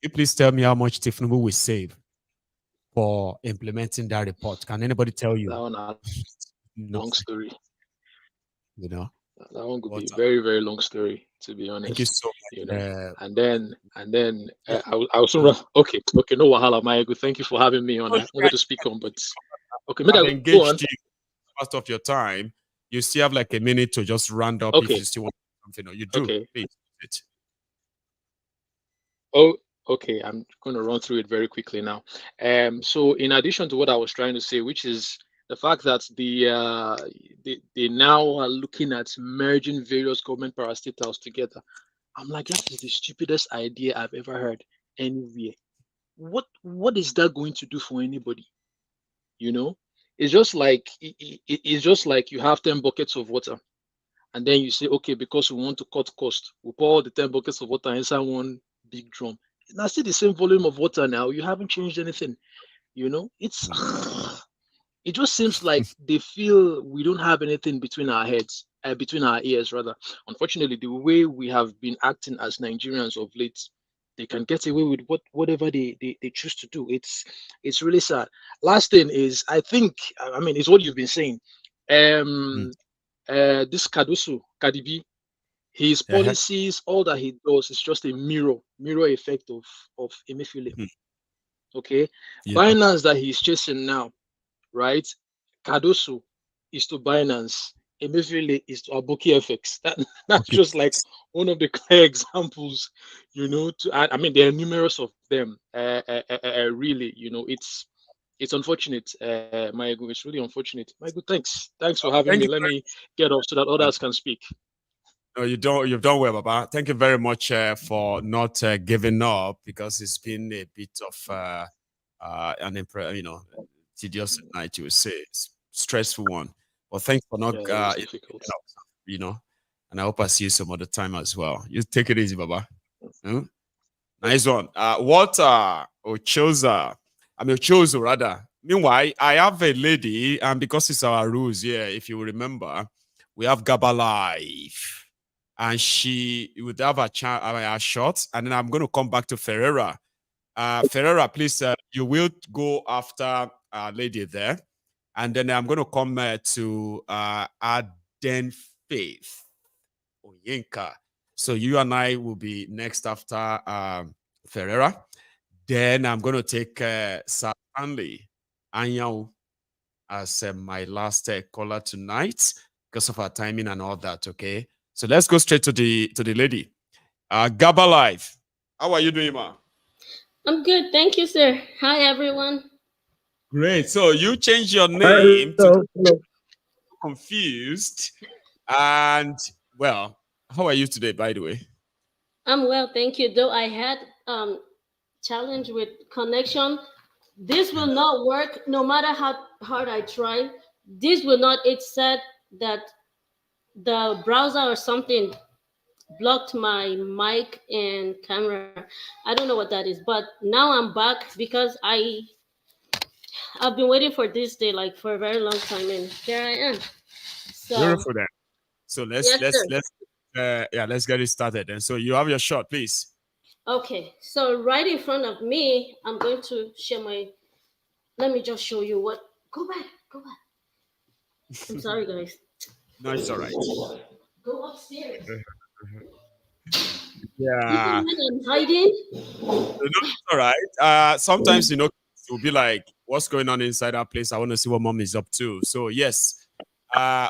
[SPEAKER 4] You please tell me how much Tinubu will save for implementing that report. Can anybody tell you?
[SPEAKER 11] That one, long story.
[SPEAKER 4] That
[SPEAKER 11] one could be a very, very long story, to be honest.
[SPEAKER 4] Thank you so much.
[SPEAKER 11] And then I also okay, no wahala, Mayagu. Thank you for having me on. I wanted to speak on, but okay, maybe I'll go on.
[SPEAKER 4] Most of your time, you still have like a minute to just round up if you still want something, or you do.
[SPEAKER 11] Okay.
[SPEAKER 4] Please.
[SPEAKER 11] Oh, okay. I'm going to run through it very quickly now. So in addition to what I was trying to say, which is the fact that they now are looking at merging various government parastatals together. I'm like, that is the stupidest idea I've ever heard anywhere. What is that going to do for anybody? It's just like you have 10 buckets of water, and then you say, okay, because we want to cut cost, we pour all the 10 buckets of water inside one big drum. now see the same volume of water now. You haven't changed anything. You know, it's it just seems like they feel we don't have anything between our heads, between our ears, rather. Unfortunately, the way we have been acting as Nigerians of late, they can get away with whatever they choose to do. It's really sad. Last thing is, I think, I mean, it's what you've been saying. This Kadusu, Kadibi, his policies, all that he does is just a mirror effect of Emefiele. Okay, Binance that he's chasing now, right? Kadoso is to Binance, Emefiele is to Aboki FX. That's just like one of the clear examples, you know. I mean, there are numerous of them. Really, you know, it's unfortunate. My ego, it's really unfortunate. My good, thanks for having me. Let me get off so that others can speak.
[SPEAKER 4] No, you've done well, Baba. Thank you very much for not giving up, because it's been a bit of an tedious night, you would say. It's stressful one. But thanks for not
[SPEAKER 11] difficult.
[SPEAKER 4] You know, and I hope I see you some other time as well. You take it easy, Baba. Nice one. Ochozo rather. Meanwhile, I have a lady, and because it's our rules here, if you remember, we have Gaba Live. And she would have a shot, and then I'm going to come back to Ferreira. Ferreira, please, you will go after a lady there, and then I'm going to come to Aden Faith Oyenka. So you and I will be next after Ferreira. Then I'm going to take Stanley Anyao as my last caller tonight because of our timing and all that. Okay. So let's go straight to the lady. Gaba Live. How are you doing, ma?
[SPEAKER 12] I'm good. Thank you, sir. Hi, everyone.
[SPEAKER 4] Great. So you changed your name to Confused. And, well, how are you today, by the way?
[SPEAKER 12] I'm well, thank you. Though I had challenge with connection, this will not work no matter how hard I try. This will not. It said that the browser or something blocked my mic and camera. I don't know what that is, but now I'm back because I've been waiting for this day like for a very long time, and there I am. So
[SPEAKER 4] beautiful then. So let's
[SPEAKER 12] yes,
[SPEAKER 4] let's get it started. And so you have your shot, please.
[SPEAKER 12] Okay, so right in front of me, I'm going to share my. Let me just show you what. Go back. I'm sorry, guys.
[SPEAKER 4] No, it's all right.
[SPEAKER 12] Go upstairs.
[SPEAKER 4] Yeah.
[SPEAKER 12] I'm hiding.
[SPEAKER 4] No, it's all right. Sometimes, it will be like, what's going on inside our place? I want to see what mom is up to. So, yes,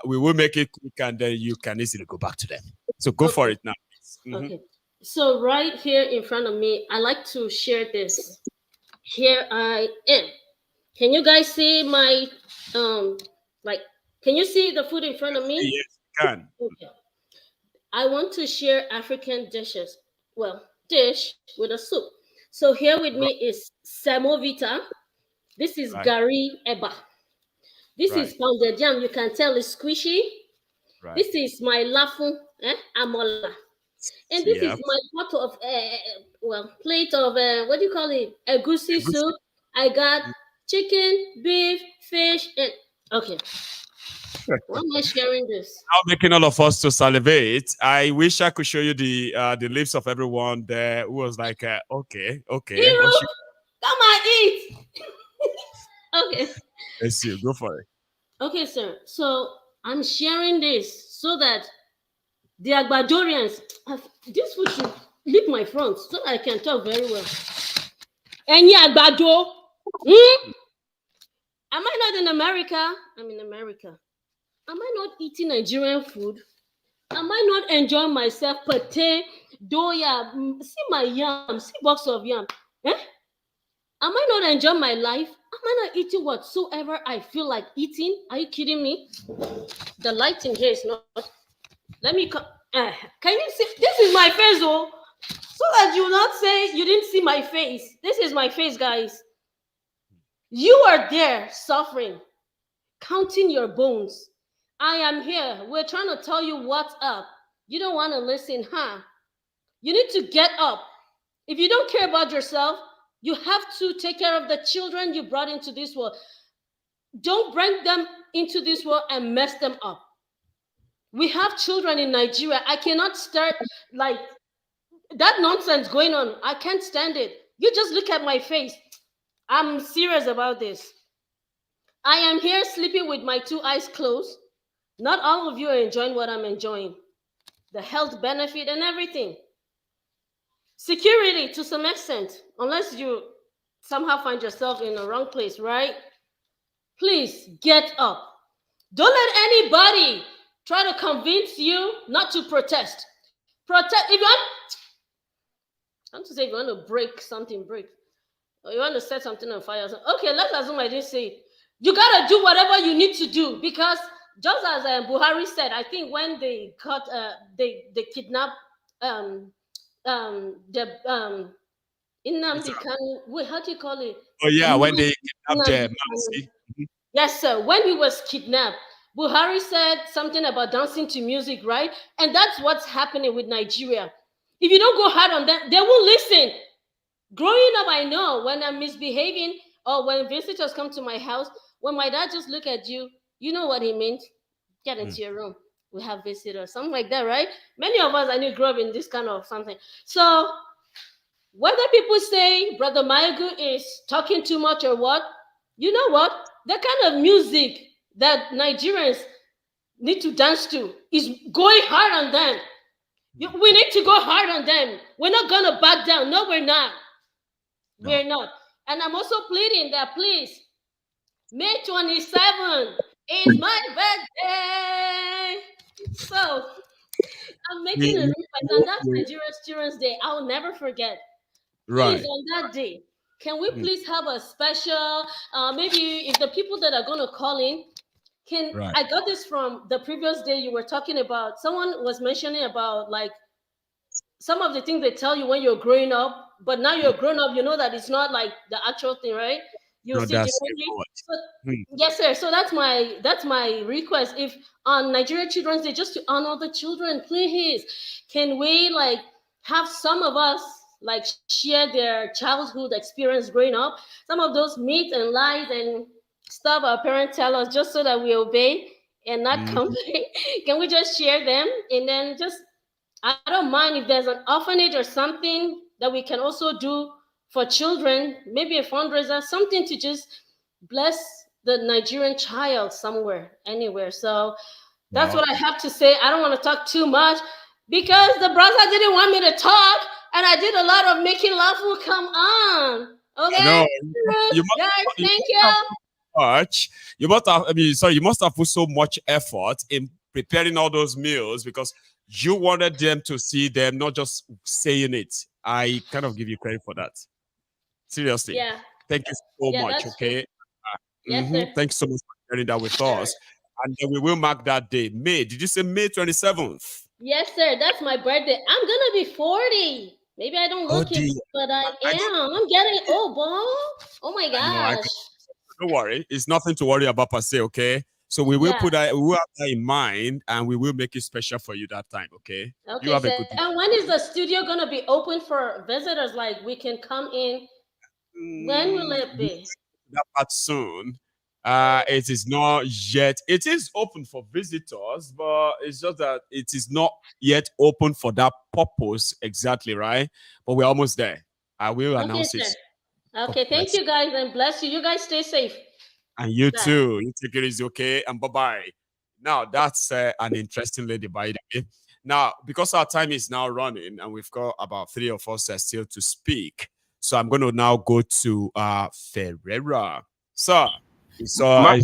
[SPEAKER 4] we will make it quick, and then you can easily go back to them. So go for it now.
[SPEAKER 12] Okay. So right here in front of me, I like to share this. Here I am. Can you guys see my can you see the food in front of me?
[SPEAKER 4] Yes, you can.
[SPEAKER 12] Okay. I want to share African dishes. Well, dish with a soup. So here with me is semovita. This is gari eba. This is pounded yam. You can tell it's squishy. This is my lafun amola. And this is my pot of plate of what do you call it? Egusi soup. I got chicken, beef, fish, and okay. Why am I sharing this?
[SPEAKER 4] Now making all of us to salivate. I wish I could show you the lips of everyone there who was like, okay.
[SPEAKER 12] Hero, come and eat. Okay.
[SPEAKER 4] Let's see. Go for it.
[SPEAKER 12] Okay, sir. So I'm sharing this so that the Agbadorians, this food should leave my front so I can talk very well. Any Agbado? Am I not in America? I'm in America. Am I not eating Nigerian food? Am I not enjoying myself? Pate, doya, see my yam, see box of yam. Am I not enjoying my life? Am I not eating whatsoever I feel like eating? Are you kidding me? The lighting here is not. Let me can you see? This is my face, oh, so that you not say you didn't see my face. This is my face, guys. You are there suffering, counting your bones. I am here. We're trying to tell you what's up. You don't want to listen, huh? You need to get up. If you don't care about yourself, you have to take care of the children you brought into this world. Don't bring them into this world and mess them up. We have children in Nigeria. I cannot start like that nonsense going on. I can't stand it. You just look at my face. I'm serious about this. I am here sleeping with my 2 eyes closed. Not all of you are enjoying what I'm enjoying. The health benefit and everything. Security to some extent, unless you somehow find yourself in the wrong place, right? Please get up. Don't let anybody try to convince you not to protest. Protest. If you want to say, if you want to break something, break. Or you want to set something on fire. Okay, let's assume I didn't say it. You got to do whatever you need to do, because just as Buhari said, I think when they they kidnapped wait, how do you call it?
[SPEAKER 4] Oh yeah, when they kidnapped
[SPEAKER 12] Yes, sir. When he was kidnapped, Buhari said something about dancing to music, right? And that's what's happening with Nigeria. If you don't go hard on them, they won't listen. Growing up, I know when I'm misbehaving or when visitors come to my house, when my dad just look at you, you know what he means. Get into your room. We have visitors, something like that, right? Many of us, I knew, grew up in this kind of something. So whether people say Brother Mayagu is talking too much or what, you know what? The kind of music that Nigerians need to dance to is going hard on them. We need to go hard on them. We're not going to back down. No, we're not. No. We're not. And I'm also pleading that, please, May 27 is my birthday. So I'm making a request, and that's Nigeria's Children's Day. I'll never forget.
[SPEAKER 4] Right.
[SPEAKER 12] Please, on that day, can we please have a special, maybe if the people that are going to call in, I got this from the previous day you were talking about, someone was mentioning about like some of the things they tell you when you're growing up, but now you're grown up, you know that it's not like the actual thing, right? You see yes, sir. So that's my request. If on Nigeria Children's Day, just to honor the children, please, can we like have some of us like share their childhood experience growing up, some of those myths and lies and stuff our parents tell us, just so that we obey and not complain. Can we just share them? And then just, I don't mind if there's an orphanage or something that we can also do for children, maybe a fundraiser, something to just bless the Nigerian child somewhere, anywhere. So that's what I have to say. I don't want to talk too much because the brother didn't want me to talk, and I did a lot of making love. Will come on. Okay.
[SPEAKER 4] No,
[SPEAKER 12] guys, thank you.
[SPEAKER 4] Much. You must have, you must have put so much effort in preparing all those meals because you wanted them to see them, not just saying it. I kind of give you credit for that. Seriously.
[SPEAKER 12] Yeah.
[SPEAKER 4] Thank you so much. Okay.
[SPEAKER 12] Yes, sir.
[SPEAKER 4] Thanks so much for sharing that with us. And then we will mark that day. May. Did you say May 27th?
[SPEAKER 12] Yes, sir. That's my birthday. I'm gonna be 40. Maybe I don't look it, but I am. I'm getting old, boy. Oh my gosh.
[SPEAKER 4] Don't worry. It's nothing to worry about per se, okay? So we will put that, we will have that in mind, and we will make it special for you that time, okay?
[SPEAKER 12] Okay,
[SPEAKER 4] you have
[SPEAKER 12] sir.
[SPEAKER 4] A good
[SPEAKER 12] And when is the studio gonna be open for visitors? Like we can come in. When will it be?
[SPEAKER 4] That part soon. It is not yet. It is open for visitors, but it's just that it is not yet open for that purpose exactly, right? But we're almost there. I will announce it.
[SPEAKER 12] Okay, thank you guys, and bless you. You guys stay safe.
[SPEAKER 4] And you too. You take it easy, okay? And bye-bye. Now, that's an interesting lady, by the way. Now, because our time is now running, and we've got about 3 of us still to speak, so I'm going to now go to Ferreira. Sir, I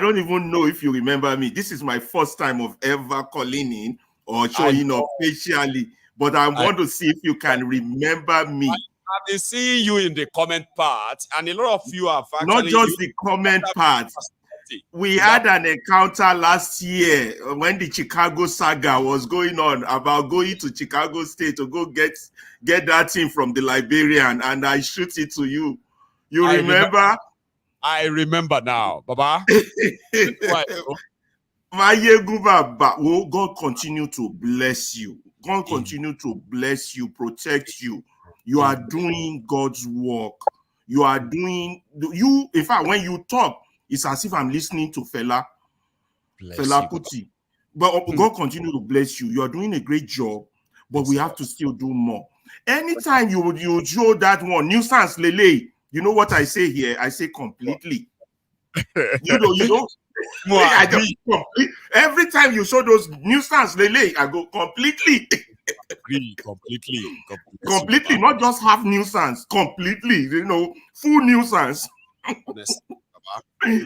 [SPEAKER 13] don't even know if you remember me. This is my first time of ever calling in or showing up facially, but I want to see if you can remember me.
[SPEAKER 4] I've been seeing you in the comment part, and a lot of you have actually...
[SPEAKER 13] Not just the comment part. We had an encounter last year when the Chicago saga was going on about going to Chicago State to go get that thing from the Liberian, and I shoot it to you. You remember?
[SPEAKER 4] I remember now, Baba.
[SPEAKER 13] God continue to bless you. God continue to bless you, protect you. You are doing God's work. You are doing in fact, when you talk, it's as if I'm listening to Fela Kuti. But God continue to bless you. You are doing a great job, but we have to still do more. Anytime you show that one nuisance lele, you know what I say here? I say completely. You don't. Every time you show those nuisance lele, I go completely. Completely, not just half nuisance, completely, full nuisance.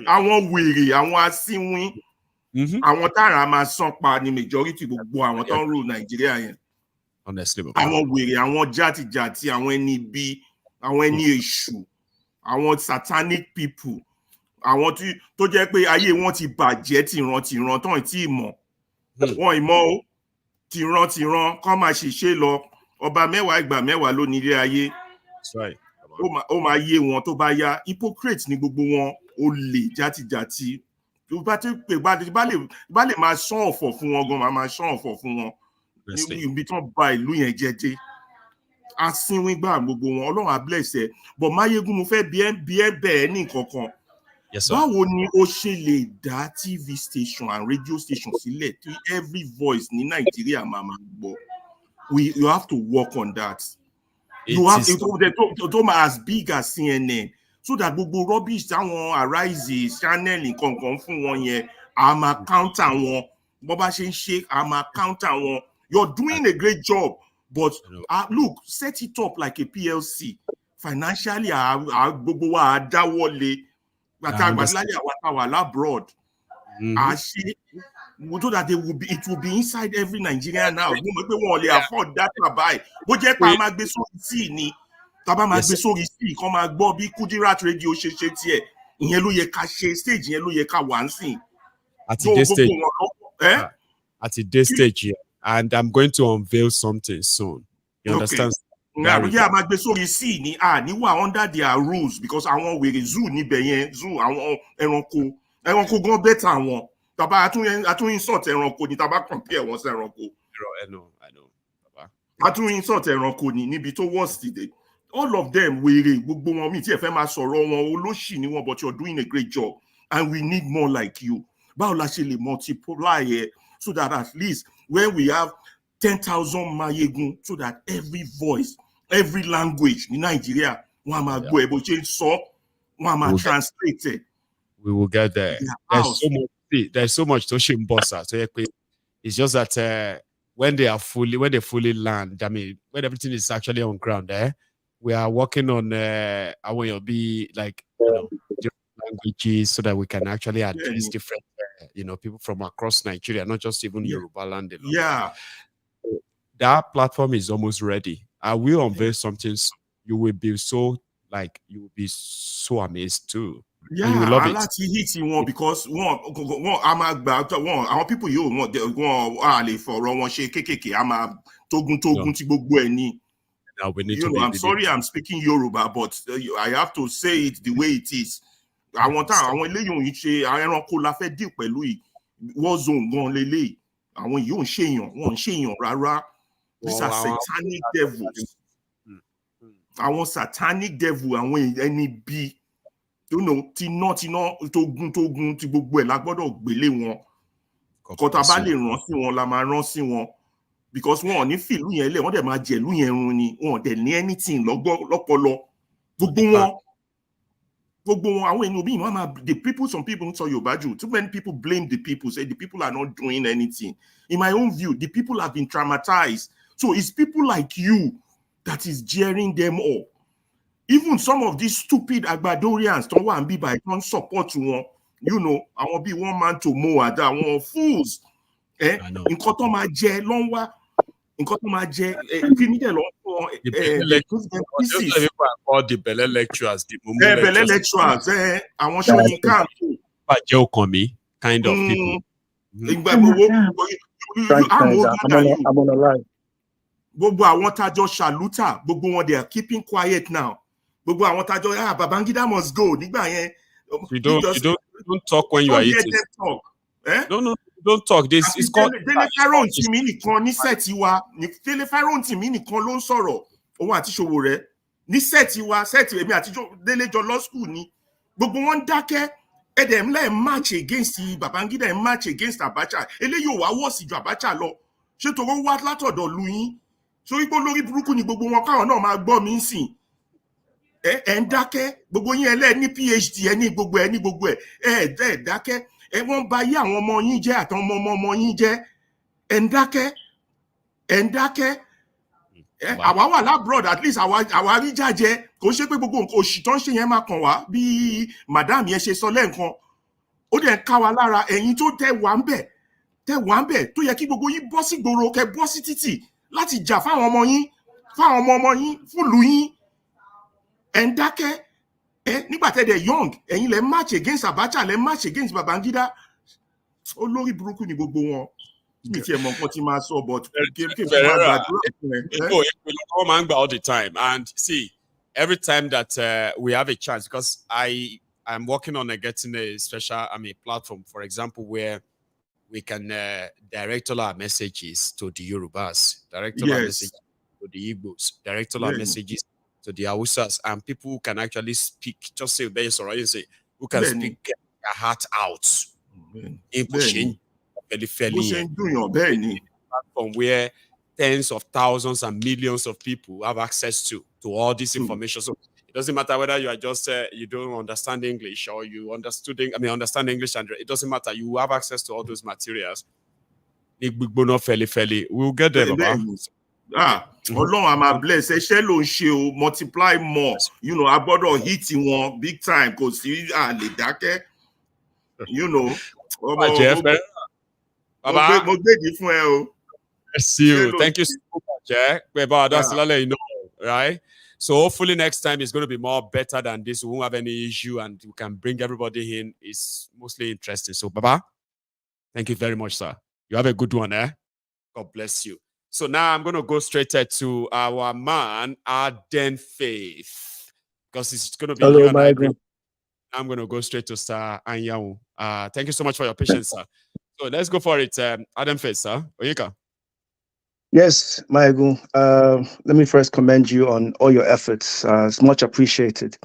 [SPEAKER 13] Àwọn wèrè, àwọn asínwín, àwọn tára máa sán pa ní majority gbogbo àwọn tó ń rule Nigeria yẹn.
[SPEAKER 4] Honestly,
[SPEAKER 13] àwọn wèrè, àwọn játijàti, àwọn ẹni bí, àwọn ẹni èṣù, àwọn satanic people, àwọn tó jẹ́ pé ayé wọn ti bàjẹ́ tìran tán tí mọ̀. Wọ́n ìmọ̀ o, tìran kọ́ máa ṣiṣẹ́ lọ. Ọba mẹ́wàá ìgbà mẹ́wàá ló ní ilé ayé. Ó máa yé wọn tó bá yá. Hypocrite ni gbogbo wọn, olè játijàti. Tó bá ti pè bá lè máa ṣán ọ̀fọ̀ fún wọn gan, máa ṣán ọ̀fọ̀ fún wọn. Ibi tí wọ́n ba ìlú yẹn jẹ́ dé. Asínwín gbà gbogbo wọn, Ọlọ́run á bless ẹ. But Máyégún, mo fẹ́ bí ẹ bẹ́ẹ̀ ní nǹkan kan. Báwo ni o ṣe lè dá TV station and radio station sílẹ̀ tí every voice ní Nàìjíríà máa gbọ́? You have to work on that. You have to as big as CNN, so that gbogbo rubbish táwọn Arise channel nǹkan fún wọn yẹn, a máa counter wọn. Bó bá ṣe ń ṣe, a máa counter wọn. You're doing a great job, but look, set it up like a PLC. Financially, gbogbo wa dáwọ́lé. Abroad. So that it will be inside every Nigerian now. They won't afford that to buy. But just ma gbe sórí sí ni. Tá bá ma gbe sórí sí, kàn máa gbọ́ bí Kudirat radio ṣe tiẹ̀. Ìyẹn ló yẹ ká ṣe, stage ìyẹn ló yẹ ká wà nsìn.
[SPEAKER 4] At this stage here, and I'm going to unveil something soon. You understand?
[SPEAKER 13] Yeah, ma gbe sórí sí ni níwà under their rules, because àwọn wèrè zoo níbẹ̀ yẹn, zoo àwọn ẹranko gan better àwọn. Taba atún insult ẹranko ni, taba compare wọn sí ẹranko.
[SPEAKER 4] I know.
[SPEAKER 13] Atún insult ẹranko ni níbi tó worst today. All of them wèrè, gbogbo wọn mi tí ẹ fẹ́ máa sọ̀rọ̀ wọn, olóṣì ni wọn, but you're doing a great job, and we need more like you. Báwo la ṣe lè multiply here, so that at least when we have 10,000 Mayegun, so that every voice, every language in Nigeria, wọ́n máa gbọ́ ẹ bó ṣe ń sọ, wọ́n máa translate it.
[SPEAKER 4] We will get there. There's so much to Shimbosa. So it's just that when they fully land, I mean, when everything is actually on ground, we are working on I want to be like different languages, so that we can actually address different people from across Nigeria, not just even Yoruba land.
[SPEAKER 13] Yeah.
[SPEAKER 4] That platform is almost ready. I will unveil something. You will be so amazed too.
[SPEAKER 13] Yeah,
[SPEAKER 4] you will love it.
[SPEAKER 13] Láti hit wọn, because àwọn people wọ́n lè fọ̀rọ̀ wọn ṣe kékèké, a máa tógun tí gbogbo ẹ̀ ní. I'm sorry I'm speaking Yoruba, but I have to say it the way it is. Àwọn eléyìí òun ṣe ẹranko la fẹ́ deal pẹ̀lú yìí. War zone gan lélẹ̀. Àwọn yìí ò ń ṣèyàn rárá. These are satanic devils. Àwọn satanic devil, àwọn ẹni bí. Tiná tógun tí gbogbo ẹ̀ la gbọ́dọ̀ gbélé wọn. Kọ́ta bá lè rán sí wọn la máa rán sí wọn, because wọn ò ní fìlú yẹn lẹ̀, wọ́n dẹ̀ máa jẹ̀lú yẹn run ni, wọn ò dẹ̀ ní anything lọ́pọlọ. Gbogbo wọn àwọn ènìyàn bí wọn máa some people ń sọ Yorùbá jù. Too many people blame the people, say the people are not doing anything. In my own view, the people have been traumatized. So it's people like you that is jeering them up. Even some of these stupid Agbadorians don't want to be by don't support one. I want to be one man to mow at that one fools. In koto ma je longwa, in koto ma je pinide long for
[SPEAKER 4] all the Bele lecturers, the
[SPEAKER 13] Bele lecturers. I want to show you can
[SPEAKER 4] kind of people.
[SPEAKER 11] I'm on a line.
[SPEAKER 13] Gbogbo àwọn tájọ ṣàlútà, gbogbo wọn they are keeping quiet now. Gbogbo àwọn tájọ Babangida must go nígbà yẹn.
[SPEAKER 4] You don't talk when you are eating.
[SPEAKER 13] Talk.
[SPEAKER 4] No, Don't talk. This is called.
[SPEAKER 13] Telephone tí mi nìkan ní sẹ́ẹ̀tì wa ní telephone tí mi nìkan ló ń sọ̀rọ̀ òun àti Sowore ní sẹ́ẹ̀tì wa sẹ́ẹ̀tì èmi àti Délé jọ law school ni gbogbo wọn dákẹ́ ẹ̀dẹ̀ ńlá ẹ̀ match against Babangida ẹ̀ match against Abacha eléyìí ò wá wọ́ọ̀sì ju Abacha lọ ṣé torí wá látọ̀dọ̀ lu yín sórí pé lórí burúkú ni gbogbo wọn káwọn náà máa gbọ́ mi sìn ẹ̀ ń dákẹ́ gbogbo yín ẹlẹ́ẹ̀ ní PhD ẹ̀ ní gbogbo ẹ̀ ẹ̀ dákẹ́ ẹ̀ wọ́n bà yé àwọn ọmọ yín jẹ́ àtàwọn ọmọ yín jẹ́ ẹ̀ ń dákẹ́ àwa wà lábroad at least àwa rí jájẹ kò ṣe pé gbogbo nǹkan òṣì tó ń ṣe yẹn máa kàn wá bí madam yẹn ṣe sọ lẹ́ẹ̀kan ó dẹ̀ ń ká wa lára ẹ̀yin tó tẹ̀ wá ń bẹ̀ tó yẹ kí gbogbo yín bọ́ sí gbòòrò kẹ́ bọ́ sí títì láti jà fáwọn ọmọ yín fúnlùú yín ẹ̀ ń dákẹ́ nígbà tẹ́ dẹ̀ young ẹ̀yin lẹ march against Abacha lẹ march against Babangida olórí burúkú ni gbogbo wọn mi tiẹ̀ mọ̀ nǹkan tí máa sọ but
[SPEAKER 4] all the time. And see, every time that we have a chance, because I'm working on getting a special platform, for example, where we can direct all our messages to the Yorubas, direct all our messages to the Igbos, direct all our messages to the Hausas, and people who can actually speak, just say base or you say, who can speak their heart out. From where tens of thousands and millions of people have access to all this information. So it doesn't matter whether you are just you don't understand English or you understand English, and it doesn't matter. You have access to all those materials. We'll get there, Baba.
[SPEAKER 13] Ọlọ́run a máa bless ẹṣẹ́ ló ń ṣe o multiply more a gbọ́dọ̀ hit wọn big time kò sí àlè dákẹ́ mo gbèdì fún ẹ o.
[SPEAKER 4] Thank you so much. Right? So hopefully next time it's going to be more better than this. We won't have any issue and we can bring everybody in. It's mostly interesting. So Baba, thank you very much, sir. You have a good one, God bless you. So now I'm going to go straight to our man, Arden Faith, because it's going to be
[SPEAKER 14] Hello, my friend.
[SPEAKER 4] I'm going to go straight to Sir Anyanwu. Thank you so much for your patience, sir. So let's go for it. Arden Faith, sir. Oyinka.
[SPEAKER 14] Yes, Maigu. Let me first commend you on all your efforts. It's much appreciated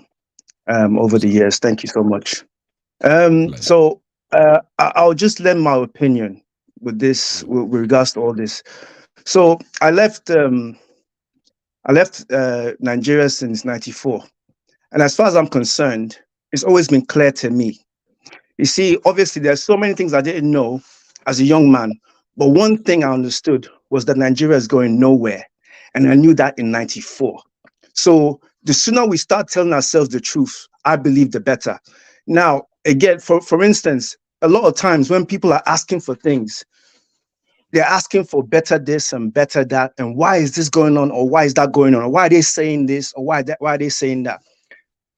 [SPEAKER 14] over the years. Thank you so much. So I'll just lend my opinion with this, with regards to all this. So I left Nigeria since '94, and as far as I'm concerned, it's always been clear to me. You see, obviously, there's so many things I didn't know as a young man, but one thing I understood was that Nigeria is going nowhere, and I knew that in '94. So the sooner we start telling ourselves the truth, I believe the better. Now, again, for instance, a lot of times when people are asking for things, they're asking for better this and better that, and why is this going on, or why is that going on, or why are they saying this, or why are they saying that?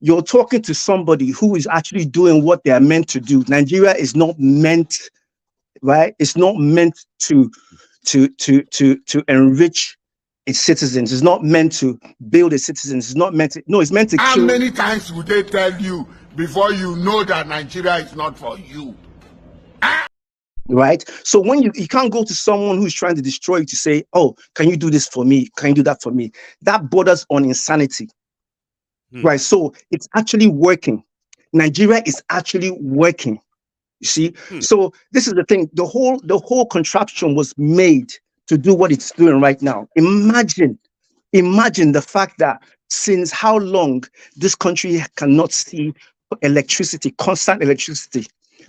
[SPEAKER 14] You're talking to somebody who is actually doing what they are meant to do. Nigeria is not meant, right? It's not meant to enrich its citizens. It's not meant to build its citizens. It's not meant to. No, it's meant to.
[SPEAKER 15] How many times would they tell you before you know that Nigeria is not for you?
[SPEAKER 14] Right? So when you can't go to someone who's trying to destroy you to say, oh, can you do this for me? Can you do that for me? That borders on insanity. Right? So it's actually working. Nigeria is actually working. You see? So this is the thing. The whole contraption was made to do what it's doing right now. Imagine the fact that since how long this country cannot see electricity, constant electricity.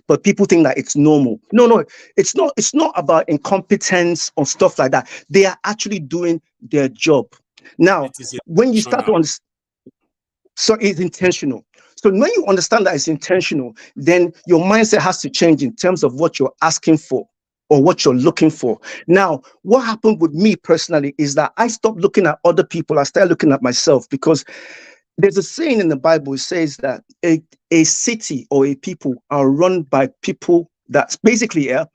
[SPEAKER 14] But people think that it's normal. No, it's not. It's not about incompetence or stuff like that. They are actually doing their job. Now, when you start to understand, so it's intentional. So when you understand that it's intentional, then your mindset has to change in terms of what you're asking for or what you're looking for. Now, what happened with me personally is that I stopped looking at other people. I started looking at myself, because there's a saying in the Bible. It says that a city or a people are run by people. That's basically a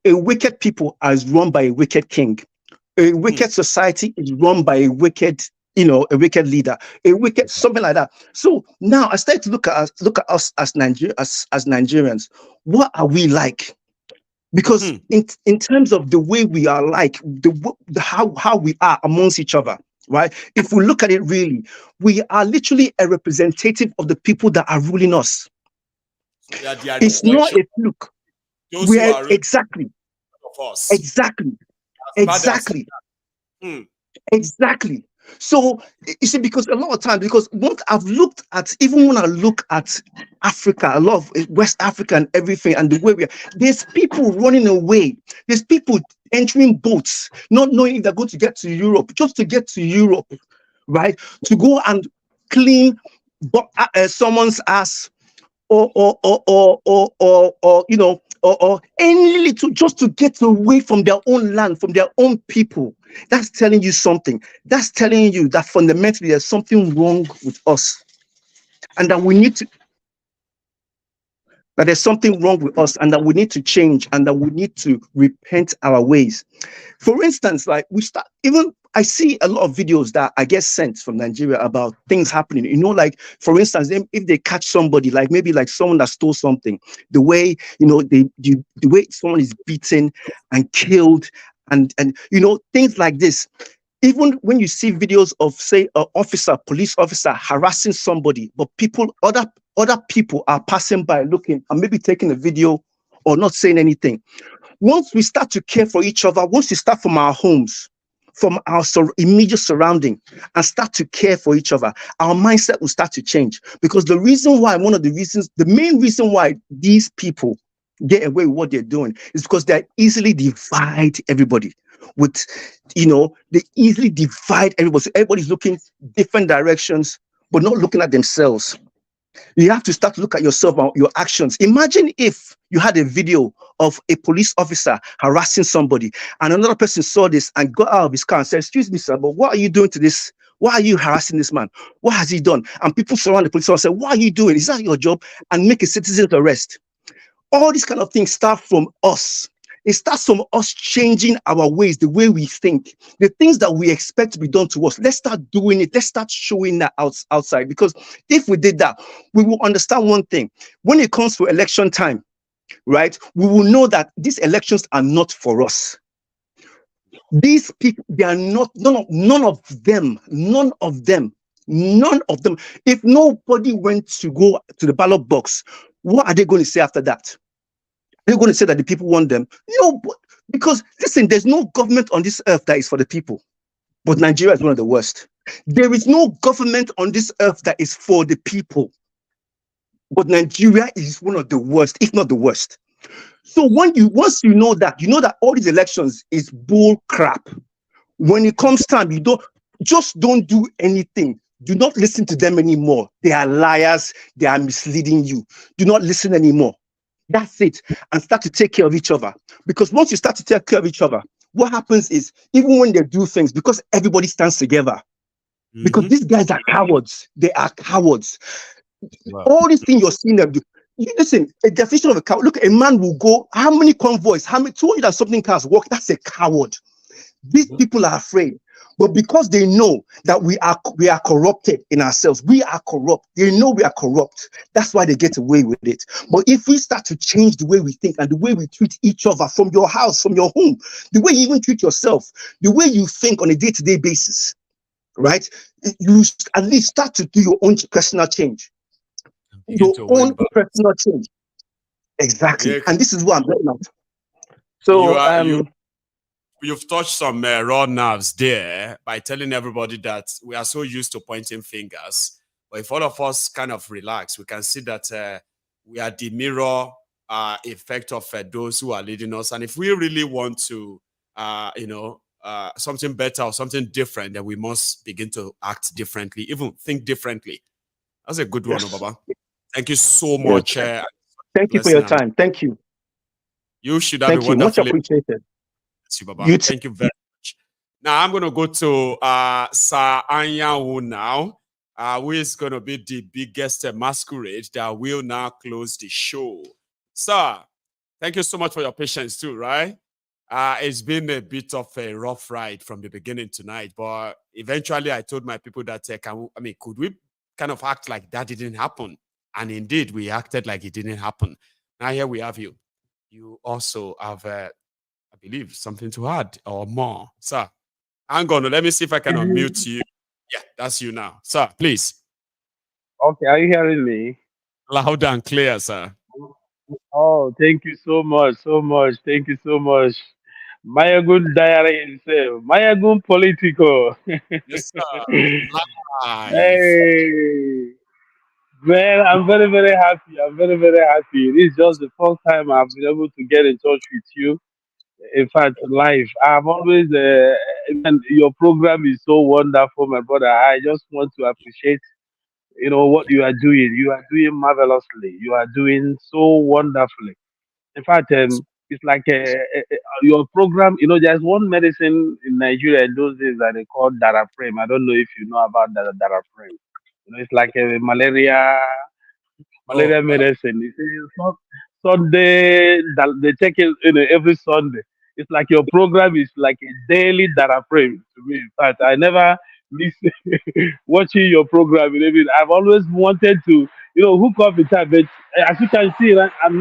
[SPEAKER 14] wicked people is run by a wicked king. A wicked society is run by a wicked, a wicked leader, a wicked something like that. So now I started to look at us as Nigerians. What are we like? Because in terms of the way we are, like how we are amongst each other, right? If we look at it really, we are literally a representative of the people that are ruling us.
[SPEAKER 4] We are the
[SPEAKER 14] It's not
[SPEAKER 4] reflection.
[SPEAKER 14] a fluke.
[SPEAKER 4] Those
[SPEAKER 14] We
[SPEAKER 4] who
[SPEAKER 14] are
[SPEAKER 4] are really
[SPEAKER 14] exactly,
[SPEAKER 4] of us.
[SPEAKER 14] exactly,
[SPEAKER 4] As bad as
[SPEAKER 14] exactly, exactly. So you see, because a lot of times, because what I've looked at, even when I look at Africa, a lot of West Africa and everything, and the way we are, there's people running away. There's people entering boats, not knowing if they're going to get to Europe, just to get to Europe, right? To go and clean someone's ass, or you know, or any little, just to get away from their own land, from their own people. That's telling you something. That's telling you that fundamentally there's something wrong with us, and that we need to, that there's something wrong with us, and that we need to change, and that we need to repent our ways. For instance, like I see a lot of videos that I get sent from Nigeria about things happening. You know, like for instance, if they catch somebody, like maybe like someone that stole something, the way, you know, the way someone is beaten and killed, and you know, things like this. Even when you see videos of, say, an police officer harassing somebody, but other people are passing by looking and maybe taking a video or not saying anything. Once we start to care for each other, once we start from our homes, from our immediate surrounding, and start to care for each other, our mindset will start to change. Because the main reason why these people get away with what they're doing is because they easily divide everybody. They easily divide everybody. So everybody's looking different directions, but not looking at themselves. You have to start to look at yourself and your actions. Imagine if you had a video of a police officer harassing somebody, and another person saw this and got out of his car and said, "Excuse me, sir, but what are you doing to this? Why are you harassing this man? What has he done?" And people surround the police officer and say, "What are you doing? Is that your job?" And make a citizen's arrest. All these kind of things start from us. It starts from us changing our ways, the way we think, the things that we expect to be done to us. Let's start doing it. Let's start showing that outside. Because if we did that, we will understand one thing. When it comes to election time, right, we will know that these elections are not for us. These people, they are not, none of them. If nobody went to go to the ballot box, what are they going to say after that? They're going to say that the people want them. No, because listen, there's no government on this earth that is for the people. But Nigeria is one of the worst. There is no government on this earth that is for the people. But Nigeria is one of the worst, if not the worst. So once you know that all these elections is bull crap. When it comes time, don't do anything. Do not listen to them anymore. They are liars. They are misleading you. Do not listen anymore. That's it. And start to take care of each other. Because once you start to take care of each other, what happens is, even when they do things, because everybody stands together, because these guys are cowards. They are cowards. Wow. All these things you're seeing them do. Listen, a definition of a coward. Look, a man will go, how many convoys, 200 and something cars walk? That's a coward. These people are afraid. But because they know that we are corrupted in ourselves, we are corrupt. They know we are corrupt. That's why they get away with it. But if we start to change the way we think and the way we treat each other, from your house, from your home, the way you even treat yourself, the way you think on a day-to-day basis, right? You at least start to do your own personal change. Your own personal change. Exactly. Yeah. And this is what I'm getting at. So
[SPEAKER 4] you've touched some raw nerves there by telling everybody that we are so used to pointing fingers. But if all of us kind of relax, we can see that we are the mirror effect of those who are leading us. And if we really want to, something better or something different, then we must begin to act differently, even think differently. That's a good one, Baba. Thank you so much.
[SPEAKER 14] Yes. Thank you for your time. Thank you.
[SPEAKER 4] You should have a wonderful.
[SPEAKER 14] Much appreciated.
[SPEAKER 4] Thank you very much. Now I'm going to go to Sir Anyanwu now, who is going to be the biggest masquerade that will now close the show. Sir, thank you so much for your patience too, right? It's been a bit of a rough ride from the beginning tonight, but eventually I told my people that, could we kind of act like that didn't happen? And indeed, we acted like it didn't happen. Now here we have you. you also have, I believe, something to add or more. Sir, hang on. Let me see if I can unmute you. Yeah, that's you now. Sir, please.
[SPEAKER 16] Okay, are you hearing me?
[SPEAKER 4] Loud and clear, sir.
[SPEAKER 16] Oh, thank you so much, so much. Thank you so much. Mayagun diary himself. Mayagun politico.
[SPEAKER 4] Yes, sir. Live.
[SPEAKER 16] Hey, man, I'm very, very happy. I'm very, very happy. This is just the first time I've been able to get in touch with you. In fact, live. I've always, and your program is so wonderful, my brother. I just want to appreciate, what you are doing. You are doing marvelously. You are doing so wonderfully. In fact, it's like your program. There's one medicine in Nigeria in those days that they call Daraprim. I don't know if you know about Daraprim. It's like a malaria medicine. You see, Sunday they take it every Sunday. It's like your program is like a daily Daraprim to me. In fact, I never miss watching your program. I've always wanted to hook up with that, but as you can see, right, I'm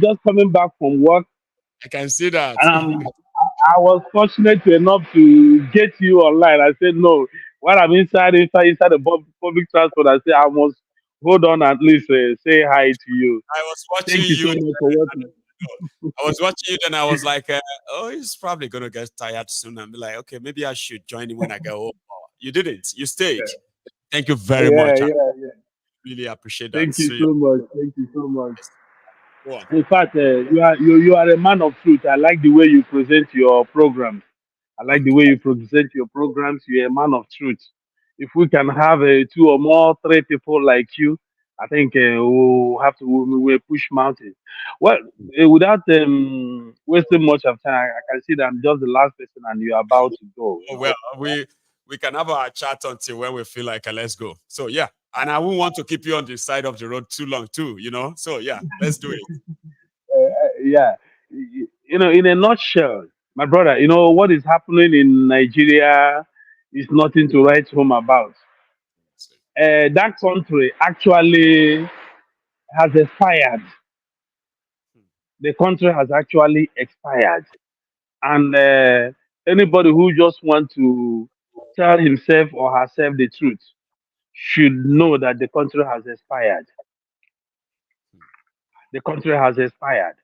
[SPEAKER 16] just coming back from work,
[SPEAKER 4] I can see that.
[SPEAKER 16] and I was fortunate enough to get you online. I said no. While I'm inside the public transport, I said I must hold on at least say hi to you.
[SPEAKER 4] I was watching
[SPEAKER 16] Thank you so
[SPEAKER 4] you.
[SPEAKER 16] much for watching.
[SPEAKER 4] I was watching you, and I was like, "Oh, he's probably gonna get tired soon." And be like, "Okay, maybe I should join him when I get home." You didn't. You stayed. Thank you very
[SPEAKER 16] Yeah,
[SPEAKER 4] much. I
[SPEAKER 16] yeah.
[SPEAKER 4] really appreciate that.
[SPEAKER 16] Thank you
[SPEAKER 4] So,
[SPEAKER 16] so much. Thank you so much.
[SPEAKER 4] go on.
[SPEAKER 16] In fact, you are a man of truth. I like the way you present your programs. I like the way you present your programs. You're a man of truth. If we can have two or more, three people like you, I think we'll push mountains. Well, without wasting much of time, I can see that I'm just the last person and you're about to go.
[SPEAKER 4] Oh, well, we can have our chat until when we feel like let's go. So yeah, and I won't want to keep you on the side of the road too long too. So yeah, let's do it.
[SPEAKER 16] Yeah, in a nutshell, my brother, what is happening in Nigeria is nothing to write home about. That country actually has expired. The country has actually expired, and anybody who just want to tell himself or herself the truth should know that the country has expired. The country has expired.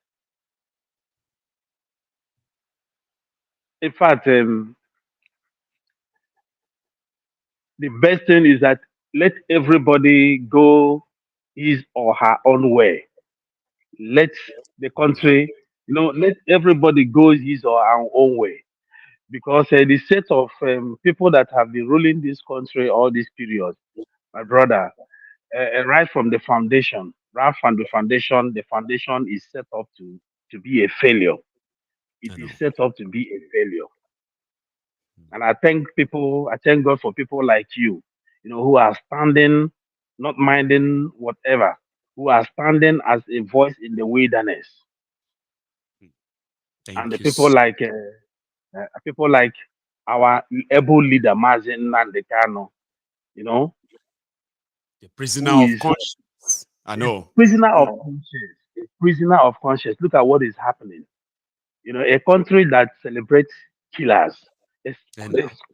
[SPEAKER 16] In fact, the best thing is that let everybody go his or her own way. Let the country, let everybody go his or her own way. Because the set of people that have been ruling this country all this period, my brother, right from the foundation is set up to be a failure. It is set up to be a failure. And I thank God for people like you, who are standing, not minding whatever, who are standing as a voice in the wilderness. And the people like our able leader, Mazen Nandekano,
[SPEAKER 4] the prisoner
[SPEAKER 16] who
[SPEAKER 4] of
[SPEAKER 16] is
[SPEAKER 4] conscience. I know.
[SPEAKER 16] prisoner of conscience. A prisoner of conscience. Look at what is happening. A country that celebrates killers, a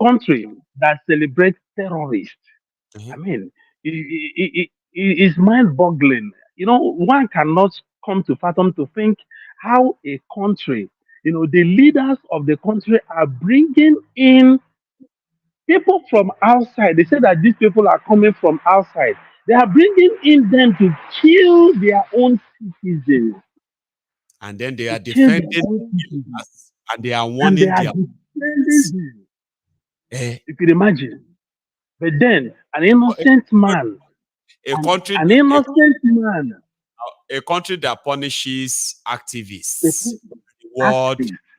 [SPEAKER 16] country that celebrates terrorists. I mean, it's mind-boggling. One cannot come to fathom to think how a country, the leaders of the country are bringing in people from outside. They say that these people are coming from outside. They are bringing in them to kill their own citizens.
[SPEAKER 4] And then they are defending us, and they are warning their
[SPEAKER 16] you could imagine. But then an innocent man,
[SPEAKER 4] a country that punishes activists,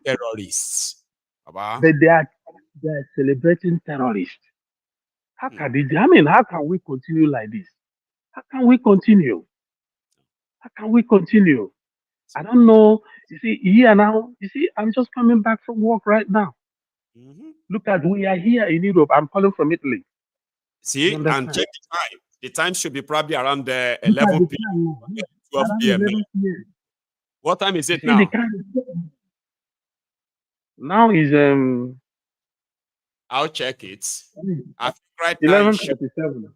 [SPEAKER 4] terrorists.
[SPEAKER 16] But they are celebrating terrorists. How can we continue like this? How can we continue? How can we continue? I don't know. You see, here now, I'm just coming back from work right now. Look at, we are here in Europe. I'm calling from Italy.
[SPEAKER 4] See, and check the time. The time should be probably around 11 p.m. 12 p.m. What time is it
[SPEAKER 16] See the
[SPEAKER 4] now?
[SPEAKER 16] kind of now is
[SPEAKER 4] I'll check it. I think right now it should
[SPEAKER 16] 11:37.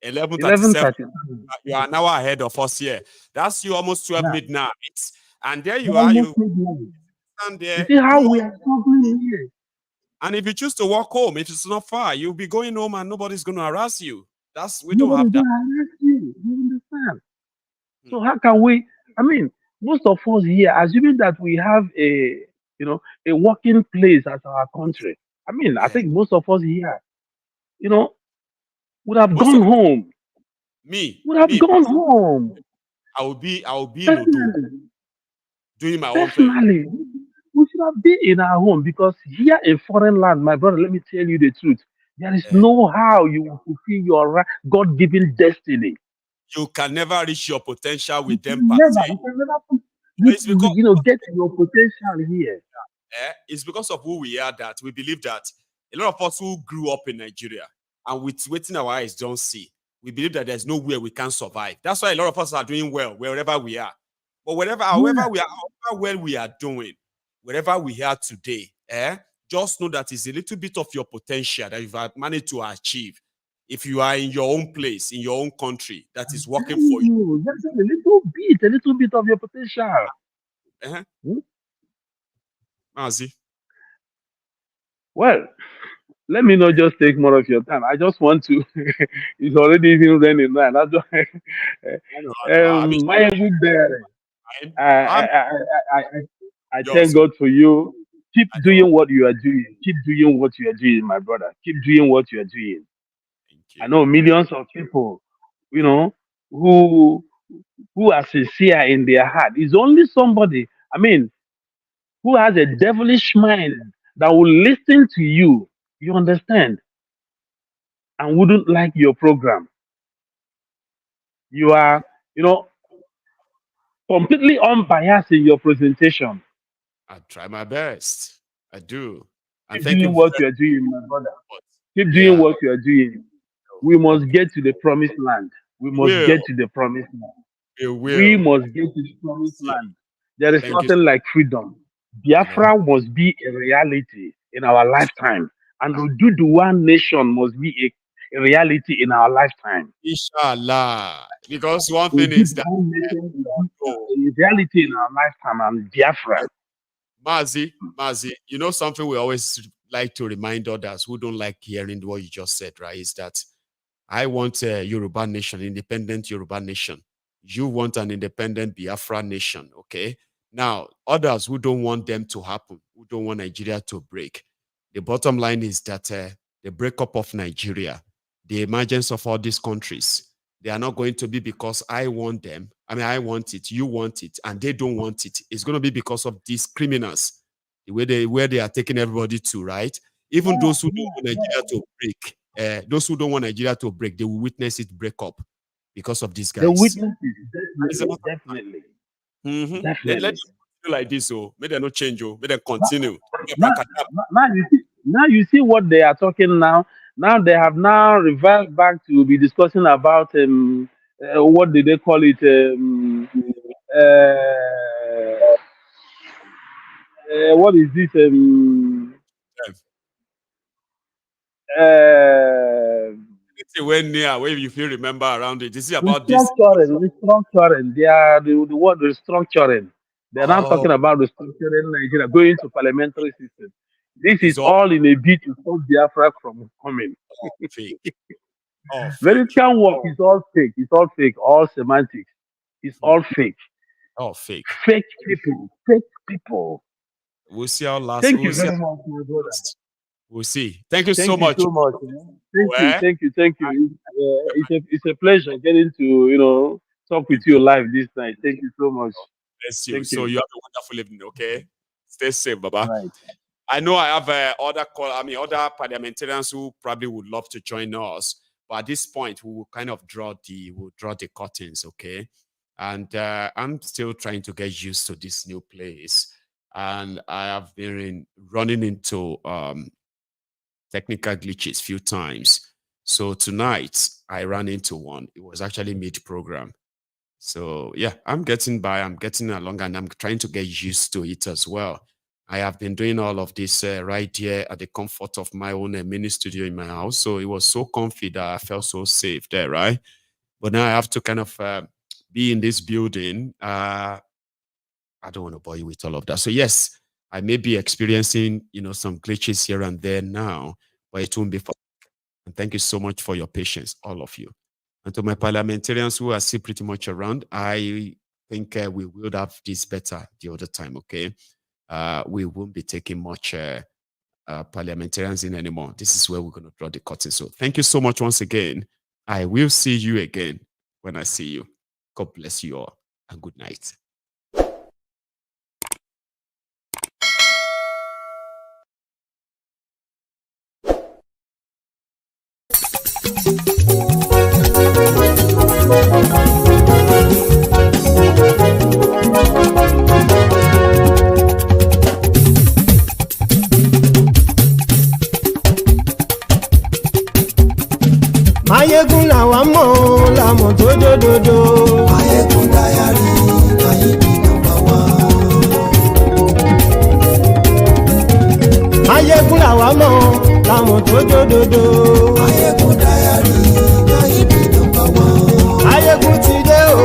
[SPEAKER 4] 11:37.
[SPEAKER 16] 11:37.
[SPEAKER 4] You are an hour ahead of us here. That's you almost 12
[SPEAKER 16] Yeah,
[SPEAKER 4] midnight. And there you are.
[SPEAKER 16] almost
[SPEAKER 4] You
[SPEAKER 16] midnight.
[SPEAKER 4] stand
[SPEAKER 16] You
[SPEAKER 4] there.
[SPEAKER 16] see how
[SPEAKER 4] Do
[SPEAKER 16] we are struggling here.
[SPEAKER 4] And if you choose to walk home, if it's not far, you'll be going home and nobody's going to harass you. We don't
[SPEAKER 16] Nobody's
[SPEAKER 4] have that.
[SPEAKER 16] gonna harass you. You understand? So how can we? I mean, most of us here, assuming that we have a working place as our country. I mean, I think most of us here, you know, would have
[SPEAKER 4] Most
[SPEAKER 16] gone
[SPEAKER 4] of
[SPEAKER 16] home.
[SPEAKER 4] me,
[SPEAKER 16] Would have
[SPEAKER 4] me,
[SPEAKER 16] gone home.
[SPEAKER 4] I will be in Udo
[SPEAKER 16] Personally,
[SPEAKER 4] doing my own thing.
[SPEAKER 16] personally, we should have been in our home because here in foreign land, my brother, let me tell you the truth. There is no how you will fulfill your God-given destiny.
[SPEAKER 4] You can never reach your potential
[SPEAKER 16] You
[SPEAKER 4] with them
[SPEAKER 16] can
[SPEAKER 4] per
[SPEAKER 16] never,
[SPEAKER 4] se.
[SPEAKER 16] you can never,
[SPEAKER 4] It's because
[SPEAKER 16] get your potential here.
[SPEAKER 4] it's because of who we are that we believe that a lot of us who grew up in Nigeria and with waiting our eyes don't see, we believe that there's nowhere we can survive. That's why a lot of us are doing well wherever we are. But however we are, however well we are doing, wherever we are today, just know that it's a little bit of your potential that you've managed to achieve. If you are in your own place, in your own country, that is working for you.
[SPEAKER 16] Just a little bit of your potential.
[SPEAKER 4] Mazi.
[SPEAKER 16] Well, let me not just take more of your time. I just want to. It's already even raining now. That's why. My good there. I thank God for you. Keep doing what you are doing. Keep doing what you are doing, my brother. Keep doing what you are doing. I know millions of people, you know, who are sincere in their heart. It's only somebody, I mean, who has a devilish mind that will listen to you. You understand? And wouldn't like your program. You are, completely unbiased in your presentation.
[SPEAKER 4] I try my best. I do. And
[SPEAKER 16] Keep
[SPEAKER 4] thank you
[SPEAKER 16] doing
[SPEAKER 4] very
[SPEAKER 16] what you are doing, my brother.
[SPEAKER 4] much.
[SPEAKER 16] Keep doing
[SPEAKER 4] Yeah.
[SPEAKER 16] what you are doing. We must get to the promised land. We must
[SPEAKER 4] Will.
[SPEAKER 16] get to the promised land.
[SPEAKER 4] We
[SPEAKER 16] We
[SPEAKER 4] will.
[SPEAKER 16] must get to the promised land. There is
[SPEAKER 4] Thank you.
[SPEAKER 16] nothing like freedom. Biafra must be a reality in our lifetime. And One nation must be a reality in our lifetime.
[SPEAKER 4] Inshallah. Because one thing is that
[SPEAKER 16] One nation will be a reality in our lifetime and Biafra.
[SPEAKER 4] Mazi, you know something we always like to remind others who don't like hearing what you just said, right? Is that I want a Yoruba nation, independent Yoruba nation. You want an independent Biafra nation, okay? Now, others who don't want them to happen, who don't want Nigeria to break, the bottom line is that the breakup of Nigeria, the emergence of all these countries, they are not going to be because I want them. I mean, I want it, you want it, and they don't want it. It's going to be because of these criminals, the way where they are taking everybody to, right? Even those who don't want Nigeria to break, those who don't want Nigeria to break, they will witness it break up because of these guys.
[SPEAKER 16] The witnesses, definitely.
[SPEAKER 4] Let
[SPEAKER 16] Definitely.
[SPEAKER 4] them continue like this, oh, may they not change, oh, may they continue.
[SPEAKER 16] Now you see what they are talking now. Now they have now reversed back to be discussing about what did they call it? What is this?
[SPEAKER 4] When near, where you feel remember around it. This is about this.
[SPEAKER 16] Restructuring. They are the word restructuring. They're not talking about restructuring Nigeria, going to parliamentary system. This is all in a bid to stop Biafra from coming.
[SPEAKER 4] Fake.
[SPEAKER 16] When it can work, it's all fake. It's all fake. All semantics. It's all fake.
[SPEAKER 4] All fake.
[SPEAKER 16] Fake people. Fake people.
[SPEAKER 4] We'll see how last.
[SPEAKER 16] Thank you very much, my brother.
[SPEAKER 4] We'll see. Thank you so much.
[SPEAKER 16] Thank you. It's a pleasure getting to talk with you live this night. Thank you so much.
[SPEAKER 4] Bless you. So you have a wonderful evening. Okay, stay safe, Baba.
[SPEAKER 16] Right.
[SPEAKER 4] I know I have other parliamentarians who probably would love to join us, but at this point we will kind of draw the curtains. Okay, and I'm still trying to get used to this new place, and I have been running into technical glitches a few times. So tonight I ran into one. It was actually mid-program. So yeah, I'm getting by, I'm getting along, and I'm trying to get used to it as well. I have been doing all of this right here at the comfort of my own mini studio in my house. So it was so comfy that I felt so safe there, right? But now I have to kind of be in this building. I don't want to bore you with all of that. So yes, I may be experiencing, some glitches here and there now, but it won't be fun. And thank you so much for your patience, all of you. And to my parliamentarians who are still pretty much around, I think we will have this better the other time, okay? We won't be taking much parliamentarians in anymore. This is where we're going to draw the curtain. So thank you so much once again. I will see you again when I see you. God bless you all, and good night.
[SPEAKER 3] Mayegun làwa mọ̀ làmọ̀ tó dòdòdò. Mayegun dayari Mayebi number one. Mayegun làwa mọ̀ làmọ̀ tó dòdòdò. Mayegun dayari Mayebi number one. Mayegun ti dé o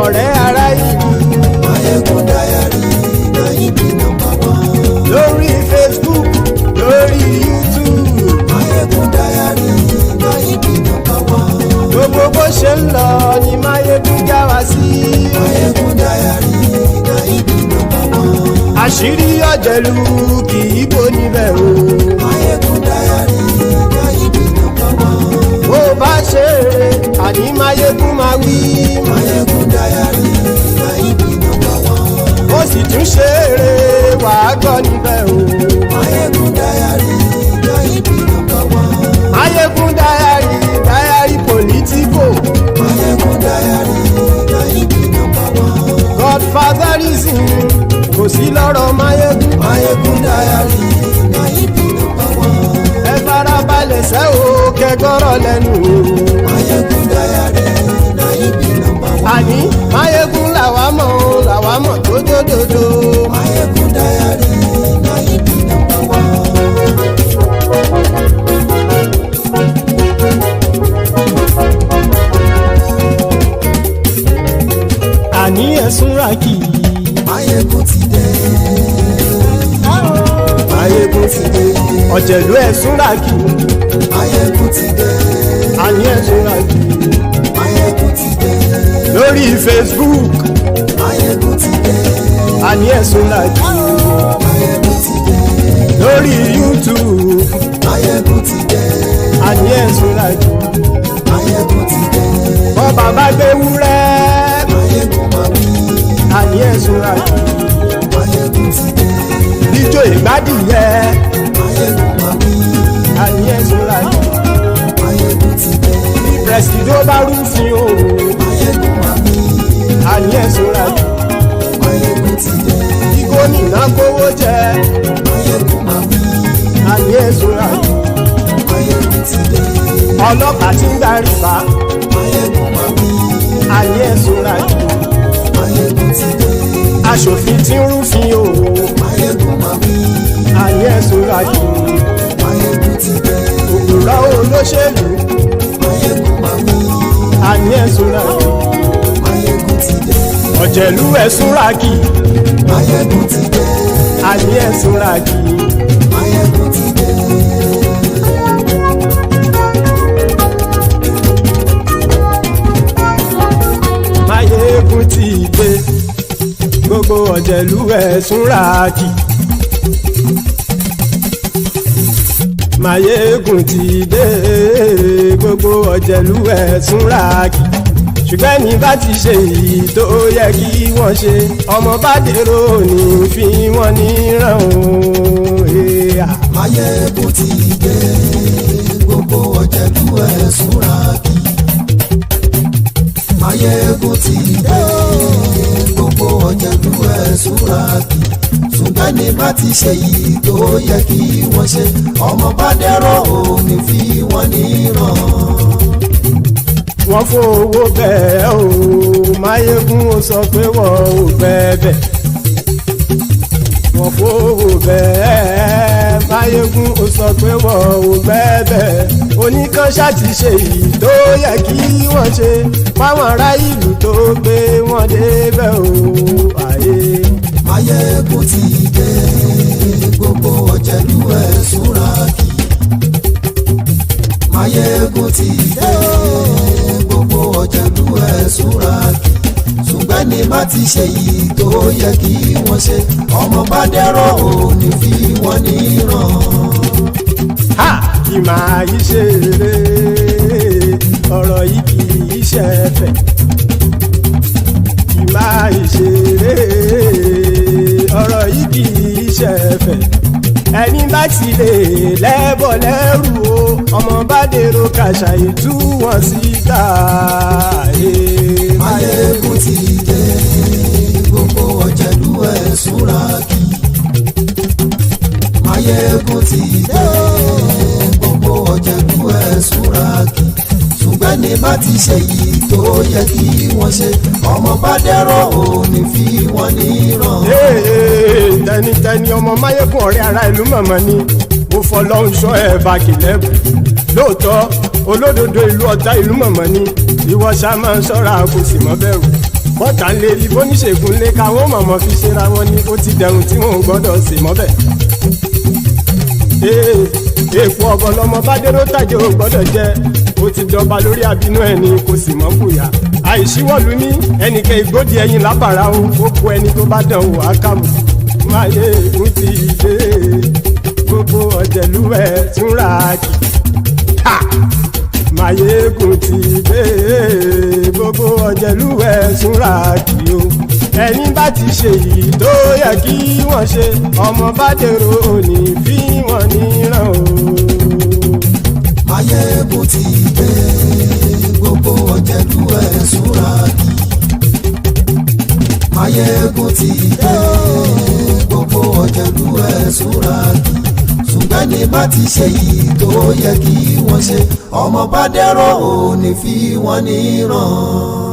[SPEAKER 3] ọ̀rẹ́ ara ìlú. Mayegun dayari Mayebi number one. Lórí Facebook lórí YouTube. Mayegun dayari Mayebi number one. Gbogbo bó ṣe ń lọ ni Mayegun já wa sí. Mayegun dayari Mayebi number one. Àṣírí ọ̀jẹ̀lú kì í bò níbẹ̀ o. Mayegun dayari Mayebi number one. Bó bá ṣe eré àní Mayegun máa wí. Mayegun dayari Mayebi number one. Ó sì tún ṣe eré wàá gbọ́ níbẹ̀ o. Mayegun dayari Mayebi number one. Mayegun dayari politico. Mayegun dayari Mayebi number one. Godfatherism kò sí lọ́rọ̀ Mayegun. Mayegun dayari Mayebi number one. Ẹ farabalẹ̀ sẹ́ o kẹgọ́rọ̀ lẹ́nu o. Mayegun dayari Mayebi number one. Àní Mayegun làwa mọ̀ tó dòdòdò. Mayegun dayari Mayebi number one. Àní ẹ̀sùn ràkì. Mayegun ti dé. Mayegun ti dé. Ọ̀jẹ̀lú ẹ̀sùn ràkì. Mayegun ti dé. Àní ẹ̀sùn ràkì. Mayegun ti dé. Lórí Facebook. Mayegun ti dé. Àní ẹ̀sùn ràkì. Mayegun ti dé. Lórí YouTube. Mayegun ti dé. Àní ẹ̀sùn ràkì. Mayegun ti dé. Bọ́ bàbá gbé wúrẹ́. Mayegun máa wí. Àní ẹ̀sùn ràkì. Mayegun ti dé. Ijó ìgbádìyẹ. Mayegun máa wí. Àní ẹ̀sùn ràkì. Mayegun ti dé. Bí pẹ̀sìdó bá rúfin o. Mayegun máa wí. Àní ẹ̀sùn ràkì. Mayegun ti dé. Bí gómìnà kówó jẹ. Mayegun máa wí. Àní ẹ̀sùn ràkì. Mayegun ti dé. Ọlọ́pàá ti ń gba rìbá. Mayegun máa wí. Àní ẹ̀sùn ràkì. Mayegun ti dé. Aṣòfin tí ń rúfin o. Mayegun máa wí. Àní ẹ̀sùn ràkì. Mayegun ti dé. Òpùrọ́ olóṣèlú. Mayegun máa wí. Àní ẹ̀sùn ràkì. Mayegun ti dé. Ọ̀jẹ̀lú ẹ̀sùn ràkì. Mayegun ti dé. Àní ẹ̀sùn ràkì. Mayegun ti dé. Mayegun ti dé. Gbogbo ọ̀jẹ̀lú ẹ̀sùn ràkì. Mayegun ti dé. Gbogbo ọ̀jẹ̀lú ẹ̀sùn ràkì. Ṣùgbọ́n ní bá ti ṣe èyí tó yẹ kí wọ́n ṣe, ọmọ bá dèrò ní fi wọ́n níran o. Mayegun ti dé. Gbogbo ọ̀jẹ̀lú ẹ̀sùn ràkì. Mayegun ti dé. Gbogbo ọ̀jẹ̀lú ẹ̀sùn ràkì. Ṣùgbọ́n ní bá ti ṣe èyí tó yẹ kí wọ́n ṣe, ọmọ bá dèrò ní fi wọ́n níran. Wọ́n fowó bẹ́ẹ̀ o. Mayegun Máyégún ó sọ pé wọ́n ò bẹ̀bẹ̀ wọ́n fowó bẹ́ẹ̀. Máyégún ó sọ pé wọ́n ò bẹ̀bẹ̀ oníkan ṣáàtì ṣe èyí tó yẹ kí wọ́n ṣe fáwọn ará ìlú tó gbé wọn débẹ̀ o àyè.
[SPEAKER 17] Máyégún ti dé gbogbo ọ̀jẹ̀lú ẹ̀ súnra kì. Máyégún ti dé gbogbo ọ̀jẹ̀lú ẹ̀ súnra kì. Ṣùgbọ́n ní má ti ṣe yìí tó yẹ kí wọ́n ṣe ọmọ bá dẹ́rọ̀ ò ní fi wọ́n níran.
[SPEAKER 3] Ha! Kì máa yí ṣe eré ọ̀rọ̀ yìí kì í ṣe ẹ̀fẹ̀. Kì máa yí ṣe eré ọ̀rọ̀ yìí kì í ṣe ẹ̀fẹ̀. Ẹni bá ti lè lẹ́bọ̀ lẹ́rù o ọmọ bá dèrò kàṣàyè tú wọn síta.
[SPEAKER 17] Máyégún ti dé gbogbo ọ̀jẹ̀lú ẹ̀ súnra kì. Máyégún ti dé gbogbo ọ̀jẹ̀lú ẹ̀ súnra kì. Ṣùgbọ́n ní bá ti ṣe yìí tó yẹ kí wọ́n ṣe ọmọ bá dẹ́rọ̀ ò ní fi wọ́n níran.
[SPEAKER 3] Tẹnitẹni ọmọ Máyégún ọ̀rẹ́ ara ìlú mọ̀mọ́ ni mo fọlọ́run ṣọ́ ẹ̀ bá kìlẹ́bù. Lóòótọ́ olódodo ìlú ọ̀tá ìlú mọ̀mọ́ ni ìwọ ṣá máa ń ṣọ́ra kò sì mọ́ bẹ̀rù. Bọ́tà ń lè rí bóníṣègùn lé káwọn mọ̀mọ́ fi ṣera wọn ni ó ti dẹrùn tí wọn ò gbọ́dọ̀ sì mọ́bẹ̀. Èèpo ọ̀bọ lọmọ bá dérò tàjẹ́ ò gbọ́dọ̀ jẹ́ ó ti dọba lórí àbínú ẹni kò sì mọ́ bùyà. Àìsíwọ́lu ní ẹnìkẹ́ ìgbódì ẹyin lábàrá o ó kó ẹni tó bá dán o àkàmù. Máyégún ti dé gbogbo ọ̀jẹ̀lú ẹ̀ túnra kì. Máyégún ti dé gbogbo ọ̀jẹ̀lú ẹ̀ túnra kì o. Ẹni bá ti ṣe yìí tó yẹ kí wọ́n ṣe ọmọ bá dèrò òní fi wọ́n níran o.
[SPEAKER 17] Máyégún ti dé gbogbo ọ̀jẹ̀lú ẹ̀ súnra kì. Máyégún ti dé gbogbo ọ̀jẹ̀lú ẹ̀ súnra kì. Ṣùgbọ́n ní bá ti ṣe yìí tó yẹ kí wọ́n ṣe ọmọ bá dẹ́rọ̀ ò ní fi wọ́n níran.